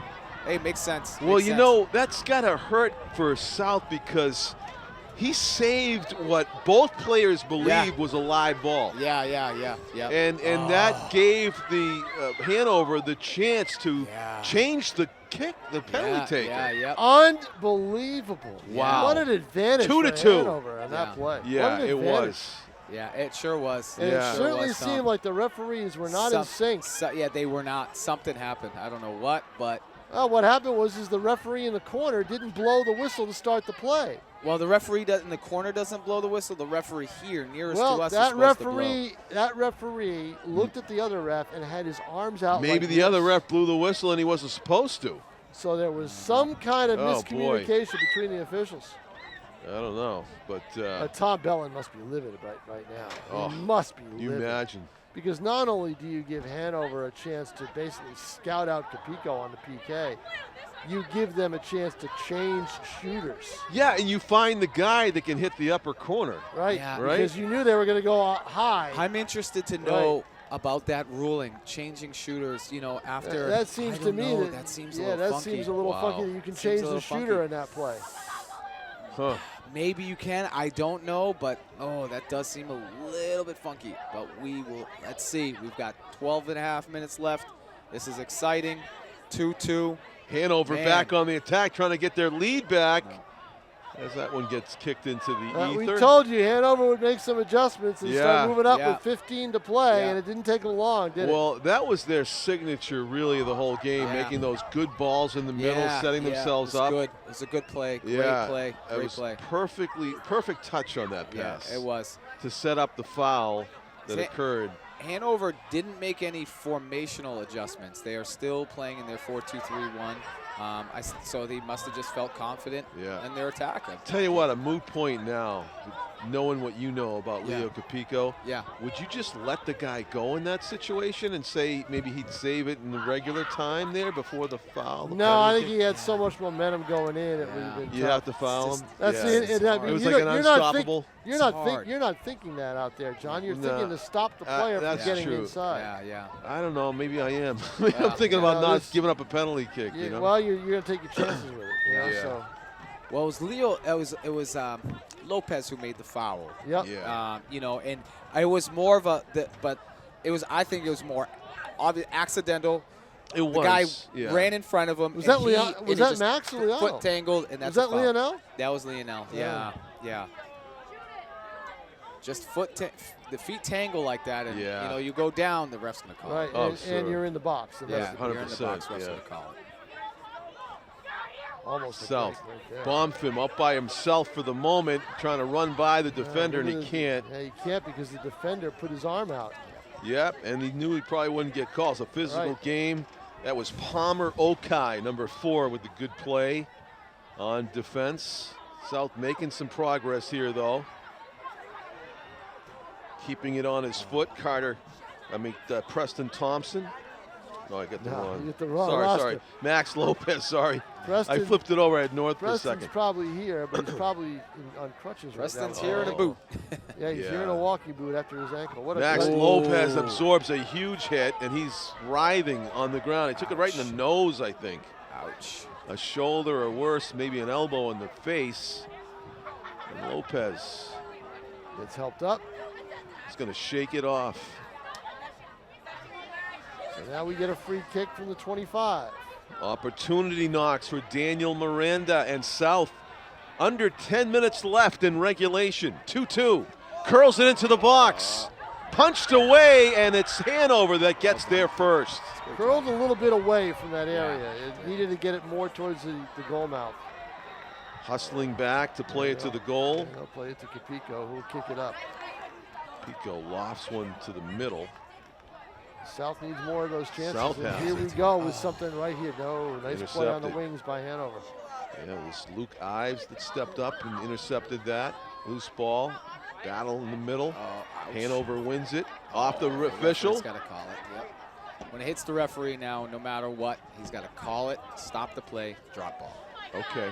Speaker 4: makes sense.
Speaker 2: Well,
Speaker 4: Makes
Speaker 2: you
Speaker 4: sense.
Speaker 2: know, that's got to hurt for South because he saved what both players believed was a live ball.
Speaker 4: Yeah.
Speaker 2: And that gave the Hanover the chance to change the kick, the penalty taker.
Speaker 4: Yeah.
Speaker 3: Unbelievable.
Speaker 2: Wow.
Speaker 3: What an advantage
Speaker 2: 2 to
Speaker 3: for
Speaker 2: 2.
Speaker 3: Hanover on that play.
Speaker 2: Yeah,
Speaker 3: What an
Speaker 2: it
Speaker 3: advantage.
Speaker 2: was.
Speaker 4: Yeah, it sure was.
Speaker 3: And
Speaker 2: Yeah.
Speaker 3: it
Speaker 2: Sure
Speaker 3: certainly
Speaker 4: was, Tom.
Speaker 3: seemed like the referees were not in sync.
Speaker 4: Yeah, they were not. Something happened. I don't know what, but
Speaker 3: What happened was the referee in the corner didn't blow the whistle to start the play.
Speaker 4: well, the referee in the corner doesn't blow the whistle. The referee here nearest
Speaker 3: Well,
Speaker 4: to us is
Speaker 3: that
Speaker 4: supposed to blow.
Speaker 3: referee looked at the other ref and had his arms out.
Speaker 2: Maybe
Speaker 3: like
Speaker 2: the other
Speaker 3: this.
Speaker 2: ref blew the whistle and he wasn't supposed to.
Speaker 3: So there was some kind of
Speaker 2: Oh, boy.
Speaker 3: miscommunication between the officials.
Speaker 2: I don't know, but
Speaker 3: Tom Bellin must be livid right now.
Speaker 2: Oh,
Speaker 3: He must be
Speaker 2: you
Speaker 3: livid.
Speaker 2: imagine.
Speaker 3: Because not only do you give Hanover a chance to basically scout out Capico on the PK, you give them a chance to change shooters,
Speaker 2: Yeah, and you find the guy that can hit the upper corner.
Speaker 3: right?
Speaker 4: Yeah.
Speaker 2: Right.
Speaker 3: Because you knew they were going to go high.
Speaker 4: I'm interested to know about that ruling, changing shooters. After
Speaker 3: That seems
Speaker 4: I
Speaker 3: to
Speaker 4: don't
Speaker 3: me
Speaker 4: know, that seems a little
Speaker 3: that
Speaker 4: funky.
Speaker 3: seems a little
Speaker 2: Wow.
Speaker 3: funky that you can
Speaker 4: Seems
Speaker 3: change
Speaker 4: a
Speaker 3: the
Speaker 4: little
Speaker 3: shooter
Speaker 4: funky.
Speaker 3: in that play.
Speaker 2: Huh.
Speaker 4: Maybe you can. I don't know, but that does seem a little bit funky. But we will. Let's see. We've got 12 and a half minutes left. This is exciting. 2-2.
Speaker 2: Hanover
Speaker 4: Man.
Speaker 2: back on the attack, trying to get their lead back. As that one gets kicked into the
Speaker 3: We
Speaker 2: ether.
Speaker 3: told you Hanover would make some adjustments and
Speaker 2: Yeah.
Speaker 3: start moving up
Speaker 4: Yeah.
Speaker 3: with 15 to play,
Speaker 4: Yeah.
Speaker 3: and it didn't take them long, did it?
Speaker 2: Well, that was their signature, really, of the whole game,
Speaker 4: Yeah.
Speaker 2: making those good balls in the middle, setting themselves
Speaker 4: it was
Speaker 2: up.
Speaker 4: Good. It was a good play.
Speaker 2: Yeah,
Speaker 4: Great play.
Speaker 2: it
Speaker 4: Great
Speaker 2: was
Speaker 4: play.
Speaker 2: perfect touch on that pass.
Speaker 4: Yeah, it was.
Speaker 2: To set up the foul that
Speaker 4: See-
Speaker 2: occurred.
Speaker 4: Hanover didn't make any formational adjustments. They are still playing in their 4-2-3-1. So they must have just felt confident in their attack.
Speaker 2: Tell you what, a moot point now, knowing what you know about Leo Capico.
Speaker 4: Yeah.
Speaker 2: Would you just let the guy go in that situation and say maybe he'd save it in the regular time there before the foul?
Speaker 3: No, I think he had so much momentum going in. It would have been tough.
Speaker 2: You have to foul him.
Speaker 3: That's
Speaker 2: it was like an unstoppable.
Speaker 3: You're not thinking that out there, John. You're thinking to stop the player from getting inside.
Speaker 4: Yeah.
Speaker 2: I don't know. Maybe I am. I'm thinking about not giving up a penalty kick. You know?
Speaker 3: Well, you're going to take your chances with it. You know, so.
Speaker 4: Well, it was Leo. It was Lopez who made the foul.
Speaker 3: Yep.
Speaker 2: Yeah.
Speaker 4: You know, and it was more of but it was. I think it was more obvious, accidental.
Speaker 2: It was.
Speaker 4: The guy ran in front of him.
Speaker 3: Was that Max or Lionel?
Speaker 4: Foot tangled, and that's
Speaker 3: was that Lionel?
Speaker 4: That was Lionel. Yeah. Just the feet tangle like that, and you know you go down, the ref's gonna call it.
Speaker 3: And you're in the box.
Speaker 4: You're in the box, ref's gonna call it.
Speaker 3: Almost
Speaker 2: South
Speaker 3: right
Speaker 2: bumped him up by himself for the moment, trying to run by the defender, and he can't.
Speaker 3: Yeah, he can't because the defender put his arm out.
Speaker 2: Yep, and he knew he probably wouldn't get called. It's a physical game. That was Palmer Okai, number 4, with the good play on defense. South making some progress here, though. Keeping it on his foot. Preston Thompson. No, I got the wrong.
Speaker 3: You get the wrong
Speaker 2: sorry. Max Lopez, sorry.
Speaker 3: Preston,
Speaker 2: I flipped it over at North for a
Speaker 3: Preston's
Speaker 2: second.
Speaker 3: probably here, but he's probably on crutches right now.
Speaker 4: Preston's here in a boot.
Speaker 3: Yeah, he's here in a walking boot after his ankle.
Speaker 2: Max Lopez absorbs a huge hit, and he's writhing on the ground. He took it right in the nose, I think.
Speaker 4: Ouch.
Speaker 2: A shoulder or worse, maybe an elbow in the face. And Lopez
Speaker 3: gets helped up.
Speaker 2: He's going to shake it off.
Speaker 3: So now we get a free kick from the 25.
Speaker 2: Opportunity knocks for Daniel Miranda and South. Under 10 minutes left in regulation. 2-2. Curls it into the box. Punched away, and it's Hanover that gets there first.
Speaker 3: Curled a little bit away from that area. It needed to get it more towards the goal mouth.
Speaker 2: Hustling back to play it to the goal.
Speaker 3: He'll play it to Capico, who will kick it up.
Speaker 2: Pico lofts one to the middle.
Speaker 3: South needs more of those chances.
Speaker 2: South
Speaker 3: and
Speaker 2: has
Speaker 3: here we
Speaker 2: it.
Speaker 3: go with something right here. No, nice play on the
Speaker 2: Intercepted.
Speaker 3: wings by Hanover.
Speaker 2: Yeah, it was Luke Ives that stepped up and intercepted that. Loose ball, battle in the middle. Hanover wins it off the official.
Speaker 4: He's got to call it. Yep. When it hits the referee now, no matter what, he's got to call it, stop the play, drop ball.
Speaker 2: Okay.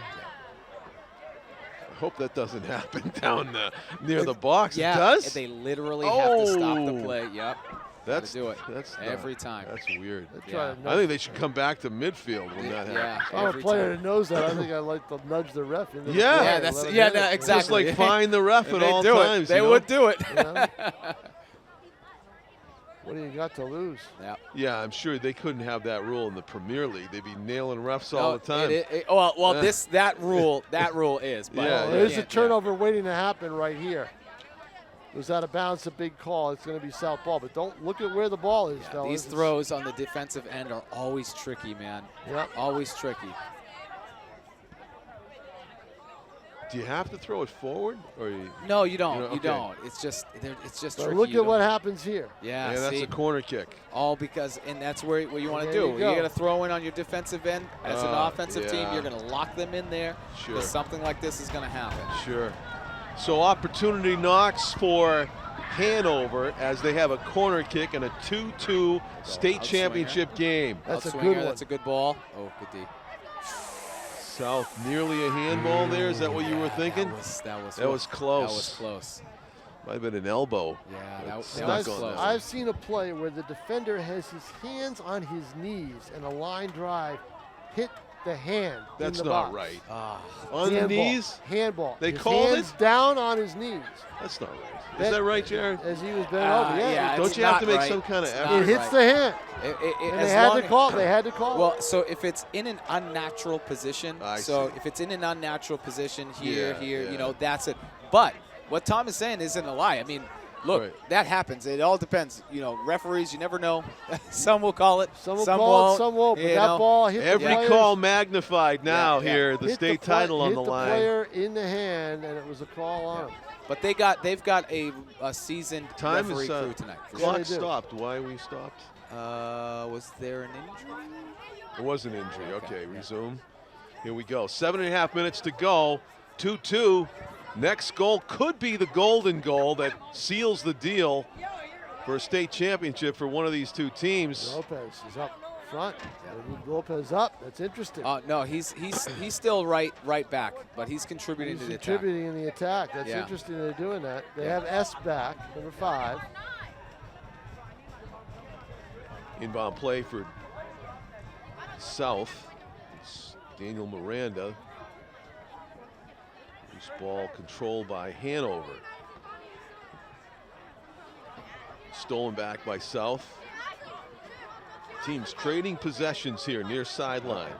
Speaker 2: I hope that doesn't happen down near the box.
Speaker 4: Yeah,
Speaker 2: it does?
Speaker 4: they literally have to stop the play. Yep.
Speaker 2: That's
Speaker 4: do it.
Speaker 2: That's
Speaker 4: every time.
Speaker 2: That's weird.
Speaker 3: Yeah.
Speaker 2: I think they should come back to midfield when that happens.
Speaker 3: I'm a player that knows that. I think I'd like to nudge the ref. Into
Speaker 2: Exactly. Just like find the ref at all times.
Speaker 4: They would do it.
Speaker 3: You know? What do you got to lose?
Speaker 2: Yeah, I'm sure they couldn't have that rule in the Premier League. They'd be nailing refs all the time.
Speaker 4: That rule is. But
Speaker 3: there's a turnover waiting to happen right here. It was out of bounds, a big call. It's going to be south ball, but don't look at where the ball is, fellas.
Speaker 4: These throws on the defensive end are always tricky, man.
Speaker 3: Yep.
Speaker 4: Always tricky.
Speaker 2: Do you have to throw it forward, or
Speaker 4: No, you don't.
Speaker 2: Okay.
Speaker 4: You don't. It's just
Speaker 3: but
Speaker 4: tricky.
Speaker 3: Look at what happens here.
Speaker 4: Yeah,
Speaker 2: that's a corner kick.
Speaker 4: All because, and that's what you want to do.
Speaker 3: You
Speaker 4: You're going to throw in on your defensive end. As an offensive team, you're going to lock them in there.
Speaker 2: Sure.
Speaker 4: Because something like this is going to happen.
Speaker 2: Sure. So opportunity knocks for Hanover as they have a corner kick in a 2-2 state championship game.
Speaker 3: That's a
Speaker 4: Outswinger,
Speaker 3: good one.
Speaker 4: That's a good ball. Oh, good D.
Speaker 2: South nearly a handball there. Is that what you were thinking?
Speaker 4: That was
Speaker 2: close.
Speaker 4: That was close.
Speaker 2: Might have been an elbow.
Speaker 4: Yeah, that was
Speaker 2: close.
Speaker 3: I've seen a play where the defender has his hands on his knees and a line drive hit the hand.
Speaker 2: That's
Speaker 3: in the
Speaker 2: not
Speaker 3: box.
Speaker 2: right.
Speaker 3: On
Speaker 2: the knees?
Speaker 3: Handball.
Speaker 2: They
Speaker 3: his
Speaker 2: called
Speaker 3: hands
Speaker 2: it?
Speaker 3: down on his knees.
Speaker 2: That's not right. Is that right, Jared?
Speaker 3: As he was bent over.
Speaker 4: Yeah,
Speaker 2: Don't you have to make some kind of effort?
Speaker 3: It hits the hand. And they had to call. They had to call.
Speaker 4: Well, so if it's in an unnatural position,
Speaker 2: see.
Speaker 4: if it's in an unnatural position here, you know, that's it. But what Tom is saying isn't a lie. I mean, look, that happens. It all depends. You know, referees, you never know. Some will call it.
Speaker 3: Some will call it. Some won't. But that ball hit the player.
Speaker 2: Every call magnified now here. The state title on the line.
Speaker 3: Hit the player in the hand, and it was a call on him.
Speaker 4: But they've got a seasoned referee crew tonight.
Speaker 2: Clock stopped. Why we stopped?
Speaker 4: Was there an injury?
Speaker 2: There was an injury. Okay, resume. Here we go. 7.5 minutes to go. 2-2. Next goal could be the golden goal that seals the deal for a state championship for one of these two teams.
Speaker 3: Lopez is up front. Lopez up. That's interesting.
Speaker 4: No, he's still right back, but he's contributing to the attack.
Speaker 3: Contributing in the attack. That's interesting they're doing that. They have S back, number 5.
Speaker 2: Inbound play for South. It's Daniel Miranda. Loose ball controlled by Hanover. Stolen back by South. Teams trading possessions here near sideline.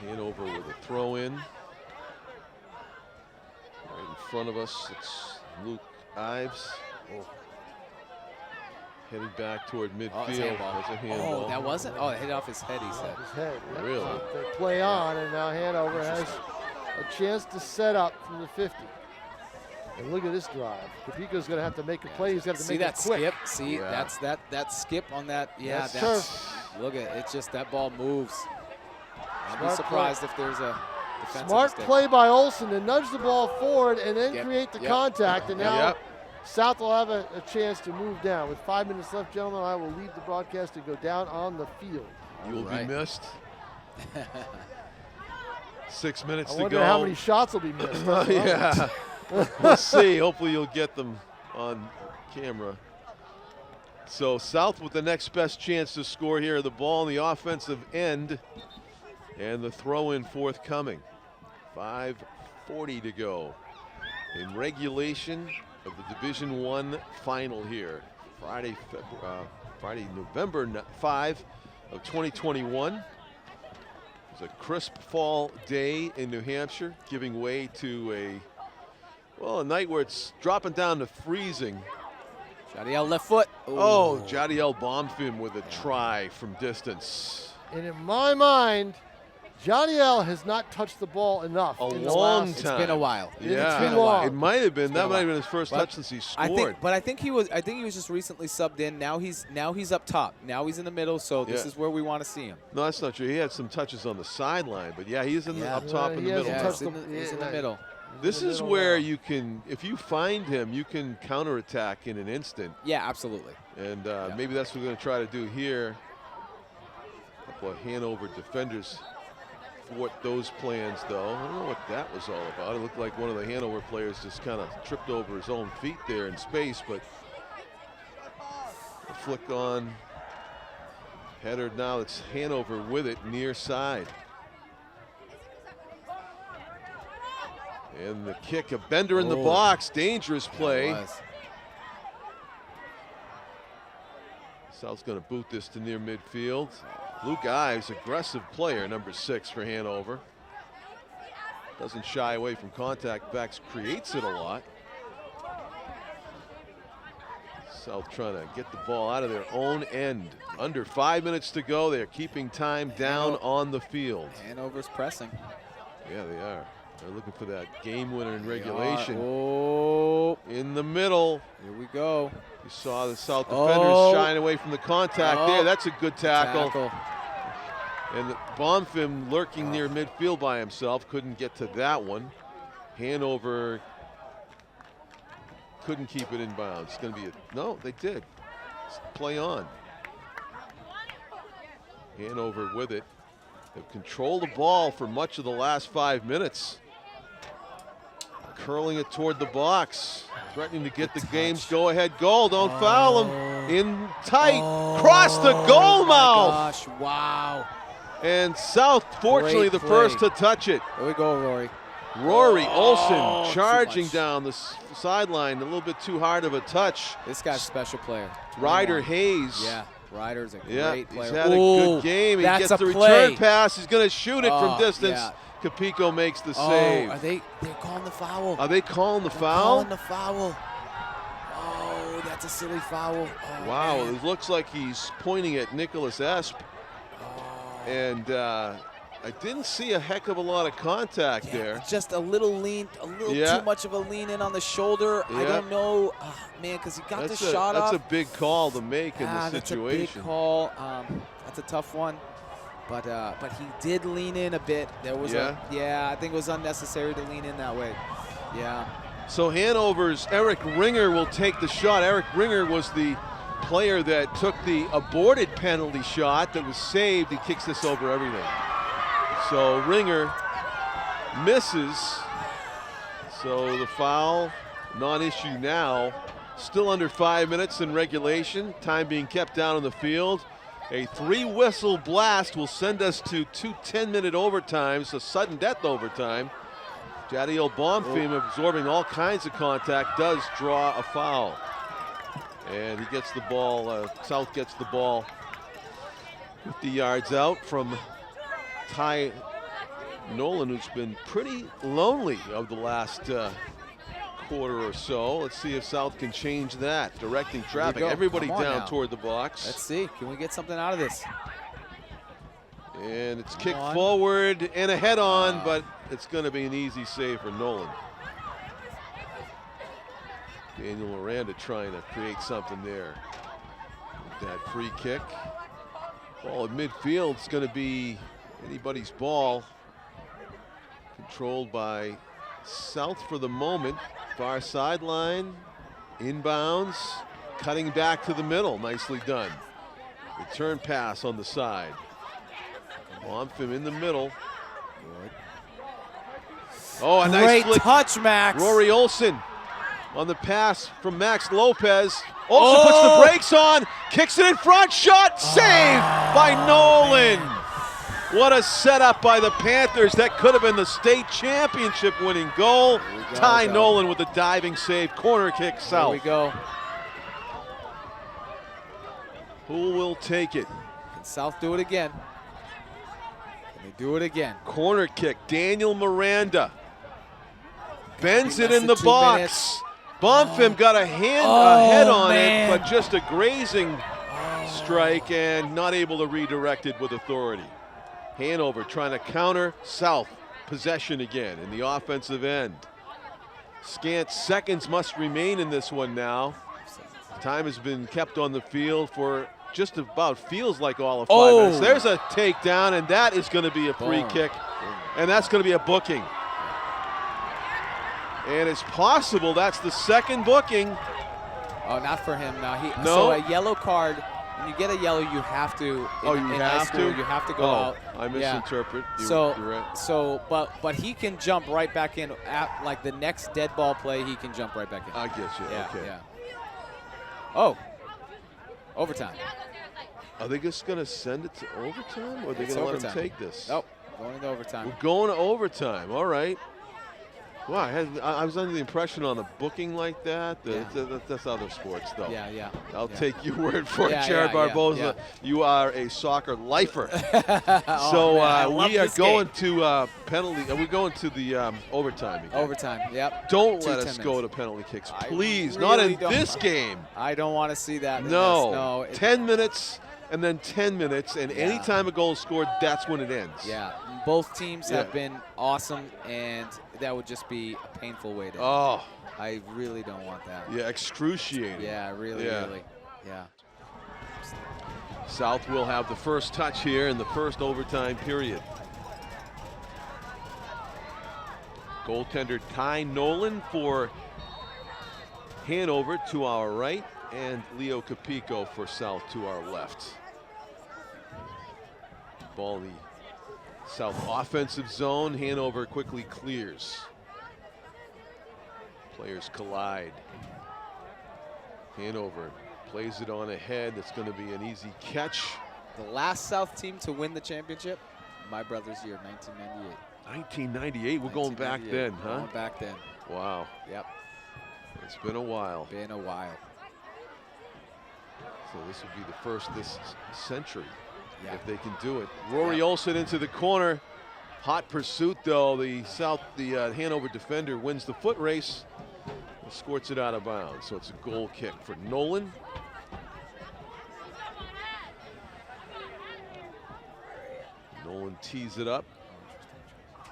Speaker 2: Hanover with a throw in. Right in front of us, it's Luke Ives. Headed back toward midfield.
Speaker 4: That's
Speaker 2: a handball.
Speaker 4: Oh, that wasn't? Oh, it hit off his head, he said.
Speaker 3: His head. Yeah.
Speaker 2: Really?
Speaker 3: So they play on, and now Hanover has a chance to set up from the 50. And look at this drive. Capico's going to have to make a play. He's got to make it quick.
Speaker 4: Skip? See, that's that skip on that. Yeah,
Speaker 3: that's
Speaker 4: look at it. It's just that ball moves. I'd be surprised if there's a defensive
Speaker 3: smart
Speaker 4: mistake.
Speaker 3: play by Olsen to nudge the ball forward and then create the contact. And now South will have a chance to move down. With 5 minutes left, gentlemen, I will leave the broadcast to go down on the field.
Speaker 2: You will be missed. 6 minutes
Speaker 3: I
Speaker 2: to
Speaker 3: wonder
Speaker 2: go.
Speaker 3: how many shots will be missed.
Speaker 2: Yeah. We'll see. Hopefully you'll get them on camera. So South with the next best chance to score here. The ball on the offensive end. And the throw in forthcoming. 5:40 to go. In regulation of the Division I final here. Friday, November 5 of 2021. It's a crisp fall day in New Hampshire, giving way to a night where it's dropping down to freezing.
Speaker 4: Jadiel left foot. Ooh.
Speaker 2: Oh, Jadiel Bonfim with a try from distance.
Speaker 3: And in my mind, Jadiel has not touched the ball enough.
Speaker 2: A long time.
Speaker 4: It's been a while.
Speaker 2: Yeah,
Speaker 3: It's been a while.
Speaker 2: It might have been. That might have been his first touch since he scored.
Speaker 4: I think he was just recently subbed in. Now he's up top. Now he's in the middle. So this is where we want to see him.
Speaker 2: No, that's not true. He had some touches on the sideline, but yeah, he's in the up top in the middle.
Speaker 4: He's in the middle.
Speaker 2: This is where you can, if you find him, you can counterattack in an instant.
Speaker 4: Yeah, absolutely.
Speaker 2: And maybe that's what we're going to try to do here. A couple of Hanover defenders thwart those plans, though. I don't know what that was all about. It looked like one of the Hanover players just kind of tripped over his own feet there in space, but a flick on. Header now, it's Hanover with it near side. And the kick, a bender in the box, dangerous play. South's going to boot this to near midfield. Luke Ives, aggressive player, number 6 for Hanover. Doesn't shy away from contact, in fact, creates it a lot. South trying to get the ball out of their own end. Under 5 minutes to go, they're keeping time down on the field.
Speaker 4: Hanover's pressing.
Speaker 2: Yeah, they are. They're looking for that game winner in regulation.
Speaker 4: Oh.
Speaker 2: In the middle.
Speaker 4: Here we go.
Speaker 2: You saw the South defenders shying away from the contact there. That's a good tackle. And Bonfim lurking near midfield by himself. Couldn't get to that one. Hanover couldn't keep it in bounds. It's going to be no, they did. Play on. Hanover with it. They've controlled the ball for much of the last 5 minutes. Curling it toward the box. Threatening to get the game's go-ahead goal. Don't foul him. In tight. Cross the goal mouth.
Speaker 4: Gosh, wow.
Speaker 2: And South, fortunately, the first to touch it.
Speaker 4: Here we go, Rory.
Speaker 2: Rory Olsen charging down the sideline. A little bit too hard of a touch.
Speaker 4: This guy's a special player.
Speaker 2: Ryder Hayes.
Speaker 4: Yeah. Ryder's a great player.
Speaker 2: He's had a good game. He gets the return pass. He's going to shoot it from distance. Yeah. Capico makes the save.
Speaker 4: They're calling the foul.
Speaker 2: Are they calling the foul?
Speaker 4: Calling the foul. Oh, that's a silly foul. Oh,
Speaker 2: wow,
Speaker 4: man.
Speaker 2: it looks like he's pointing at Nicholas Esp. And I didn't see a heck of a lot of contact there.
Speaker 4: Just a little too much of a lean in on the shoulder. I don't know, man, because he got the shot off.
Speaker 2: That's a big call to make in this situation.
Speaker 4: That's a big call. That's a tough one. But he did lean in a bit. There was I think it was unnecessary to lean in that way. Yeah.
Speaker 2: So Hanover's Eric Ringer will take the shot. Eric Ringer was the player that took the aborted penalty shot that was saved. He kicks this over everything. So Ringer misses. So the foul, non-issue now. Still under 5 minutes in regulation. Time being kept down on the field. A 3-whistle blast will send us to 2 10-minute overtimes, a sudden death overtime. Jadiel Bonfim, absorbing all kinds of contact, does draw a foul. And he gets the ball, South gets the ball 50 yards out from Ty Nolan, who's been pretty lonely of the last quarter or so. Let's see if South can change that. Directing traffic, everybody down toward the box.
Speaker 4: Let's see, can we get something out of this?
Speaker 2: And it's kicked forward and a head-on, but it's going to be an easy save for Nolan. Daniel Miranda trying to create something there. That free kick. Ball at midfield is going to be anybody's ball. Controlled by South for the moment. Far sideline, inbounds, cutting back to the middle. Nicely done. Return pass on the side. Bonfim in the middle. Oh, a nice flick.
Speaker 4: Touch, Max.
Speaker 2: Rory Olsen on the pass from Max Lopez. Olsen puts the brakes on, kicks it in front, shot, saved by Nolan. What a setup by the Panthers. That could have been the state championship winning goal. Ty Nolan with the diving save, corner kick South.
Speaker 4: There we go.
Speaker 2: Who will take it?
Speaker 4: Can South do it again? Can they do it again?
Speaker 2: Corner kick, Daniel Miranda. Bends it in the box. Bonfim got a head on it, but just a grazing strike and not able to redirect it with authority. Hanover trying to counter, South possession again in the offensive end. Scant seconds must remain in this one now. Time has been kept on the field for just about, feels like all of 5 minutes. There's a takedown, and that is going to be a free kick, and that's going to be a booking. And it's possible that's the second booking.
Speaker 4: Oh, not for him. No. So a yellow card. When you get a yellow, you have to. You have to go out.
Speaker 2: I misinterpret.
Speaker 4: Yeah.
Speaker 2: You're right.
Speaker 4: So, but he can jump right back in at like the next dead ball play. He can jump right back in.
Speaker 2: I get you.
Speaker 4: Yeah,
Speaker 2: okay.
Speaker 4: Yeah. Oh, overtime.
Speaker 2: Are they just going to send it to overtime, or are they going to let him take this?
Speaker 4: Nope. Going into overtime.
Speaker 2: We're going to overtime. All right. Wow, I was under the impression on a booking like that. That's other sports, though.
Speaker 4: Yeah.
Speaker 2: I'll take your word for it, Jared Barboza. You are a soccer lifer. So we are going to penalty. Are we going to the overtime again?
Speaker 4: Overtime. Yep.
Speaker 2: Don't let us go to penalty kicks, please. Not in this game.
Speaker 4: I don't want to see that.
Speaker 2: No. 10 minutes. And then 10 minutes, and any time a goal is scored, that's when it ends.
Speaker 4: Yeah, both teams have been awesome, and that would just be a painful way to end. I really don't want that.
Speaker 2: Yeah, excruciating.
Speaker 4: Yeah, really. Yeah.
Speaker 2: South will have the first touch here in the first overtime period. Goaltender Ty Nolan for Hanover to our right, and Leo Capico for South to our left. Ball in the South offensive zone. Hanover quickly clears. Players collide. Hanover plays it on ahead. It's going to be an easy catch.
Speaker 4: The last South team to win the championship, my brother's year, 1998.
Speaker 2: 1998, we're going back then, huh?
Speaker 4: Going back then.
Speaker 2: Wow.
Speaker 4: Yep.
Speaker 2: It's been a while.
Speaker 4: Been a while.
Speaker 2: So this will be the first this century, if they can do it. Rory Olsen into the corner. Hot pursuit, though. The Hanover defender wins the foot race and squirts it out of bounds. So it's a goal kick for Nolan. Nolan tees it up.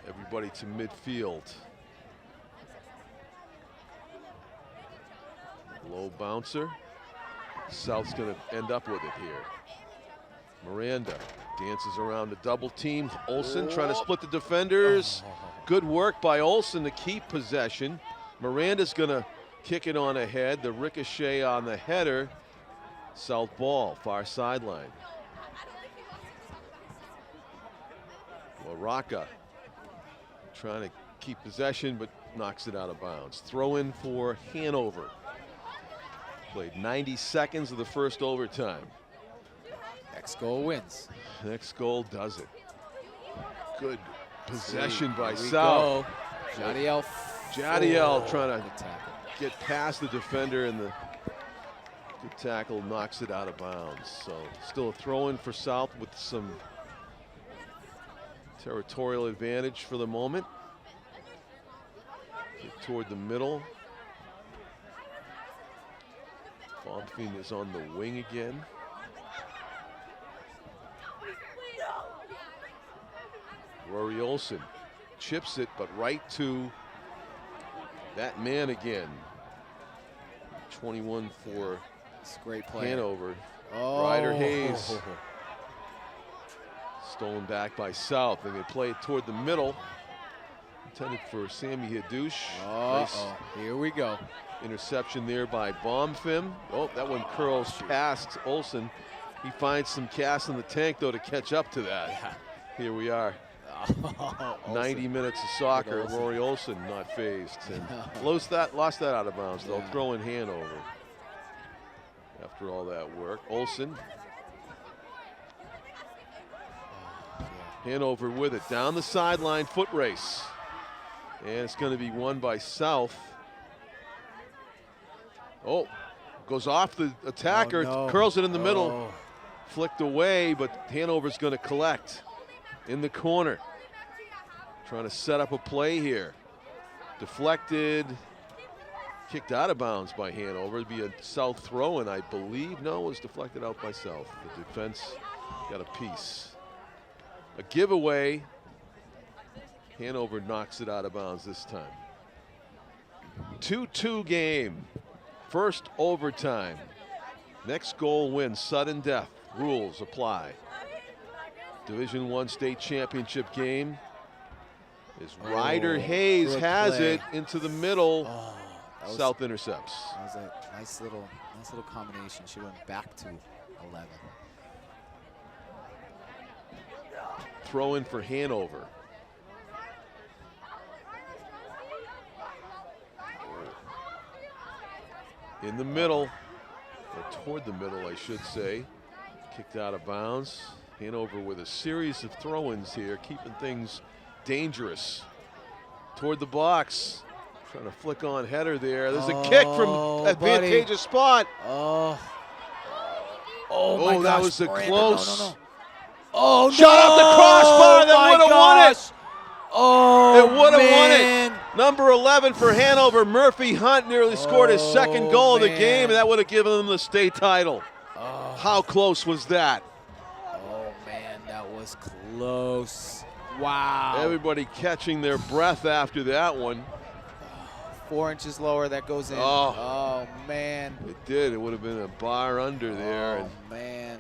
Speaker 2: Everybody to midfield. Low bouncer. South's going to end up with it here. Miranda dances around the double team. Olsen trying to split the defenders. Good work by Olsen to keep possession. Miranda's going to kick it on ahead. The ricochet on the header. South ball, far sideline. Laraka trying to keep possession, but knocks it out of bounds. Throw in for Hanover. Played 90 seconds of the first overtime.
Speaker 4: Next goal wins.
Speaker 2: Next goal does it. Good possession by South. Jadiel trying to get past the defender, and the good tackle knocks it out of bounds. So still a throw in for South with some territorial advantage for the moment. Get toward the middle. Bonfim is on the wing again. Rory Olsen chips it, but right to that man again. 21 for
Speaker 4: great play.
Speaker 2: Hanover. Ryder Hayes. Stolen back by South, and they play it toward the middle. Intended for Sammy Hadouche. Nice
Speaker 4: here we go.
Speaker 2: Interception there by Bonfim. Oh, that one curls past Olsen. He finds some gas in the tank, though, to catch up to that.
Speaker 4: Yeah.
Speaker 2: Here we are. 90 minutes of soccer. Rory Olsen not phased. And lost that out of bounds. They'll throw in Hanover. After all that work, Olsen. Hanover with it. Down the sideline, foot race. And it's going to be won by South. Oh, goes off the attacker, curls it in the middle. Flicked away, but Hanover's going to collect in the corner. Trying to set up a play here. Deflected, kicked out of bounds by Hanover. It'd be a South throw, and I believe, no, it was deflected out by South. The defense got a piece. A giveaway. Hanover knocks it out of bounds this time. 2-2 game. First overtime. Next goal wins. Sudden death. Rules apply. Division I state championship game. As Ryder Hayes has it into the middle. South intercepts.
Speaker 4: That was a nice little combination. She went back to 11.
Speaker 2: Throw in for Hanover. In the middle, or toward the middle, I should say. Kicked out of bounds. Hanover with a series of throw-ins here, keeping things dangerous. Toward the box. Trying to flick on header there. There's a kick from advantageous spot.
Speaker 4: My
Speaker 2: that
Speaker 4: gosh,
Speaker 2: was a
Speaker 4: Miranda,
Speaker 2: close.
Speaker 4: no. Oh,
Speaker 2: shot off the crossbar that would have won it.
Speaker 4: Oh,
Speaker 2: it would have won it. Number 11 for Hanover, Murphy Hunt, nearly scored his second goal of the game, and that would have given them the state title. How close was that?
Speaker 4: Oh, man, that was close. Wow.
Speaker 2: Everybody catching their breath after that one.
Speaker 4: 4 inches lower, that goes in. Oh, man.
Speaker 2: It did. It would have been a bar under there.
Speaker 4: Oh, man.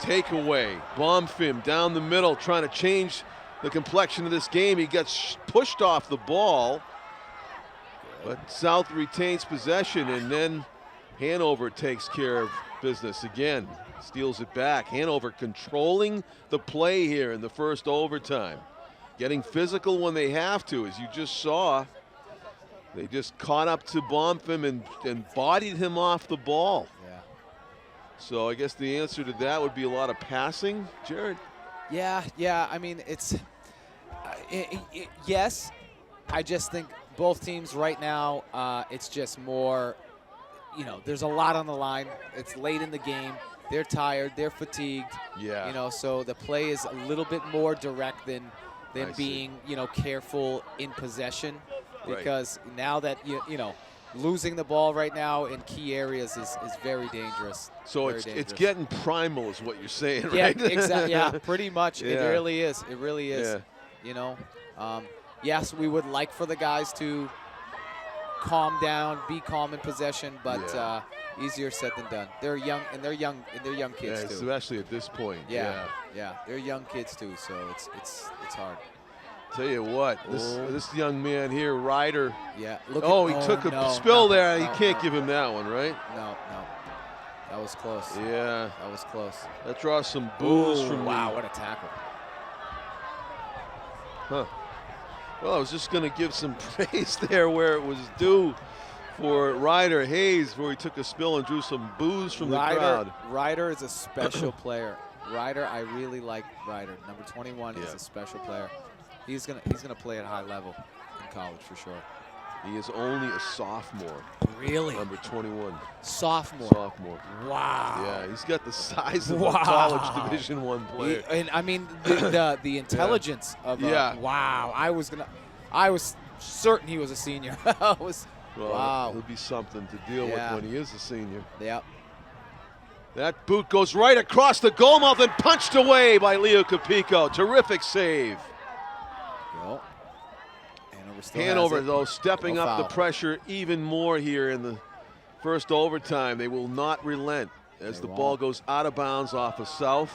Speaker 2: Takeaway. Bonfim down the middle, trying to change the complexion of this game. He gets pushed off the ball, but South retains possession, and then Hanover takes care of business again. Steals it back. Hanover controlling the play here in the first overtime. Getting physical when they have to, as you just saw. They just caught up to Bonfim and bodied him off the ball.
Speaker 4: Yeah.
Speaker 2: So I guess the answer to that would be a lot of passing, Jared.
Speaker 4: Yeah. I mean, it's yes. I just think both teams right now, it's just more, there's a lot on the line. It's late in the game. They're tired. They're fatigued.
Speaker 2: Yeah.
Speaker 4: So the play is a little bit more direct than being, careful in possession, because now that losing the ball right now in key areas is very dangerous.
Speaker 2: So
Speaker 4: very
Speaker 2: it's
Speaker 4: dangerous.
Speaker 2: getting primal is what you're saying,
Speaker 4: Yeah,
Speaker 2: right?
Speaker 4: exactly. Yeah, pretty much.
Speaker 2: Yeah.
Speaker 4: It really is. It really is.
Speaker 2: Yeah.
Speaker 4: You know, yes, we would like for the guys to calm down, be calm in possession, but
Speaker 2: Yeah.
Speaker 4: easier said than done. They're young, and they're young kids
Speaker 2: Yeah,
Speaker 4: too.
Speaker 2: especially at this point.
Speaker 4: Yeah, they're young kids too, so it's hard.
Speaker 2: Tell you what, this young man here, Ryder.
Speaker 4: Yeah. Look.
Speaker 2: Oh, he took a spill there. You can't
Speaker 4: no.
Speaker 2: give him that one, right?
Speaker 4: No. That was close.
Speaker 2: Yeah.
Speaker 4: That was close.
Speaker 2: That draws some boos from
Speaker 4: wow,
Speaker 2: the,
Speaker 4: what a tackle.
Speaker 2: Huh. Well, I was just going to give some praise there where it was due for Ryder Hayes, where he took a spill and drew some boos from the crowd.
Speaker 4: Ryder is a special player. Ryder, I really like Ryder. Number 21 is a special player. He's gonna play at a high level in college for sure.
Speaker 2: He is only a sophomore.
Speaker 4: Really?
Speaker 2: Number 21.
Speaker 4: Sophomore.
Speaker 2: Sophomore.
Speaker 4: Wow.
Speaker 2: Yeah, he's got the size of a college Division I player.
Speaker 4: And I mean the intelligence of wow. I was certain he was a senior. Wow.
Speaker 2: He'll be something to deal with when he is a senior.
Speaker 4: Yep.
Speaker 2: That boot goes right across the goal mouth and punched away by Leo Capico. Terrific save.
Speaker 4: Go.
Speaker 2: Hanover, though, stepping up the
Speaker 4: foul.
Speaker 2: pressure even more here in the first overtime. They will not relent as the ball goes out of bounds off of South.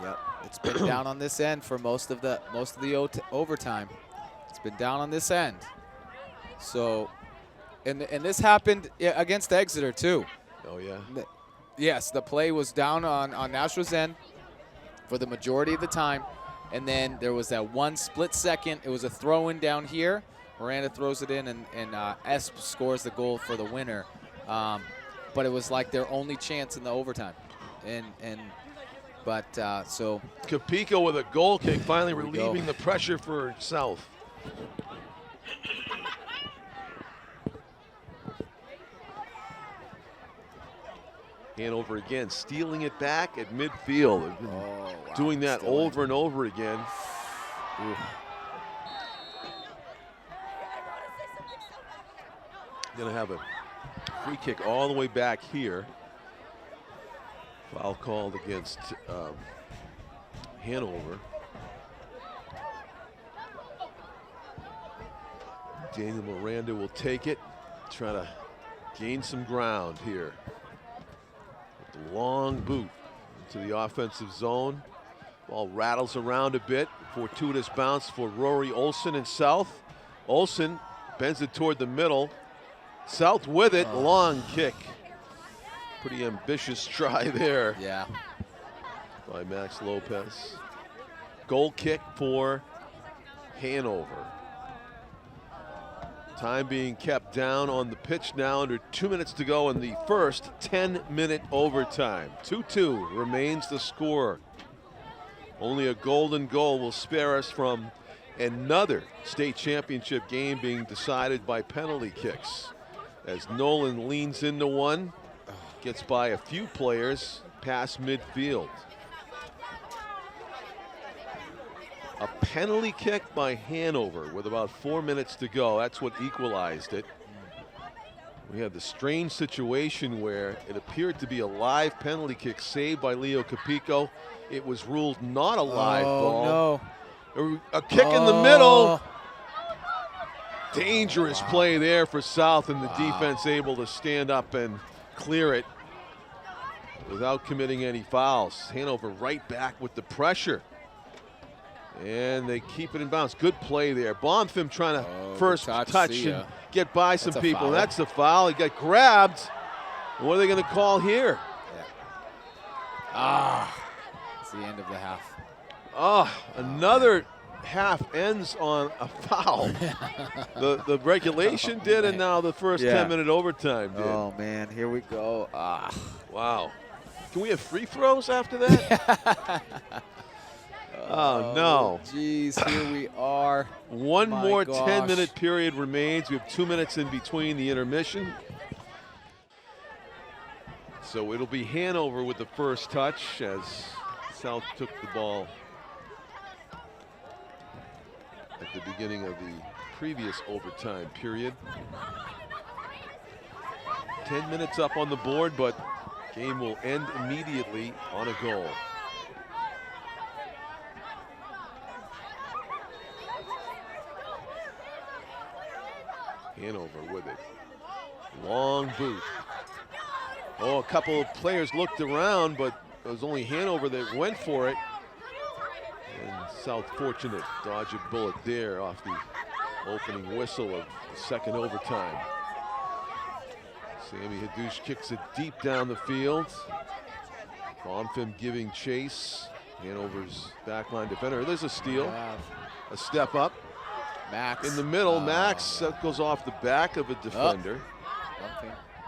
Speaker 4: Yep. It's been down on this end for most of the overtime. It's been down on this end. So, and this happened against Exeter too.
Speaker 2: Oh yeah.
Speaker 4: Yes, the play was down on Nashua's end for the majority of the time, and then there was that one split second. It was a throw-in down here. Miranda throws it in, and Esp scores the goal for the winner. But it was like their only chance in the overtime, so
Speaker 2: Capico with a goal kick, finally relieving the pressure for South. Hanover again, stealing it back at midfield. They've been doing that over and over again. Ooh. Gonna have a free kick all the way back here. Foul called against Hanover. Daniel Miranda will take it, try to gain some ground here. With the long boot to the offensive zone. Ball rattles around a bit. Fortuitous bounce for Rory Olsen in South. Olsen bends it toward the middle. South with it, long kick. Pretty ambitious try there.
Speaker 4: Yeah.
Speaker 2: By Max Lopez. Goal kick for Hanover. Time being kept down on the pitch now, under 2 minutes to go in the first 10-minute overtime. 2-2 remains the score. Only a golden goal will spare us from another state championship game being decided by penalty kicks. As Nolan leans into one, gets by a few players past midfield. A penalty kick by Hanover with about 4 minutes to go. That's what equalized it. We had the strange situation where it appeared to be a live penalty kick saved by Leo Capico. It was ruled not a live ball.
Speaker 4: No.
Speaker 2: A kick in the middle. Dangerous play there for South, and the defense able to stand up and clear it without committing any fouls. Hanover right back with the pressure. And they keep it in bounds. Good play there. Bonfim trying to first touch and get by some people.
Speaker 4: Foul.
Speaker 2: That's the foul. He got grabbed. What are they going to call here?
Speaker 4: It's the end of the half.
Speaker 2: Another half ends on a foul. the regulation did, and now the first 10-minute overtime did.
Speaker 4: Oh man, here we go.
Speaker 2: Wow. Can we have free throws after that? Oh, no.
Speaker 4: Geez, here we are.
Speaker 2: One more 10-minute period remains. We have 2 minutes in between the intermission. So it'll be Hanover with the first touch as South took the ball at the beginning of the previous overtime period. 10 minutes up on the board, but game will end immediately on a goal. Hanover with it. Long boot. Oh, a couple of players looked around, but it was only Hanover that went for it. And South fortunate, dodge a bullet there off the opening whistle of the second overtime. Sammy Haddouche kicks it deep down the field. Bonfim giving chase. Hanover's backline defender. There's a steal.
Speaker 4: Yeah.
Speaker 2: A step up.
Speaker 4: Max.
Speaker 2: In the middle, Max that goes off the back of a defender.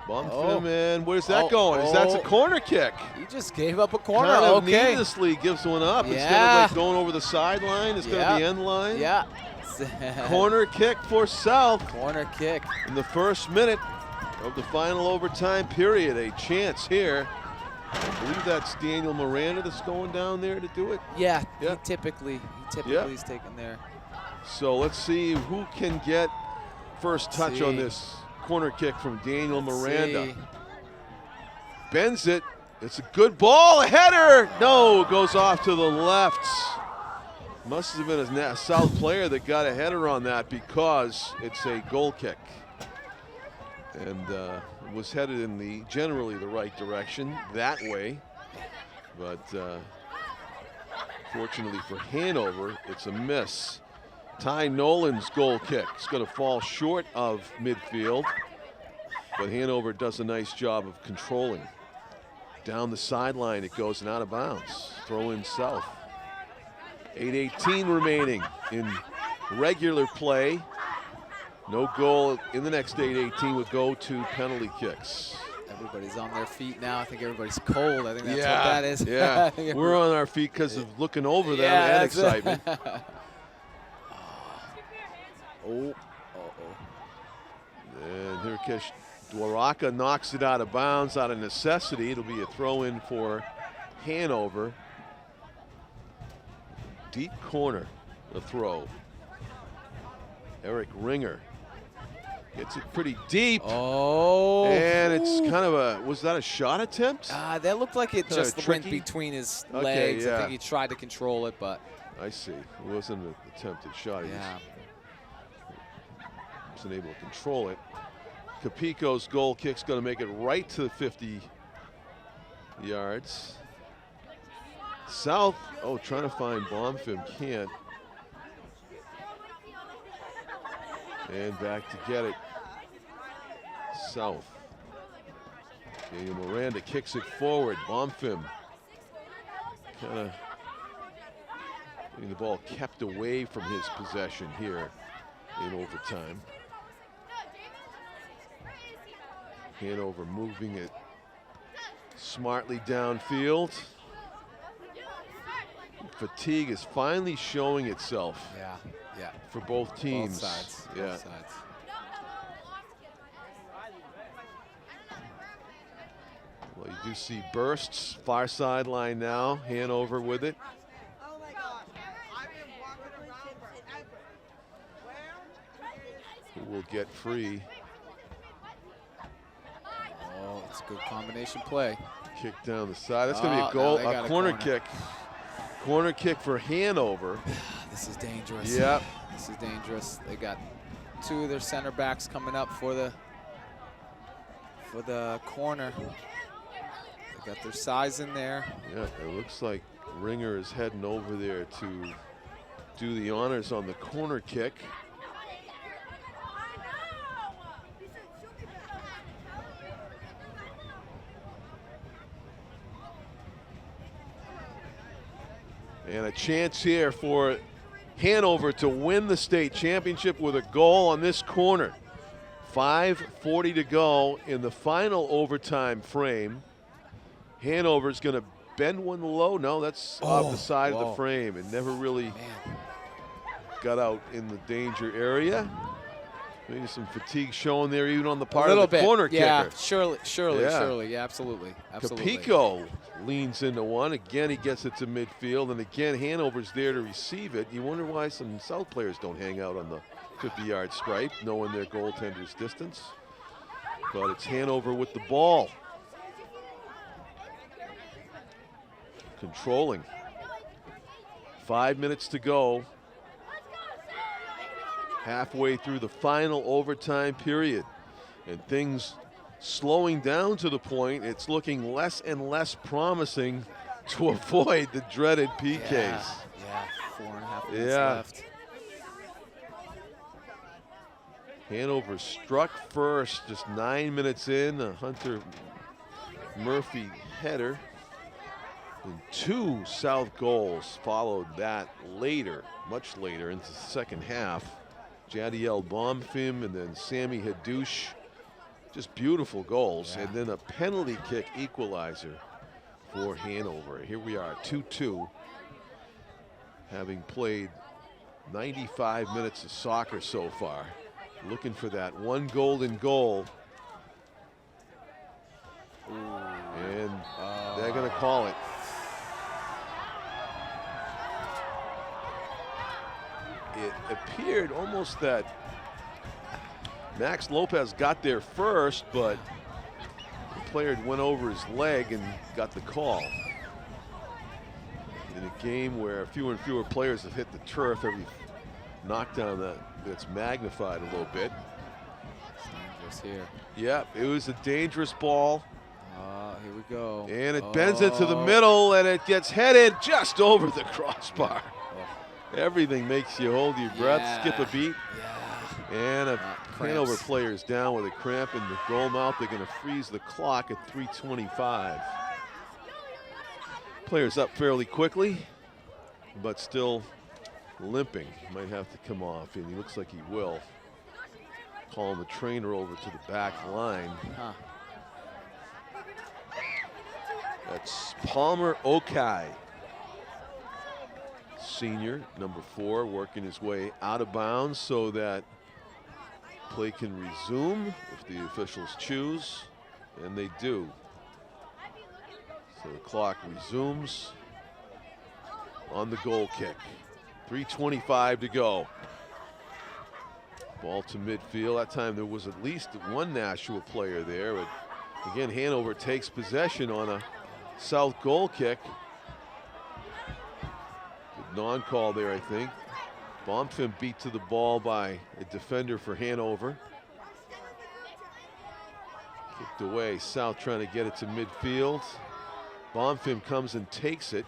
Speaker 2: Bonfim, and where's that going? That's a corner kick.
Speaker 4: He just gave up a corner.
Speaker 2: Kind of
Speaker 4: okay.
Speaker 2: needlessly gives one up.
Speaker 4: Yeah.
Speaker 2: Instead of like going over the sideline, it's going to be end line.
Speaker 4: Yeah.
Speaker 2: Corner kick for South.
Speaker 4: Corner kick.
Speaker 2: In the first minute of the final overtime period, a chance here. I believe that's Daniel Miranda that's going down there to do it.
Speaker 4: Yeah,
Speaker 2: Yeah.
Speaker 4: he typically is taken there.
Speaker 2: So let's see who can get first touch on this corner kick from Daniel Miranda. Bends it. It's a good ball. A header. No, goes off to the left. Must have been a South player that got a header on that because it's a goal kick. And was headed in the generally the right direction that way. But fortunately for Hanover, it's a miss. Ty Nolan's goal kick is going to fall short of midfield, but Hanover does a nice job of controlling. Down the sideline it goes and out of bounds. Throw in South. 8:18 remaining in regular play. No goal in the next 8:18 would go to penalty kicks.
Speaker 4: Everybody's on their feet now. I think everybody's cold. I think that's what that is.
Speaker 2: Yeah, we're on our feet because of looking over them and excitement.
Speaker 4: And
Speaker 2: Hirkesh Dwaraka knocks it out of bounds out of necessity. It'll be a throw in for Hanover. Deep corner, the throw. Eric Ringer gets it pretty deep. And it's kind of a, was that a shot attempt?
Speaker 4: That looked like it
Speaker 2: Kinda
Speaker 4: just
Speaker 2: tricky.
Speaker 4: went between his legs.
Speaker 2: Yeah.
Speaker 4: I think he tried to control it, but.
Speaker 2: I see. It wasn't an attempted shot. He
Speaker 4: Yeah.
Speaker 2: wasn't able to control it. Capico's goal kick's going to make it right to the 50 yards. South, trying to find Bonfim, can't. And back to get it. South. Daniel Miranda kicks it forward. Bonfim kind of getting the ball kept away from his possession here in overtime. Hanover moving it smartly downfield. Fatigue is finally showing itself.
Speaker 4: Yeah.
Speaker 2: For both teams.
Speaker 4: Both sides.
Speaker 2: Yeah.
Speaker 4: Both sides.
Speaker 2: Well, you do see bursts. Far sideline now. Hanover with it. Who will get free?
Speaker 4: It's a good combination play.
Speaker 2: Kick down the side. That's going to be a goal, a corner kick. Corner kick for Hanover.
Speaker 4: This is dangerous.
Speaker 2: Yep.
Speaker 4: This is dangerous. They got two of their center backs coming up for the corner. They got their size in there.
Speaker 2: Yeah, it looks like Ringer is heading over there to do the honors on the corner kick. And a chance here for Hanover to win the state championship with a goal on this corner. 5:40 to go in the final overtime frame. Hanover's going to bend one low. No, that's off the side of the frame. It never really got out in the danger area. Maybe some fatigue showing there even on the part of the corner kicker.
Speaker 4: Yeah, surely. Yeah, absolutely.
Speaker 2: Capico leans into one. Again, he gets it to midfield. And again, Hanover's there to receive it. You wonder why some South players don't hang out on the 50-yard stripe, knowing their goaltender's distance. But it's Hanover with the ball. Controlling. 5 minutes to go. Halfway through the final overtime period. And things slowing down to the point it's looking less and less promising to avoid the dreaded PKs.
Speaker 4: Yeah, 4.5 minutes left.
Speaker 2: Hanover struck first just 9 minutes in. A Hunter Murphy header. And 2 South goals followed that later, much later into the second half. Jadiel Bomfim and then Sammy Hadouche. Just beautiful goals. And then a penalty kick equalizer for Hanover. Here we are, 2-2. Having played 95 minutes of soccer so far. Looking for that one golden goal. And they're going to call it. It appeared almost that Max Lopez got there first, but the player went over his leg and got the call. In a game where fewer and fewer players have hit the turf, every knockdown that's magnified a little bit.
Speaker 4: It's dangerous here.
Speaker 2: Yeah, it was a dangerous ball.
Speaker 4: Here we go.
Speaker 2: And it bends into the middle, and it gets headed just over the crossbar. Everything makes you hold your breath, skip a beat. And a Hanover player's down with a cramp in the goal mouth. They're going to freeze the clock at 3:25. Player's up fairly quickly, but still limping. Might have to come off, and he looks like he will. Calling the trainer over to the back line. That's Palmer Okai. Senior, number 4, working his way out of bounds so that play can resume if the officials choose, and they do. So the clock resumes on the goal kick. 3:25 to go. Ball to midfield. That time there was at least one Nashua player there, but again, Hanover takes possession on a South goal kick. Non-call there, I think. Bomfim beat to the ball by a defender for Hanover. Kicked away. South trying to get it to midfield. Bomfim comes and takes it.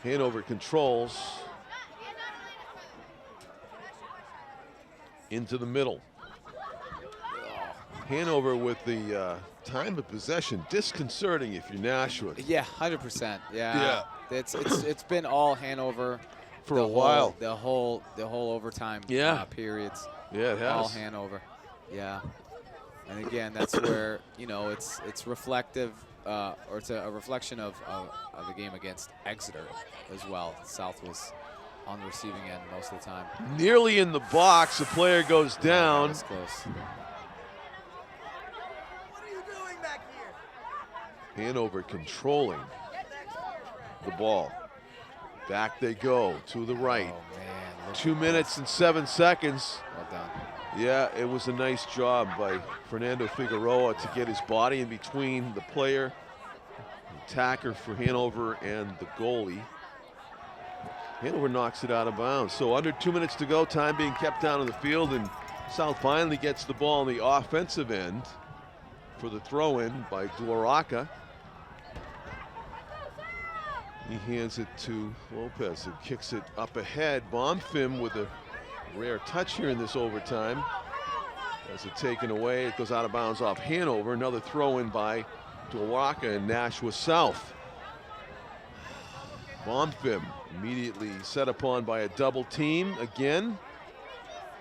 Speaker 2: Hanover controls. Into the middle. Hanover with the time of possession disconcerting if you're Nashua.
Speaker 4: Yeah, 100%. Yeah. It's been all Hanover
Speaker 2: for a while.
Speaker 4: The whole overtime periods.
Speaker 2: Yeah, it has.
Speaker 4: All Hanover. Yeah. And again, that's where it's reflective, or it's a reflection of the game against Exeter as well. South was on the receiving end most of the time.
Speaker 2: Nearly in the box, the player goes down.
Speaker 4: That was close.
Speaker 2: Hanover controlling the ball. Back they go to the right.
Speaker 4: Oh, man.
Speaker 2: 2 minutes and 7 seconds.
Speaker 4: Well done.
Speaker 2: Yeah, it was a nice job by Fernando Figueroa to get his body in between the player, the attacker for Hanover, and the goalie. Hanover knocks it out of bounds. So under 2 minutes to go, time being kept down on the field, and South finally gets the ball on the offensive end for the throw-in by Dwaraka. He hands it to Lopez, who kicks it up ahead. Bomfim with a rare touch here in this overtime. As it taken away, it goes out of bounds off Hanover. Another throw-in by Dwaraka and Nashua South. Bomfim immediately set upon by a double team again.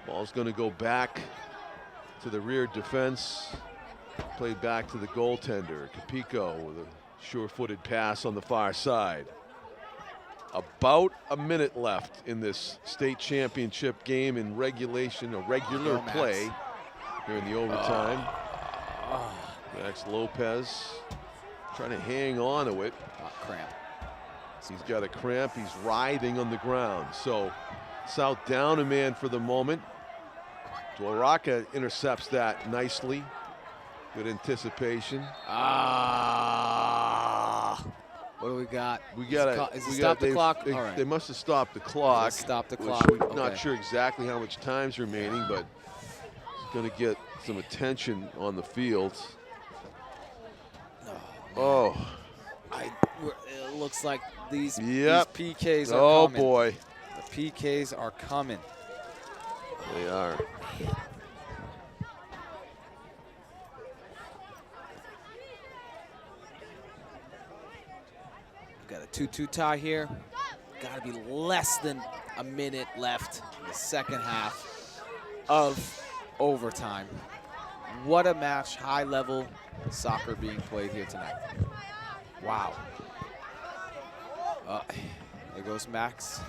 Speaker 2: Ball's going to go back to the rear defense. Played back to the goaltender, Capico, with a sure-footed pass on the far side. About a minute left in this state championship game in regulation, a regular play here in the overtime. Max Lopez trying to hang on to it.
Speaker 4: Cramp.
Speaker 2: He's got a cramp. He's writhing on the ground. So South down a man for the moment. Dwaraka intercepts that nicely. Good anticipation.
Speaker 4: What do we got?
Speaker 2: We got
Speaker 4: Is it stop the clock? All right.
Speaker 2: They must have stopped the clock.
Speaker 4: Let's stop the
Speaker 2: which
Speaker 4: clock.
Speaker 2: we're not sure exactly how much time's remaining, but it's going to get some attention on the field. Oh.
Speaker 4: It looks like these PKs are coming.
Speaker 2: Oh, boy.
Speaker 4: The PKs are coming.
Speaker 2: They are.
Speaker 4: We've got a 2-2 tie here. Got to be less than a minute left in the second half of overtime. What a match, high-level soccer being played here tonight. Wow. There goes Max.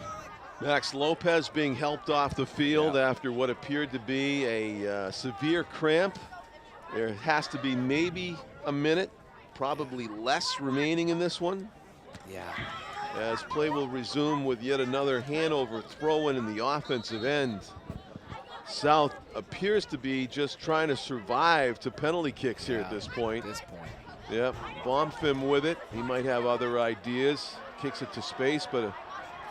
Speaker 2: Max Lopez being helped off the field after what appeared to be a severe cramp. There has to be maybe a minute, probably less remaining in this one.
Speaker 4: Yeah.
Speaker 2: As play will resume with yet another Hanover throw-in the offensive end. South appears to be just trying to survive to penalty kicks here at this point. Yep, Bomfim with it. He might have other ideas. Kicks it to space, but a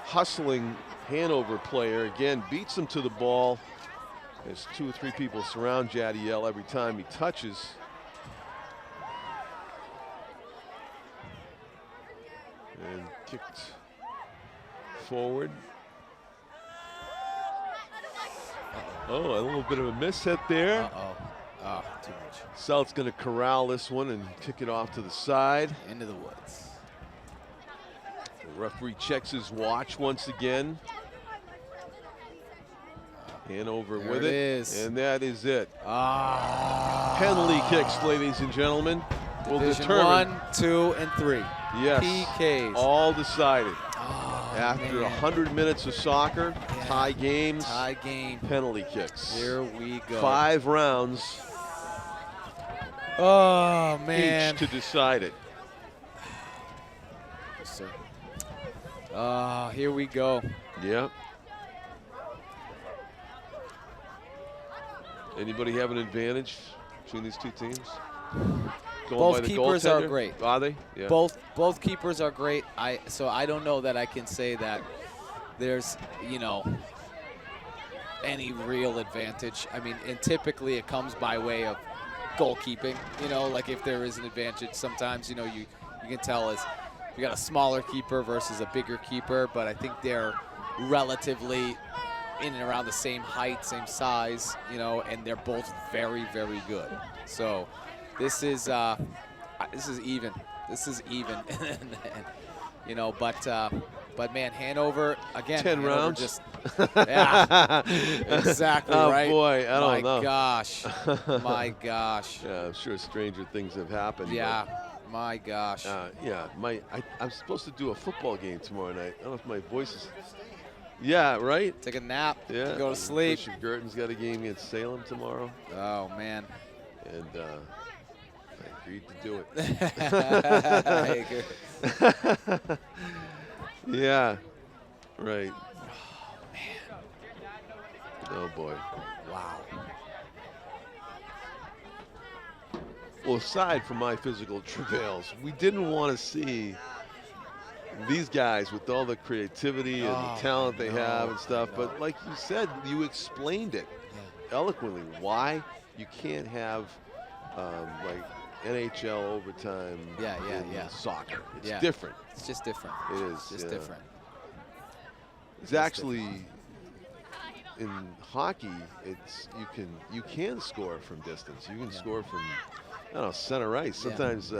Speaker 2: hustling Hanover player, again, beats him to the ball. As 2 or 3 people surround Jadiel every time he touches. And kicked forward. Oh, a little bit of a mishit there.
Speaker 4: Oh, too much.
Speaker 2: South's going to corral this one and kick it off to the side.
Speaker 4: Into the woods.
Speaker 2: The referee checks his watch once again. Hanover
Speaker 4: there
Speaker 2: with
Speaker 4: it
Speaker 2: it.
Speaker 4: Is.
Speaker 2: And that is it. Penalty kicks, ladies and gentlemen. Will determine
Speaker 4: 1, 2, and 3.
Speaker 2: Yes.
Speaker 4: PKs.
Speaker 2: All decided. After 100 minutes of soccer, tie games, penalty kicks.
Speaker 4: Here we go.
Speaker 2: 5 rounds.
Speaker 4: Oh, man.
Speaker 2: Each to decide it.
Speaker 4: Yes, sir. Here we go.
Speaker 2: Yep. Anybody have an advantage between these two teams?
Speaker 4: Both keepers are great.
Speaker 2: Are they? Yeah.
Speaker 4: Both keepers are great. So I don't know that I can say that there's, any real advantage. I mean, and typically it comes by way of goalkeeping. Like if there is an advantage, sometimes you can tell as you got a smaller keeper versus a bigger keeper, but I think they're relatively in and around the same height, same size, and they're both very, very good. So this is even. This is even. But man, Hanover again.
Speaker 2: 10
Speaker 4: Hanover
Speaker 2: rounds.
Speaker 4: Just, yeah, exactly right.
Speaker 2: Oh boy, I don't know.
Speaker 4: My gosh, my gosh.
Speaker 2: Yeah, I'm sure stranger things have happened.
Speaker 4: Yeah, my gosh.
Speaker 2: Yeah, I'm supposed to do a football game tomorrow night. I don't know if my voice is. Yeah, right?
Speaker 4: Take a nap.
Speaker 2: Yeah.
Speaker 4: Go to sleep.
Speaker 2: Bishop Girton's got a game against Salem tomorrow.
Speaker 4: Oh, man.
Speaker 2: And I agreed to do it. Yeah, right.
Speaker 4: Oh, man.
Speaker 2: Oh, boy.
Speaker 4: Wow.
Speaker 2: Well, aside from my physical travails, we didn't want to see these guys with all the creativity and the talent they have and stuff. But like you said, you explained it eloquently why you can't have like NHL overtime in soccer. It's different.
Speaker 4: It's just different.
Speaker 2: It is.
Speaker 4: It's just different.
Speaker 2: It's actually in hockey. It's you can score from distance. You can score from center ice. Sometimes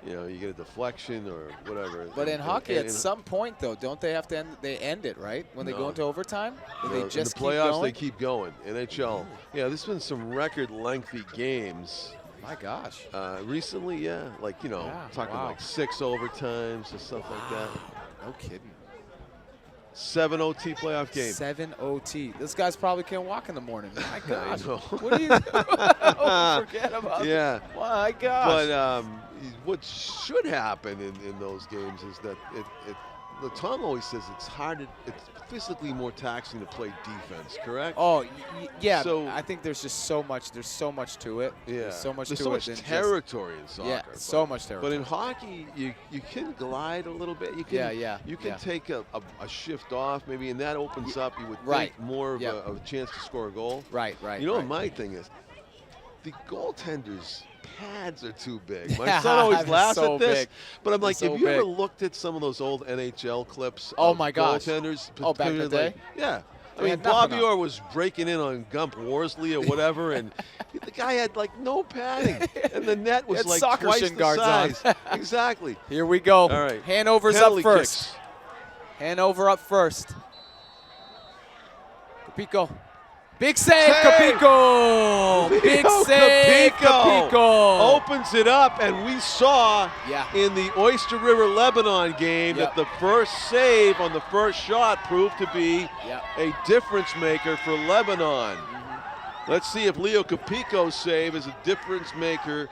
Speaker 2: you get a deflection or whatever.
Speaker 4: But in hockey, at some point though, don't they have to end? They end it right when they go into overtime. They just
Speaker 2: in the playoffs,
Speaker 4: keep going?
Speaker 2: they keep going. NHL. Yeah, there's been some record lengthy games.
Speaker 4: My gosh.
Speaker 2: Recently, talking like 6 overtimes or stuff like that.
Speaker 4: No kidding.
Speaker 2: 7 OT playoff games.
Speaker 4: 7 OT. This guy's probably can't walk in the morning. My gosh.
Speaker 2: I know.
Speaker 4: What do you forget about
Speaker 2: Yeah.
Speaker 4: My gosh.
Speaker 2: But what should happen in those games is that Tom always says it's physically more taxing to play defense, correct?
Speaker 4: Oh, yeah.
Speaker 2: So
Speaker 4: I think there's just so much. There's so much to it.
Speaker 2: yeah,
Speaker 4: There's so much
Speaker 2: there's
Speaker 4: to
Speaker 2: so
Speaker 4: it.
Speaker 2: much
Speaker 4: than
Speaker 2: territory in soccer.
Speaker 4: Yeah, so much territory.
Speaker 2: But in hockey, you can glide a little bit. You can, You can take a shift off maybe, and that opens up. You would think more of a chance to score a goal.
Speaker 4: Right.
Speaker 2: You know what my thing is? The goaltenders' pads are too big. My son always laughs at this, but I'm like, have you ever looked at some of those old NHL clips?
Speaker 4: Oh my gosh!
Speaker 2: Goaltenders.
Speaker 4: Back in the day.
Speaker 2: Yeah. I mean, Bobby Orr was breaking in on Gump Worsley or whatever, and the guy had like no padding, and the net was like twice the size. Exactly.
Speaker 4: Here we go.
Speaker 2: All right.
Speaker 4: Hanover's
Speaker 2: Penalty
Speaker 4: up first.
Speaker 2: kicks.
Speaker 4: Hanover up first. Capico. Big save, Capico! Big save, Capico!
Speaker 2: Opens it up, and we saw in the Oyster River Lebanon game that the first save on the first shot proved to be a difference maker for Lebanon. Let's see if Leo Capico's save is a difference maker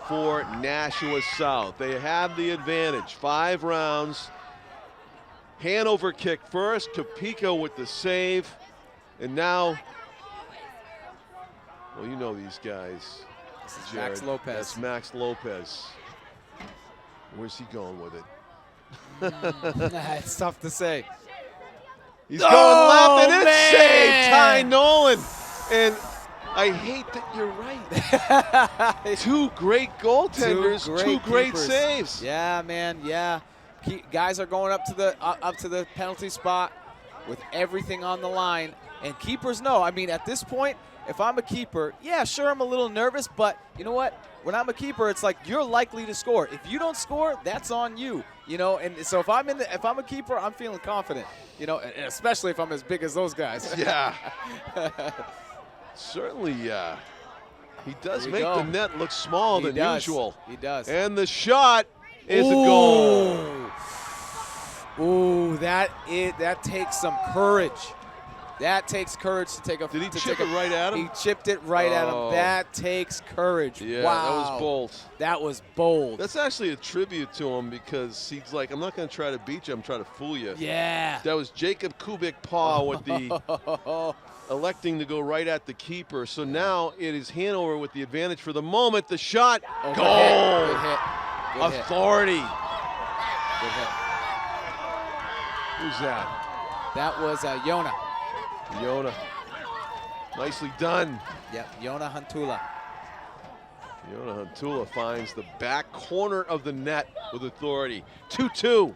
Speaker 2: for Nashua South. They have the advantage. 5 rounds. Hanover kicked first, Capico with the save, and now. Well, you know these guys.
Speaker 4: This is Max Lopez.
Speaker 2: That's Max Lopez. Where's he going with it?
Speaker 4: It's tough to say.
Speaker 2: He's going left, and it's saved. Ty Nolan. And I hate that you're right. 2 great goaltenders, 2 great saves.
Speaker 4: Yeah, man. Yeah, guys are going up to the penalty spot with everything on the line, and keepers know. I mean, at this point, if I'm a keeper, yeah, sure, I'm a little nervous, but you know what? When I'm a keeper, it's like you're likely to score. If you don't score, that's on you. You know, and so if I'm a keeper, I'm feeling confident. You know, especially if I'm as big as those guys.
Speaker 2: Yeah. Certainly, he does make the net look smaller than usual.
Speaker 4: He does.
Speaker 2: And the shot is a goal.
Speaker 4: Ooh, that takes some courage. That takes courage to take a.
Speaker 2: Did he chip it right at him?
Speaker 4: He chipped it right at him. That takes courage.
Speaker 2: Yeah,
Speaker 4: wow.
Speaker 2: that was bold.
Speaker 4: That was bold.
Speaker 2: That's actually a tribute to him because he's like, I'm not going to try to beat you. I'm trying to fool you.
Speaker 4: Yeah.
Speaker 2: That was Jacob Kubik-Paw with the electing to go right at the keeper. So now it is Hanover with the advantage for the moment. The shot. Goal.
Speaker 4: Good hit.
Speaker 2: Authority.
Speaker 4: Good hit.
Speaker 2: Who's that?
Speaker 4: That was Yona.
Speaker 2: Yona. Nicely done.
Speaker 4: Yep, Yona Huntula.
Speaker 2: Yona Huntula finds the back corner of the net with authority. 2-2.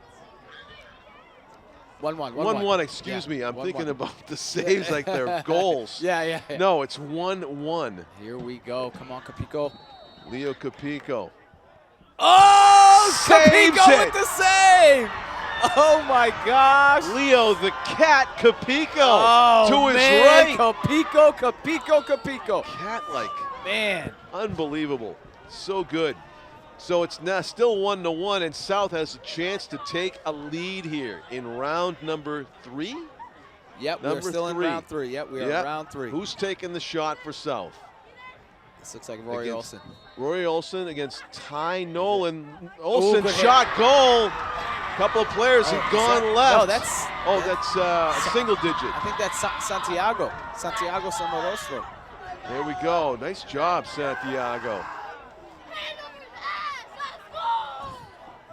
Speaker 4: 1-1.
Speaker 2: 1-1, excuse me. I'm thinking about the saves like they're goals.
Speaker 4: Yeah.
Speaker 2: No, it's 1-1.
Speaker 4: Here we go. Come on, Capico.
Speaker 2: Leo Capico.
Speaker 4: Oh,
Speaker 2: Saves
Speaker 4: Capico
Speaker 2: it.
Speaker 4: with the save. Oh, my gosh.
Speaker 2: Leo the Cat Capico to his
Speaker 4: man.
Speaker 2: right.
Speaker 4: Capico.
Speaker 2: Cat-like.
Speaker 4: Man.
Speaker 2: Unbelievable. So good. So it's now still 1-1, and South has a chance to take a lead here in round number 3.
Speaker 4: Yep, we're still in round 3. Yep, we are in round 3.
Speaker 2: Who's taking the shot for South?
Speaker 4: This looks like Rory Olsen.
Speaker 2: Rory Olsen against Ty Nolan. Olsen shot, goal. Couple of players have gone left.
Speaker 4: No, that's
Speaker 2: single digit.
Speaker 4: I think that's Santiago Samorostro.
Speaker 2: There we go. Nice job, Santiago.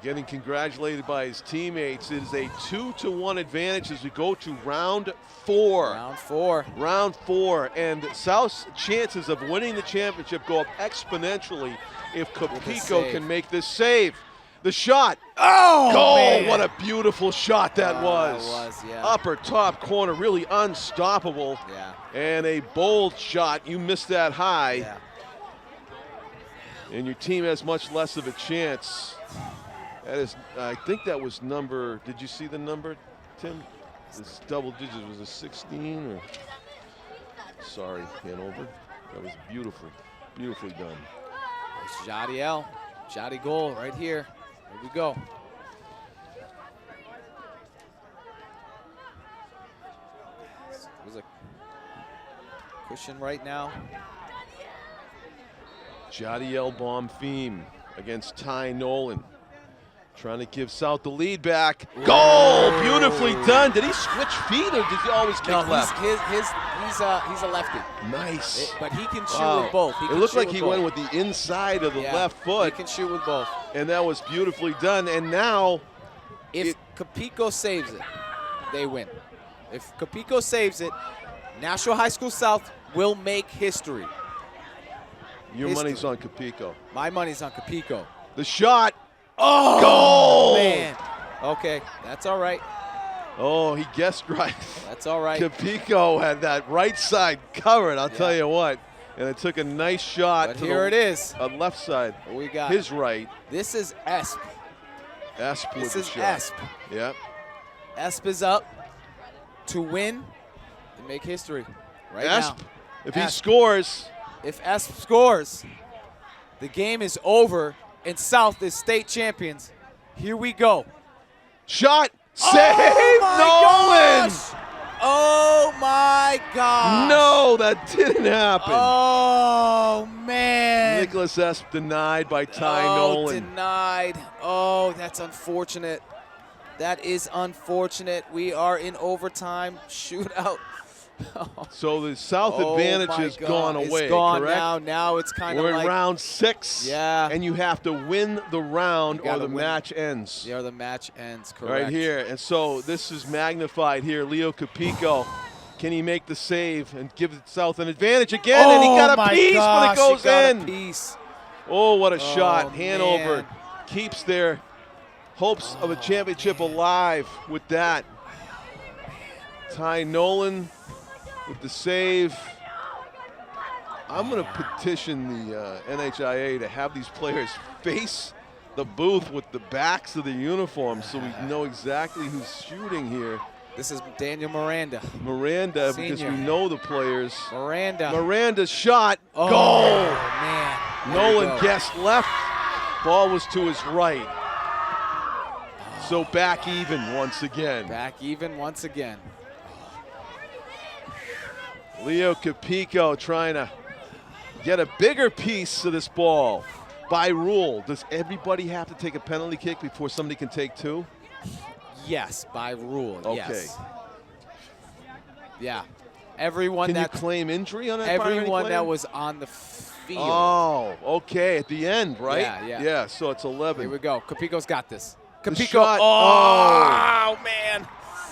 Speaker 2: Getting congratulated by his teammates. It is a 2-1 advantage as we go to round 4. Round 4. And South's chances of winning the championship go up exponentially if Capico can make this save. The shot.
Speaker 4: Oh,
Speaker 2: goal!
Speaker 4: Man.
Speaker 2: What a beautiful shot that was.
Speaker 4: That was, yeah.
Speaker 2: Upper top corner, really unstoppable.
Speaker 4: Yeah.
Speaker 2: And a bold shot. You missed that high.
Speaker 4: Yeah.
Speaker 2: And your team has much less of a chance. That is, I think that was number, did you see the number, Tim? This double digits, was it 16 or? Sorry, Hanover. That was beautifully done.
Speaker 4: There's Jadiel. Jadi goal right here. Here we go. There's a cushion right now.
Speaker 2: Jadiel Bonfim against Ty Nolan. Trying to give South the lead back. Goal! Beautifully done. Did he switch feet or did he always kick left?
Speaker 4: He's a lefty.
Speaker 2: Nice.
Speaker 4: But he can shoot with both.
Speaker 2: It looked like he went with the inside of the left foot.
Speaker 4: He can shoot with both.
Speaker 2: And that was beautifully done. And now,
Speaker 4: if Capico saves it, they win. If Capico saves it, Nashua High School South will make history.
Speaker 2: Your money's on Capico.
Speaker 4: My money's on Capico.
Speaker 2: The shot.
Speaker 4: Oh,
Speaker 2: goal!
Speaker 4: Man. Okay, that's all right.
Speaker 2: Oh, he guessed right.
Speaker 4: That's all right.
Speaker 2: Capico had that right side covered, I'll tell you what. And it took a nice shot
Speaker 4: But
Speaker 2: to
Speaker 4: here it is.
Speaker 2: Left side.
Speaker 4: We got
Speaker 2: his right.
Speaker 4: This is Esp.
Speaker 2: Esp with
Speaker 4: This
Speaker 2: the
Speaker 4: is
Speaker 2: shot.
Speaker 4: Esp.
Speaker 2: Yep.
Speaker 4: Esp is up to win and make history right
Speaker 2: Esp,
Speaker 4: now.
Speaker 2: if he scores.
Speaker 4: If Esp scores, the game is over and South is state champions. Here we go.
Speaker 2: Shot. Save.
Speaker 4: Oh
Speaker 2: Nolan.
Speaker 4: Oh my gosh.
Speaker 2: No, that didn't happen.
Speaker 4: Oh man.
Speaker 2: Nicholas Esp denied by Ty Nolan.
Speaker 4: Denied. Oh, that's unfortunate. That is unfortunate. We are in overtime shootout.
Speaker 2: So the South advantage has gone away,
Speaker 4: it's gone
Speaker 2: correct?
Speaker 4: Now it's kind of
Speaker 2: We're
Speaker 4: like
Speaker 2: in round 6.
Speaker 4: Yeah.
Speaker 2: And you have to win the round or the match ends.
Speaker 4: Yeah, the match ends, correct.
Speaker 2: Right here. And so this is magnified here. Leo Capico, can he make the save and give South an advantage again? And he got a piece, but it goes in.
Speaker 4: A piece.
Speaker 2: Oh, what a shot. Hanover
Speaker 4: man.
Speaker 2: keeps their hopes of a championship alive with that. Ty Nolan with the save. I'm going to petition the NHIAA to have these players face the booth with the backs of the uniforms so we know exactly who's shooting here.
Speaker 4: This is Daniel Miranda.
Speaker 2: Miranda, because we know the players. Miranda's shot.
Speaker 4: Oh,
Speaker 2: goal.
Speaker 4: Man.
Speaker 2: Nolan guessed left. Ball was to his right. So back even once again.
Speaker 4: Back even once again.
Speaker 2: Leo Capico trying to get a bigger piece of this ball. By rule, does everybody have to take a penalty kick before somebody can take 2?
Speaker 4: Yes, by rule,
Speaker 2: okay.
Speaker 4: Yes. Yeah. Everyone
Speaker 2: Can you claim injury on that?
Speaker 4: Everyone that was on the field.
Speaker 2: Oh, okay, at the end, right?
Speaker 4: Yeah.
Speaker 2: Yeah, so it's 11.
Speaker 4: Here we go. Capico's got this.
Speaker 2: The
Speaker 4: Capico.
Speaker 2: shot.
Speaker 4: Oh, man.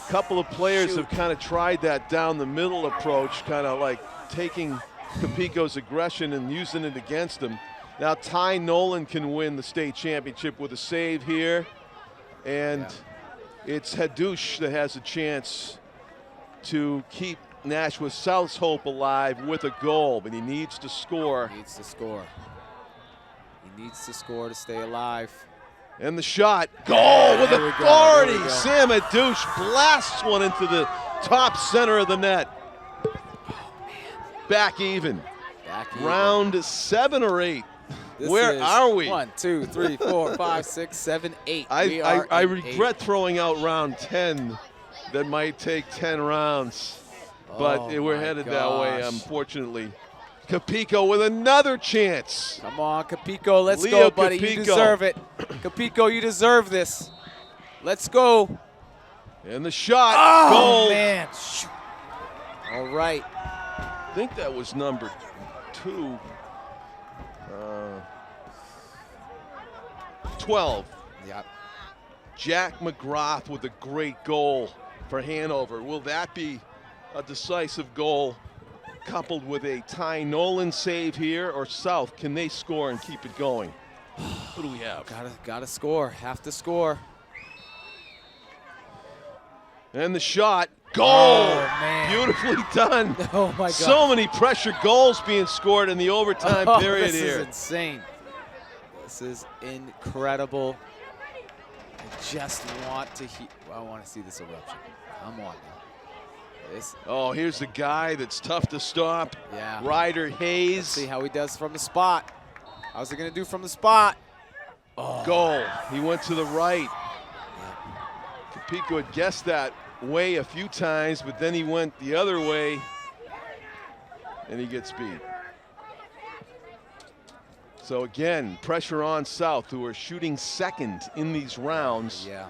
Speaker 2: A couple of players have kind of tried that down the middle approach, kind of like taking Capico's aggression and using it against him. Now Ty Nolan can win the state championship with a save here. And it's Hadouche that has a chance to keep Nashua South's hope alive with a goal, but he needs to score.
Speaker 4: He needs to score. He needs to score to stay alive.
Speaker 2: And the shot, goal with authority. Sam Hadouche blasts one into the top center of the net. Back even. Round 7 or 8. Where are we?
Speaker 4: 1, 2, 3, 4, 5, 6, 7, 8.
Speaker 2: I regret throwing out round 10. That might take 10 rounds. But we're headed that way, unfortunately. Capico with another chance.
Speaker 4: Come on, Capico, let's
Speaker 2: Leo
Speaker 4: go, buddy.
Speaker 2: Capico.
Speaker 4: You deserve it. Capico, you deserve this. Let's go.
Speaker 2: And the shot,
Speaker 4: oh,
Speaker 2: goal.
Speaker 4: Man. All right.
Speaker 2: I think that was number 2. 12.
Speaker 4: Yep.
Speaker 2: Jack McGrath with a great goal for Hanover. Will that be a decisive goal coupled with a Ty Nolan save here, or South? Can they score and keep it going? What do we have?
Speaker 4: Gotta score. Have to score.
Speaker 2: And the shot. Goal!
Speaker 4: Oh, man.
Speaker 2: Beautifully done.
Speaker 4: Oh, my God.
Speaker 2: So many pressure goals being scored in the overtime period
Speaker 4: this
Speaker 2: here.
Speaker 4: This is insane. This is incredible. I just want to I want to see this eruption. Come on now.
Speaker 2: Oh, here's the guy that's tough to stop.
Speaker 4: Yeah.
Speaker 2: Ryder Hayes.
Speaker 4: Let's see how he does from the spot. How's he going to do from the spot? Oh.
Speaker 2: Goal. He went to the right. Capico had guessed that way a few times, but then he went the other way, and he gets beat. So again, pressure on South, who are shooting second in these rounds.
Speaker 4: Yeah.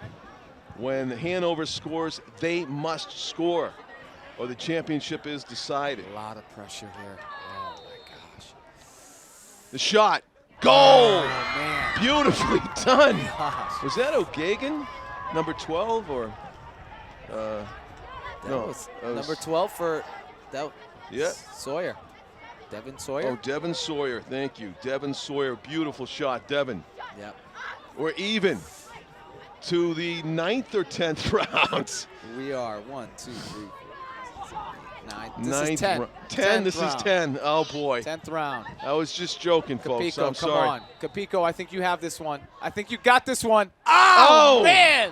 Speaker 2: When Hanover scores, they must score, or the championship is decided.
Speaker 4: A lot of pressure here. Oh my gosh.
Speaker 2: The shot, goal!
Speaker 4: Oh man.
Speaker 2: Beautifully done.
Speaker 4: Gosh.
Speaker 2: Was that O'Gagan, number 12, or?
Speaker 4: That
Speaker 2: No,
Speaker 4: was
Speaker 2: that was-
Speaker 4: number 12 for that.
Speaker 2: Yeah.
Speaker 4: Sawyer. Devin Sawyer.
Speaker 2: Oh, Devin Sawyer, thank you. Devin Sawyer, beautiful shot, Devin.
Speaker 4: Yep.
Speaker 2: We're even to the 9th or 10th rounds.
Speaker 4: We are 1, 2, 3, 4, 5, 6, 7, 8, 9. This
Speaker 2: Ninth
Speaker 4: is 10.
Speaker 2: ro- 10, this
Speaker 4: round.
Speaker 2: is 10. Oh boy.
Speaker 4: 10th round.
Speaker 2: I was just joking, folks.
Speaker 4: Capico,
Speaker 2: I'm
Speaker 4: come
Speaker 2: sorry.
Speaker 4: on. Capico, I think you have this one. I think you got this one.
Speaker 2: Oh!
Speaker 4: Oh, man!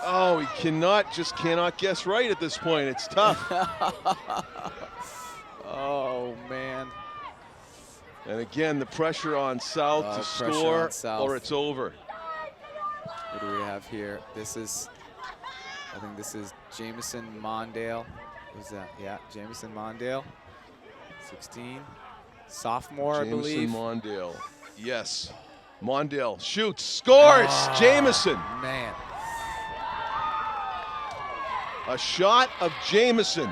Speaker 2: Oh, he cannot guess right at this point. It's tough.
Speaker 4: Oh, man.
Speaker 2: And again, the pressure on South to
Speaker 4: pressure
Speaker 2: score,
Speaker 4: on South.
Speaker 2: or it's over.
Speaker 4: What do we have here? This is, I think this is Jamison Mondale. Who's that? Yeah, Jamison Mondale. 16. Sophomore, I believe.
Speaker 2: Jamison Mondale. Yes. Mondale shoots, scores. Jamison.
Speaker 4: Man.
Speaker 2: A shot of Jamison.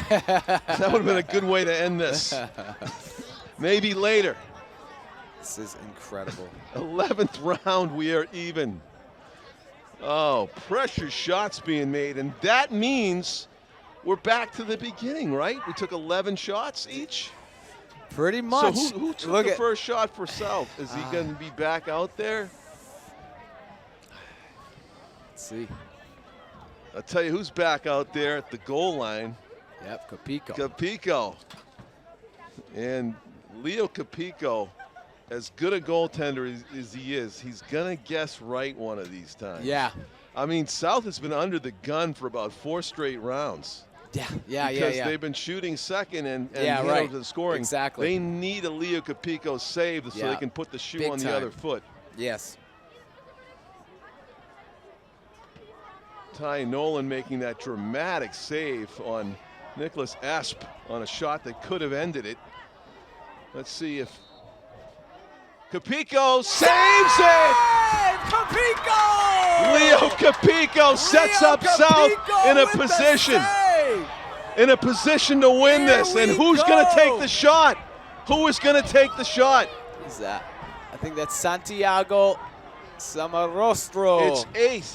Speaker 2: That would have been a good way to end this. Maybe later.
Speaker 4: This is incredible.
Speaker 2: 11th round, we are even. Oh, pressure shots being made, and that means we're back to the beginning, right? We took 11 shots each.
Speaker 4: Pretty much.
Speaker 2: So who took
Speaker 4: Look
Speaker 2: the
Speaker 4: at,
Speaker 2: first shot for South? Is he going to be back out there?
Speaker 4: Let's see.
Speaker 2: I'll tell you who's back out there at the goal line.
Speaker 4: Yep, Capico.
Speaker 2: Capico. And Leo Capico, as good a goaltender as he is, he's going to guess right one of these times.
Speaker 4: Yeah.
Speaker 2: I mean, South has been under the gun for about 4 straight rounds.
Speaker 4: Yeah.
Speaker 2: Because they've been shooting second and Hanover's been scoring.
Speaker 4: Exactly.
Speaker 2: They need a Leo Capico save so they can put the shoe
Speaker 4: Big
Speaker 2: on the
Speaker 4: time.
Speaker 2: other foot.
Speaker 4: Yes.
Speaker 2: Ty Nolan making that dramatic save on Nicholas Esp on a shot that could have ended it. Let's see if Capico saves it!
Speaker 4: Capico!
Speaker 2: Leo Capico sets up South in a position to win this. And who's going to take the shot? Who is going to take the shot?
Speaker 4: Who's that? I think that's Santiago Samarostro.
Speaker 2: It's 8.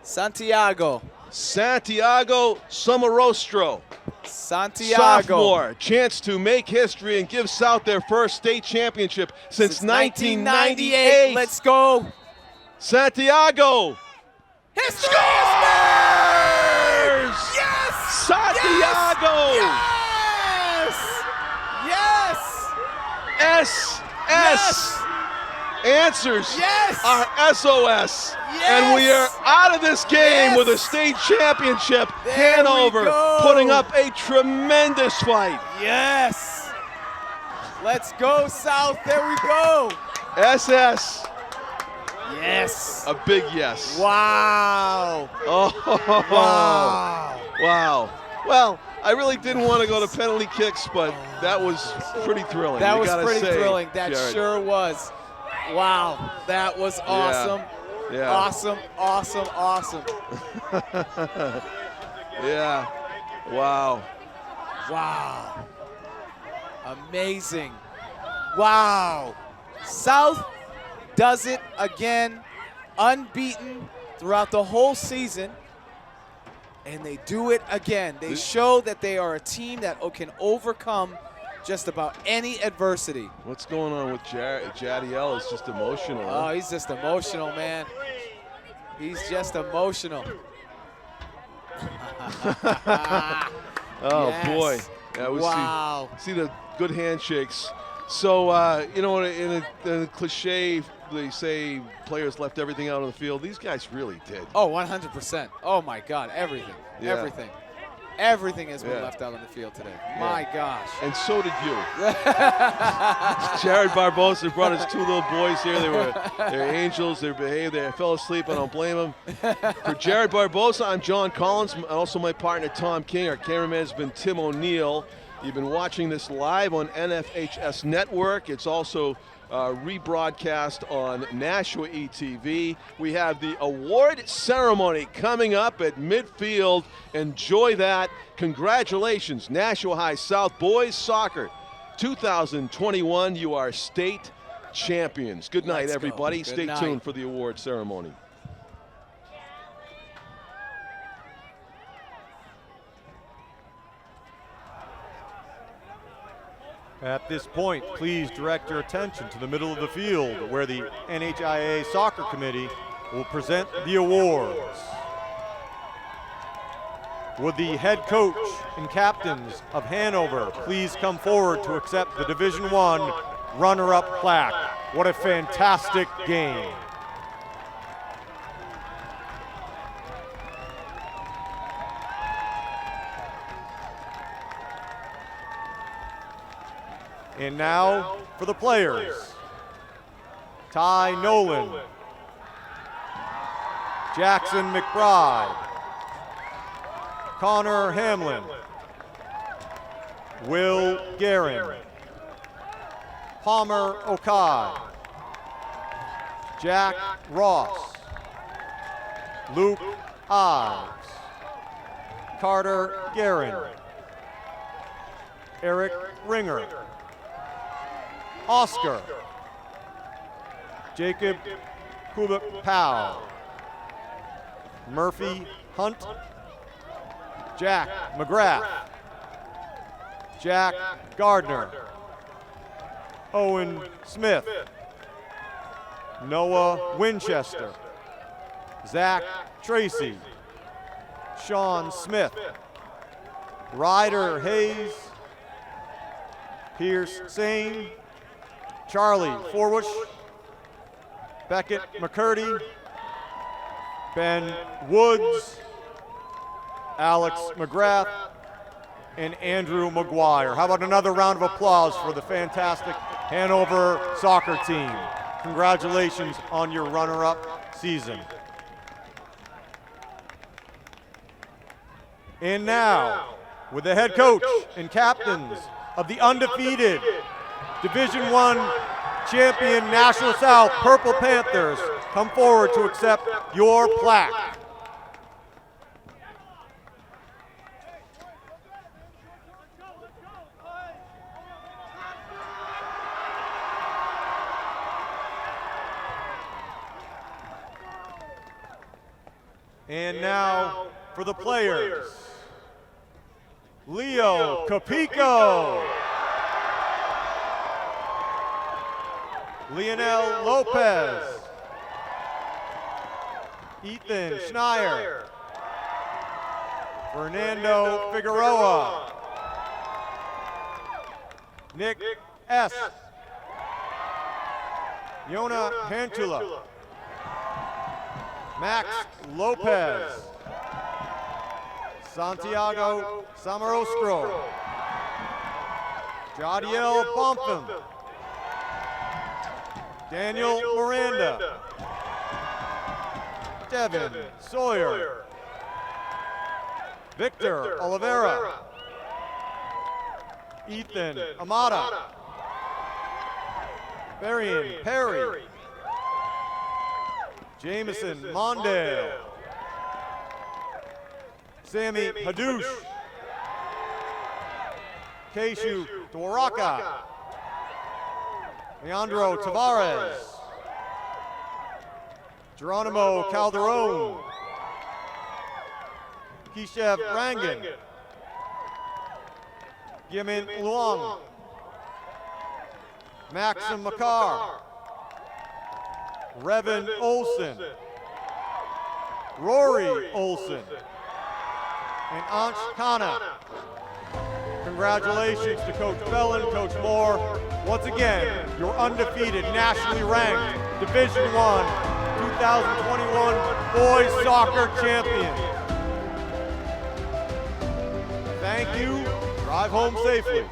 Speaker 4: Santiago
Speaker 2: Samarostro.
Speaker 4: Santiago.
Speaker 2: Sophomore, chance to make history and give South their first state championship since 1998.
Speaker 4: Let's go.
Speaker 2: Santiago.
Speaker 4: History
Speaker 2: Scores!
Speaker 4: Yes!
Speaker 2: Santiago.
Speaker 4: Yes!
Speaker 2: SS. Answers
Speaker 4: Yes!
Speaker 2: are SOS. And we are out of this game with a state championship.
Speaker 4: There we
Speaker 2: Hanover
Speaker 4: go.
Speaker 2: putting up a tremendous fight.
Speaker 4: Yes! Let's go, South. There we go.
Speaker 2: SS.
Speaker 4: Yes.
Speaker 2: A big yes.
Speaker 4: Wow.
Speaker 2: Oh.
Speaker 4: Wow.
Speaker 2: Wow. Well, I really didn't want to go to penalty kicks, but that was pretty thrilling.
Speaker 4: That
Speaker 2: you
Speaker 4: was
Speaker 2: gotta
Speaker 4: pretty
Speaker 2: say,
Speaker 4: thrilling. That
Speaker 2: Jared.
Speaker 4: sure was. Wow. That was awesome.
Speaker 2: Yeah.
Speaker 4: Awesome.
Speaker 2: Yeah. Wow.
Speaker 4: Wow. Amazing. Wow. South does it again, unbeaten throughout the whole season, and they do it again. They show that they are a team that can overcome just about any adversity.
Speaker 2: What's going on with Jadiel? Is just emotional.
Speaker 4: Oh,
Speaker 2: Huh?
Speaker 4: he's just emotional, man. He's just emotional.
Speaker 2: Oh
Speaker 4: Yes.
Speaker 2: boy. Yeah, we
Speaker 4: Wow.
Speaker 2: see the good handshakes. So you know, in a cliche, they say players left everything out on the field. These guys really did.
Speaker 4: Oh, 100%. Oh, my God. Everything.
Speaker 2: Yeah.
Speaker 4: Everything. Everything has been
Speaker 2: Yeah.
Speaker 4: left out on the field today. My gosh.
Speaker 2: And so did you. Jared Barbosa brought his 2 little boys here. They're angels. They behaved. They fell asleep. I don't blame them. For Jared Barbosa, I'm John Collins. Also my partner Tom King. Our cameraman has been Tim O'Neill. You've been watching this live on NFHS Network. It's also rebroadcast on Nashua ETV. We have the award ceremony coming up at midfield. Enjoy that. Congratulations, Nashua High South Boys Soccer 2021. You are state champions. Good night,
Speaker 4: Let's
Speaker 2: everybody.
Speaker 4: go.
Speaker 2: Stay
Speaker 4: Good
Speaker 2: tuned
Speaker 4: night.
Speaker 2: for the award ceremony.
Speaker 8: At this point, please direct your attention to the middle of the field where the NHIAA Soccer Committee will present the awards. Would the head coach and captains of Hanover please come forward to accept the Division I runner-up plaque? What a fantastic game. And now for the players. Ty Nolan, Jackson McBride, Connor Hamlin, Will Guerin, Palmer Okai, Jack Ross, Luke Ives, Carter Guerin, Eric Ringer, Oscar, Jacob Kubik Powell, Murphy Hunt, Jack McGrath, Jack Gardner, Owen Smith, Noah Winchester, Zach Tracy, Sean Smith, Ryder Hayes, Pierce Sane, Charlie Forwish, Beckett McCurdy, Ben Woods, Alex McGrath, and Andrew McGuire. How about another round of applause for the fantastic Hanover soccer team. Congratulations on your runner-up season. And now, with the head coach and captains of the undefeated Division I champion National South Purple Panthers, come forward to accept your plaque. And now for the players. Leo Capico, Lionel Lopez, Ethan Schneier, Fernando Figueroa, Nick S., Yona Hantula, Max Lopez, Santiago Samarostro, Jadiel Bonfim, Daniel Miranda, Devin Sawyer, Victor Oliveira, Ethan Amata, Varian Perry, Jameson Mondale, Sammy Hadouche, Keishu Dwaraka, Leandro Tavares, Geronimo Calderon, Kishev Rangan, Yimin Luong, Maxim Makar, Revan Olson, Rory Olson, and Ansh Khanna. Congratulations to Coach Bellin, Coach Moore. Once again, your undefeated, nationally ranked Division I 2021 Boys Soccer Champions. Thank you. Drive home safely.